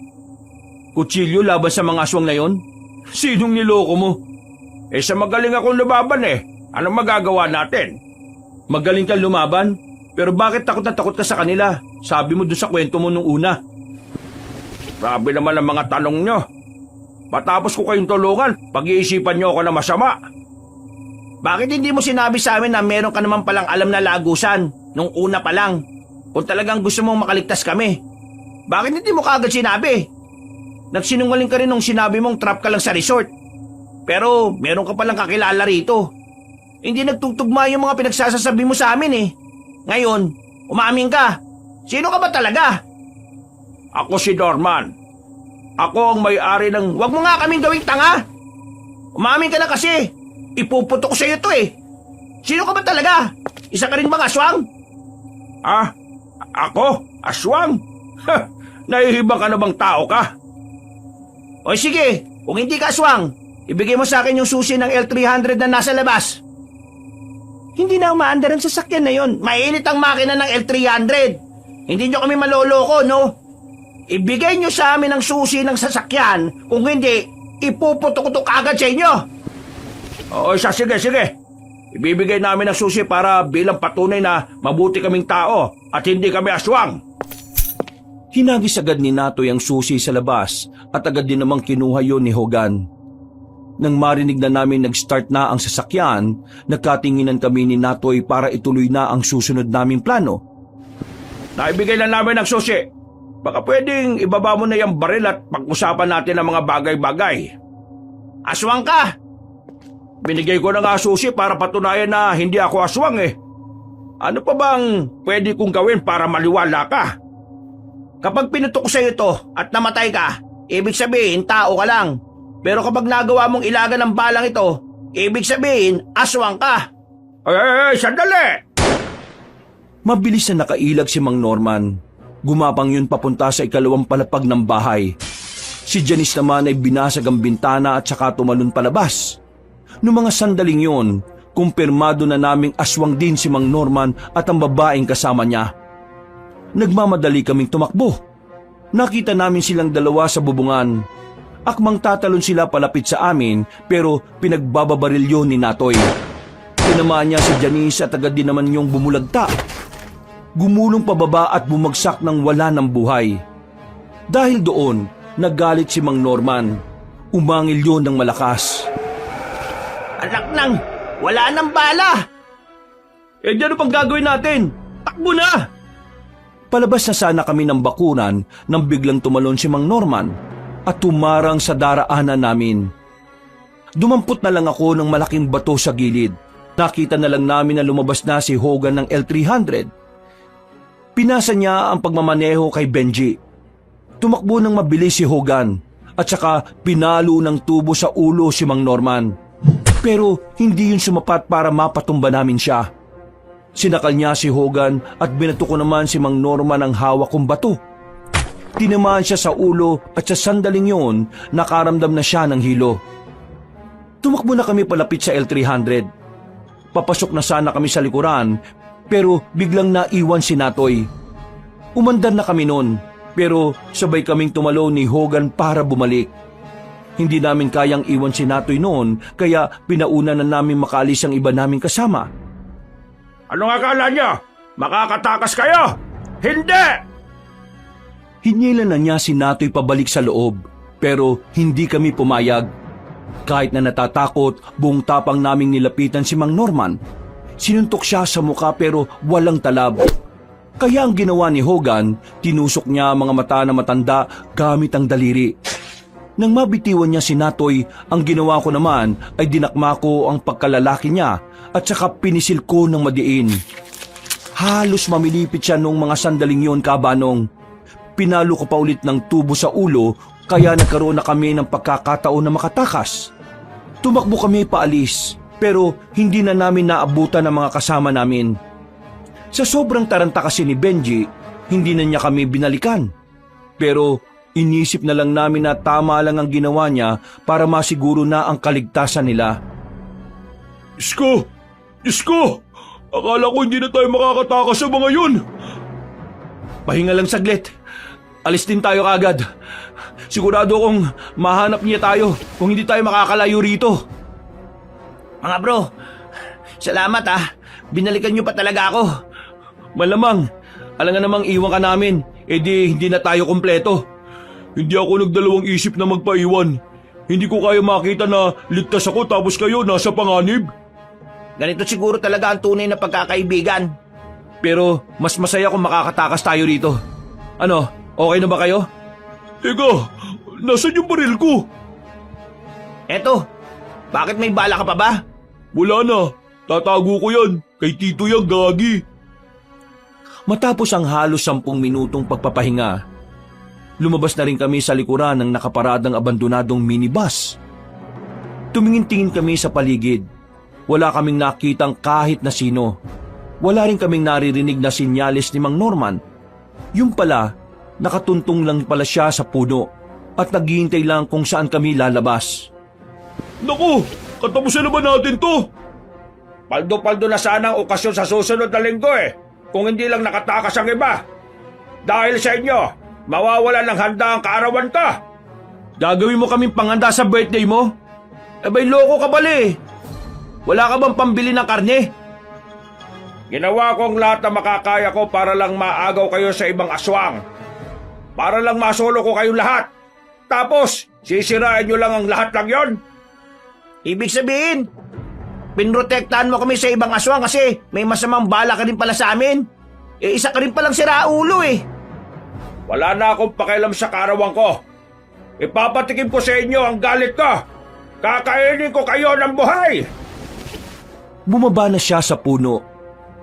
Kutsilyo laban sa mga aswang na yon? Sinong niloko mo? Eh sa magaling akong lumaban eh. Anong magagawa natin? Magaling kang lumaban? Pero bakit takot na takot ka sa kanila? Sabi mo doon sa kwento mo nung una. Grabe naman ang mga tanong nyo. Matapos ko kayong tulungan, pag-iisipan nyo ako na masama. Bakit hindi mo sinabi sa amin na meron ka naman palang alam na lagusan nung una pa lang? Kung talagang gusto mong makaligtas kami. Bakit hindi mo kaagad sinabi? Nagsinungaling ka rin nung sinabi mong trap ka lang sa resort. Pero meron ka palang kakilala rito. Hindi nagtutugma yung mga pinagsasasabi mo sa amin eh. Ngayon, umamin ka. Sino ka ba talaga? Ako si Norman. Ako ang may-ari ng... Huwag mo nga kaming gawing tanga. Umamin ka na kasi. Ipuputok ko sa iyo to eh. Sino ka ba talaga? Isa ka rin bang aswang? Ah? Ako? Aswang? Nahihibang ka na bang tao ka? O sige, kung hindi ka aswang, ibigay mo sa akin yung susi ng L300 na nasa labas. Hindi na umaandar ang sasakyan na yon. Mainit ang makina ng L300. Hindi nyo kami maloloko, no? Ibigay nyo sa amin ang susi ng sasakyan. Kung hindi, ipuputok-utok agad sa inyo. Oo, sige. Ibibigay namin ang susi para bilang patunay na mabuti kaming tao at hindi kami aswang. Hinagis agad ni Natoy ang susi sa labas at agad din namang kinuha yon ni Hogan. Nang marinig na namin nag-start na ang sasakyan, nagkatinginan kami ni Natoy para ituloy na ang susunod naming plano. Naibigay na namin ang susi. Baka pwedeng ibaba mo na yung baril at pag-usapan natin ang mga bagay-bagay. Aswang ka! Binigay ko na nga susi para patunayan na hindi ako aswang eh. Ano pa bang pwede kong gawin para maliwala ka? Kapag pinutok ko sa iyo to at namatay ka, ibig sabihin tao ka lang. Pero kapag nagawa mong ilagan ng balang ito, ibig sabihin aswang ka. Sandali! Mabilis na nakailag si Mang Norman. Gumapang yun papunta sa ikalawang palapag ng bahay. Si Janice naman ay binasag ang bintana at saka tumalon palabas. Noong mga sandaling yun, kumpirmado na naming aswang din si Mang Norman at ang babaeng kasama niya. Nagmamadali kaming tumakbo. Nakita namin silang dalawa sa bubungan. Akmang tatalon sila palapit sa amin pero pinagbababaril yun ni Natoy. Tinamaan niya si Janice at agad din naman yung bumulagta. Gumulong pababa at bumagsak ng wala ng buhay. Dahil doon, nagalit si Mang Norman. Umangil yun ng malakas. Anak nang, wala nang bala! Eh di ano pang gagawin natin? Takbo na! Palabas na sana kami ng bakuran nang biglang tumalon si Mang Norman at tumarang sa daraanan namin. Dumampot na lang ako ng malaking bato sa gilid. Nakita na lang namin na lumabas na si Hogan ng L300. Pinasa niya ang pagmamaneho kay Benji. Tumakbo ng mabilis si Hogan at saka pinalo ng tubo sa ulo si Mang Norman. Pero hindi yun sumapat para mapatumba namin siya. Sinakal niya si Hogan at binato ko naman si Mang Norman ng hawak kong bato. Tinamaan siya sa ulo at sa sandaling yun, nakaramdam na siya ng hilo. Tumakbo na kami palapit sa L300. Papasok na sana kami sa likuran, pero biglang naiwan si Natoy. Umandar na kami noon, pero sabay kaming tumalo ni Hogan para bumalik. Hindi namin kayang iwan si Natoy noon, kaya pinauna na namin makaalis ang iba naming kasama. Anong akala niyo? Makakatakas kayo? Hindi! Hinila na niya si Natoy pabalik sa loob, pero hindi kami pumayag. Kahit na natatakot, buong tapang naming nilapitan si Mang Norman. Sinuntok siya sa muka pero walang talab. Kaya ang ginawa ni Hogan, tinusok niya ang mga mata na matanda gamit ang daliri. Nang mabitiwan niya si Natoy, ang ginawa ko naman ay dinakma ko ang pagkalalaki niya at saka pinisil ko ng madiin. Halos mamilipit siya nung mga sandaling yon, Kabanong. Pinalo ko pa ulit ng tubo sa ulo kaya nagkaroon na kami ng pagkakataon na makatakas. Tumakbo kami paalis pero hindi na namin naabutan ang mga kasama namin. Sa sobrang taranta kasi ni Benji, hindi na niya kami binalikan. Pero inisip na lang namin na tama lang ang ginawa niya para masiguro na ang kaligtasan nila. Isko! Isko! Akala ko hindi na tayo makakatakas sa mga yun. Pahinga lang saglit. Alis din tayo kagad. Sigurado kong mahanap niya tayo kung hindi tayo makakalayo rito. Mga bro, salamat Binalikan niyo pa talaga ako. Malamang, alangan namang iwan ka namin, edi hindi na tayo kompleto. Hindi ako nagdalawang isip na magpaiwan. Hindi ko kaya makita na ligtas ako tapos kayo nasa panganib. Ganito siguro talaga ang tunay na pagkakaibigan. Pero mas masaya kung makakatakas tayo rito. Ano, okay na ba kayo? Teka, nasan yung baril ko? Eto, bakit may bala ka pa ba? Wala na, tatago ko yan. Kay Tito yung gagi. Matapos ang halos 10 minutong pagpapahinga, lumabas na rin kami sa likuran ng nakaparadang abandonadong minibus. Tumingin-tingin kami sa paligid. Wala kaming nakitang kahit na sino. Wala rin kaming naririnig na sinyalis ni Mang Norman. Yung pala, nakatuntong lang pala siya sa puno at naghihintay lang kung saan kami lalabas. Naku, katapusan na ba natin to? Paldo-paldo na sana ang okasyon sa susunod na linggo kung hindi lang nakatakas ang iba. Dahil sa inyo, mawawala ng handa ang kaarawan ka. Gagawin mo kaming panganda sa birthday mo? Abay, loko ka bali. Wala ka bang pambili ng karne? Ginawa ko ang lahat na makakaya ko para lang maagaw kayo sa ibang aswang. Para lang masolo ko kayong lahat. Tapos, sisirain nyo lang ang lahat lang yon. Ibig sabihin, pinrotektahan mo kami sa ibang aswang kasi may masamang bala ka rin pala sa amin. Isa ka rin palang siraulo Wala na akong pakialam sa kaarawan ko. Ipapatikim ko sa inyo ang galit ko. Kakainin ko kayo ng buhay. Bumaba na siya sa puno.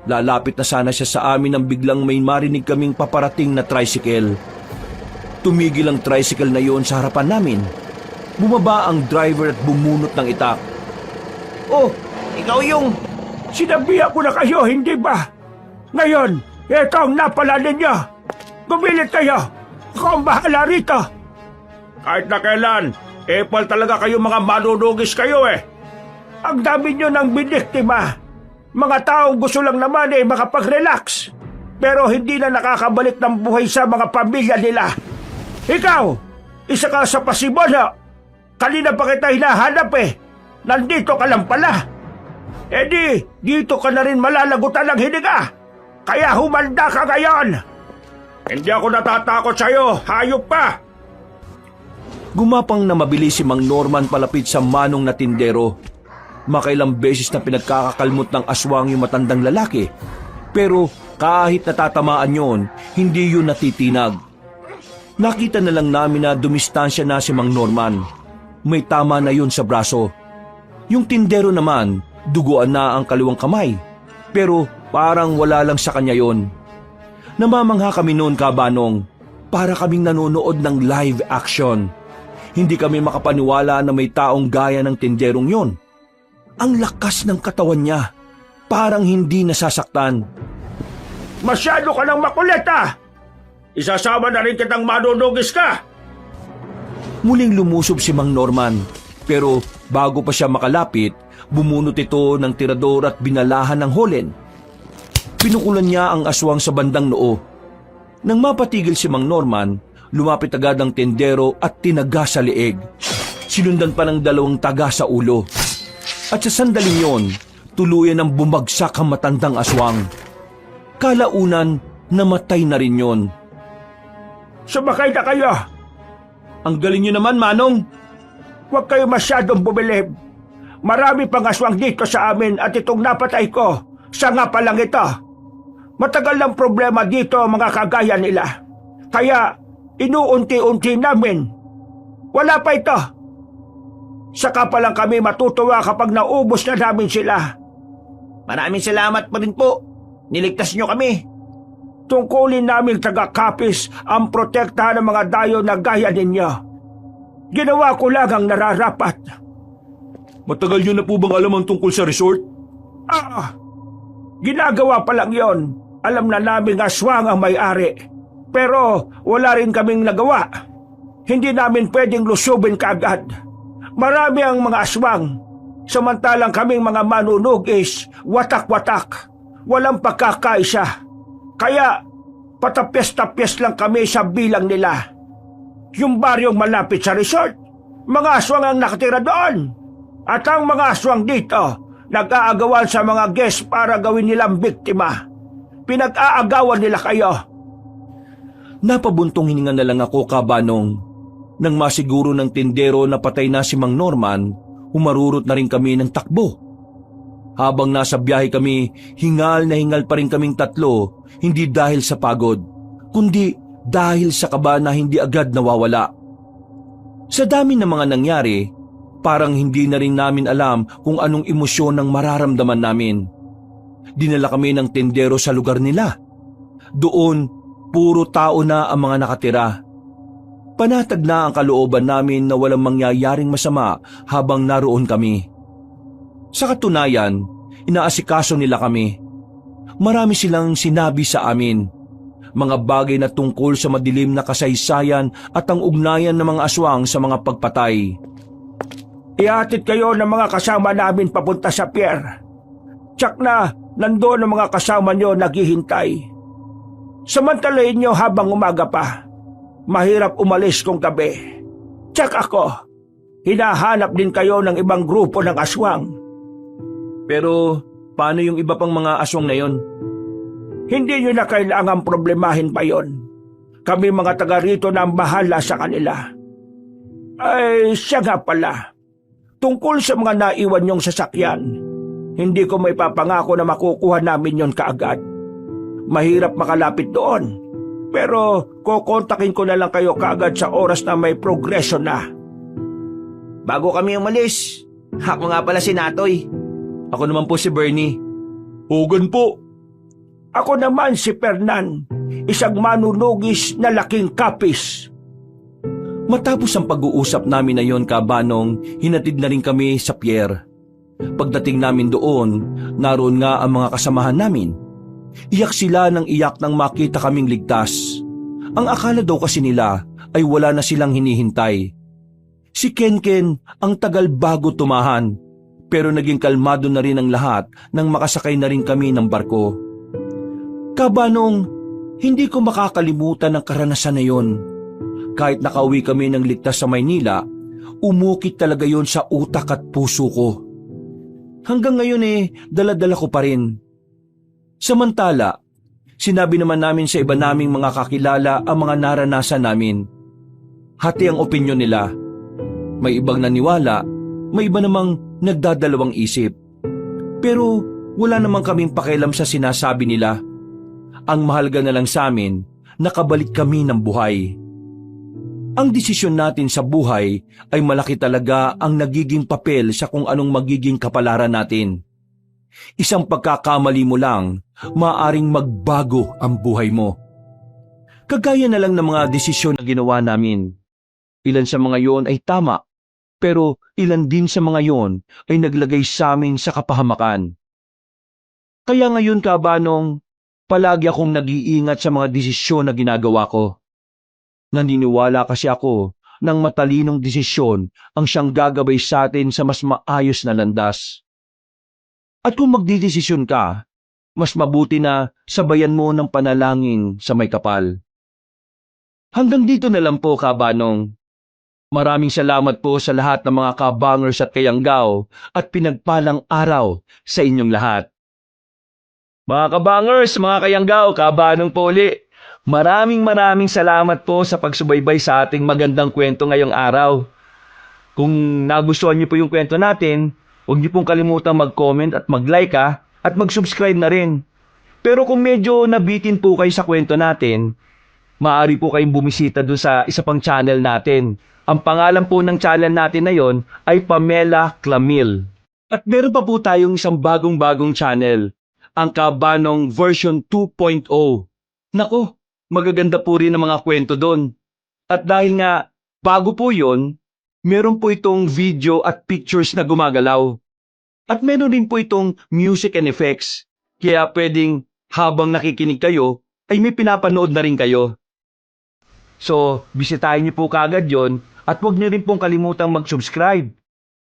Lalapit na sana siya sa amin nang biglang may marinig kaming paparating na tricycle. Tumigil ang tricycle na yon sa harapan namin. Bumaba ang driver at bumunot ng itak. Oh, ikaw yung... Sinabihan ko na kayo, hindi ba? Ngayon, ito ang napala ninyo. Gumilit kayo. Ako ang bahala rito. Kahit na kailan, epal talaga kayo mga manunugis kayo Ang dami nyo ng biniktima. Mga taong gusto lang naman makapag-relax. Pero hindi na nakakabalik ng buhay sa mga pamilya nila. Ikaw, isa ka sa pasibono. Kanina pa kita hinahanap Nandito ka lang pala. Dito ka na rin malalagutan ng hininga. Kaya humanda ka ngayon. Hindi ako natatakot sa'yo, hayop ka. Gumapang na mabilis si Mang Norman palapit sa manong na tindero. Makailang beses na pinagkakakalmot ng aswang yung matandang lalaki. Pero kahit natatamaan yon, hindi yun natitinag. Nakita na lang namin na dumistansya na si Mang Norman. May tama na yun sa braso. Yung tindero naman, duguan na ang kaliwang kamay. Pero parang wala lang sa kanya yon. Namamangha kami noon, Kabanong. Para kaming nanonood ng live action. Hindi kami makapaniwala na may taong gaya ng tinderong yon. Ang lakas ng katawan niya. Parang hindi nasasaktan. Masyado ka ng makulit Isasama na rin kitang manunugis ka. Muling lumusob si Mang Norman. Pero bago pa siya makalapit, bumunot ito ng tirador at binalahan ng holen. Pinukulan niya ang aswang sa bandang noo. Nang mapatigil si Mang Norman, lumapit agad ang tendero at tinaga sa leeg. Sinundan pa ng 2 taga sa ulo. At sa sandaling yon, tuluyan ang bumagsak ang matandang aswang. Kalaunan, namatay na rin yon. Sumakay na kayo. Ang galing nyo naman, Manong. Huwag kayo masyadong bumilib. Marami pang aswang dito sa amin at itong napatay ko, sanga pa lang ito. Matagal ng problema dito ang mga kagaya nila. Kaya inuunti-unti namin. Wala pa ito. Saka pa lang kami matutuwa kapag naubos na namin sila. Maraming salamat pa rin po. Niligtas nyo kami. Tungkulin namin taga-Capiz ang protektahan ng mga dayo na gaya ninyo. Ginawa ko lang ang nararapat. Matagal nyo na po bang alam ang tungkol sa resort? Ginagawa pa lang yon. Alam na naming aswang ang may-ari. Pero wala rin kaming nagawa. Hindi namin pwedeng lusubin kaagad. Marami ang mga aswang. Samantalang kaming mga manunugis, watak-watak. Walang pagkakaisa. Kaya patapyas-tapyas lang kami sa bilang nila. Yung baryong malapit sa resort, mga aswang ang nakatira doon. At ang mga aswang dito, nag-aagawan sa mga guest para gawin nilang biktima. Pinag-aagawan nila kayo. Napabuntong hininga na lang ako, Kabanong. Nang masiguro ng tindero na patay na si Mang Norman, humarurot na rin kami ng takbo. Habang nasa biyahe kami, hingal na hingal pa rin kaming tatlo, hindi dahil sa pagod, kundi dahil sa kaba na hindi agad nawawala. Sa dami ng mga nangyari, parang hindi na rin namin alam kung anong emosyon ang mararamdaman namin. Dinala kami ng tindero sa lugar nila. Doon, puro tao na ang mga nakatira. Panatag na ang kalooban namin na walang mangyayaring masama habang naroon kami. Sa katunayan, inaasikaso nila kami. Marami silang sinabi sa amin. Mga bagay na tungkol sa madilim na kasaysayan at ang ugnayan ng mga aswang sa mga pagpatay. Ihatid kayo ng mga kasama namin papunta sa pier. Tsak na nandoon ang mga kasama nyo naghihintay. Samantalahin nyo habang umaga pa. Mahirap umalis kung gabi. Tsak ako. Hinahanap din kayo ng ibang grupo ng aswang. Pero paano yung iba pang mga aswang na yon? Hindi nyo na kailangang problemahin pa yon. Kami mga taga rito na ang bahala sa kanila. Ay, siya nga pala. Tungkol sa mga naiwan nyong sasakyan, hindi ko may papangako na makukuha namin yon kaagad. Mahirap makalapit doon. Pero kukontakin ko na lang kayo kaagad sa oras na may progresyo na. Bago kami umalis, ako nga pala si Natoy. Ako naman po si Bernie. Hogan po. Ako naman si Fernan, isang manunugis na laking Capiz. Matapos ang pag-uusap namin na yon, Kabanong, hinatid na rin kami sa pier. Pagdating namin doon, naroon nga ang mga kasamahan namin. Iyak sila ng iyak nang makita kaming ligtas. Ang akala daw kasi nila ay wala na silang hinihintay. Si Kenken ang tagal bago tumahan, pero naging kalmado na rin ang lahat nang makasakay na rin kami ng barko. Kabanong, hindi ko makakalimutan ang karanasan na yon. Kahit nakauwi kami ng ligtas sa Maynila, umukit talaga yon sa utak at puso ko. Hanggang ngayon dala-dala ko pa rin. Samantala, sinabi naman namin sa iba naming mga kakilala ang mga naranasan namin. Hati ang opinyon nila. May ibang naniwala, may iba namang nagdadalawang isip. Pero wala namang kaming pakialam sa sinasabi nila. Ang mahalaga na lang sa amin, nakabalik kami ng buhay. Ang desisyon natin sa buhay ay malaki talaga ang nagiging papel sa kung anong magiging kapalaran natin. Isang pagkakamali mo lang, maaaring magbago ang buhay mo. Kagaya na lang ng mga desisyon na ginawa namin. Ilan sa mga yon ay tama, pero ilan din sa mga yon ay naglagay sa amin sa kapahamakan. Kaya ngayon, Kabanong, palagi akong nag-iingat sa mga desisyon na ginagawa ko. Naniniwala kasi ako ng matalinong desisyon ang siyang gagabay sa atin sa mas maayos na landas. At kung magdidesisyon ka, mas mabuti na sabayan mo ng panalangin sa may kapal. Hanggang dito na lang po, Kabanong. Maraming salamat po sa lahat ng mga kabangers at kayanggaw at pinagpalang araw sa inyong lahat. Mga kabangers, mga kayanggaw, Kabanong po uli. Maraming salamat po sa pagsubaybay sa ating magandang kwento ngayong araw. Kung nagustuhan niyo po yung kwento natin, huwag niyo pong kalimutang mag-comment at mag-like at mag-subscribe na rin. Pero kung medyo nabitin po kayo sa kwento natin, maaari po kayong bumisita doon sa isa pang channel natin. Ang pangalan po ng channel natin na yon ay Pamela Clamil. At meron pa po tayong isang bagong channel, ang Kabanong version 2.0. Nako, magaganda po rin ang mga kwento doon. At dahil nga bago po yon, meron po itong video at pictures na gumagalaw. At meron rin po itong music and effects. Kaya pwedeng habang nakikinig kayo, ay may pinapanood na rin kayo. So, bisitahin niyo po kaagad yon at huwag niyo rin pong kalimutang mag-subscribe.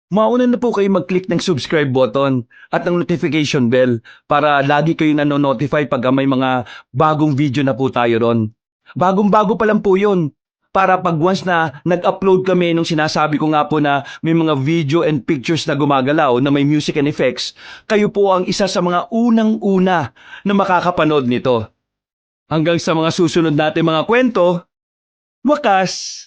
Mauna na po kayo mag-click ng subscribe button at ng notification bell para lagi kayo nanonotify pag may mga bagong video na po tayo ron. Bagong-bago pa lang po yun. Para pag once na nag-upload kami nung sinasabi ko nga po na may mga video and pictures na gumagalaw na may music and effects, kayo po ang isa sa mga unang-una na makakapanood nito. Hanggang sa mga susunod natin mga kwento, wakas!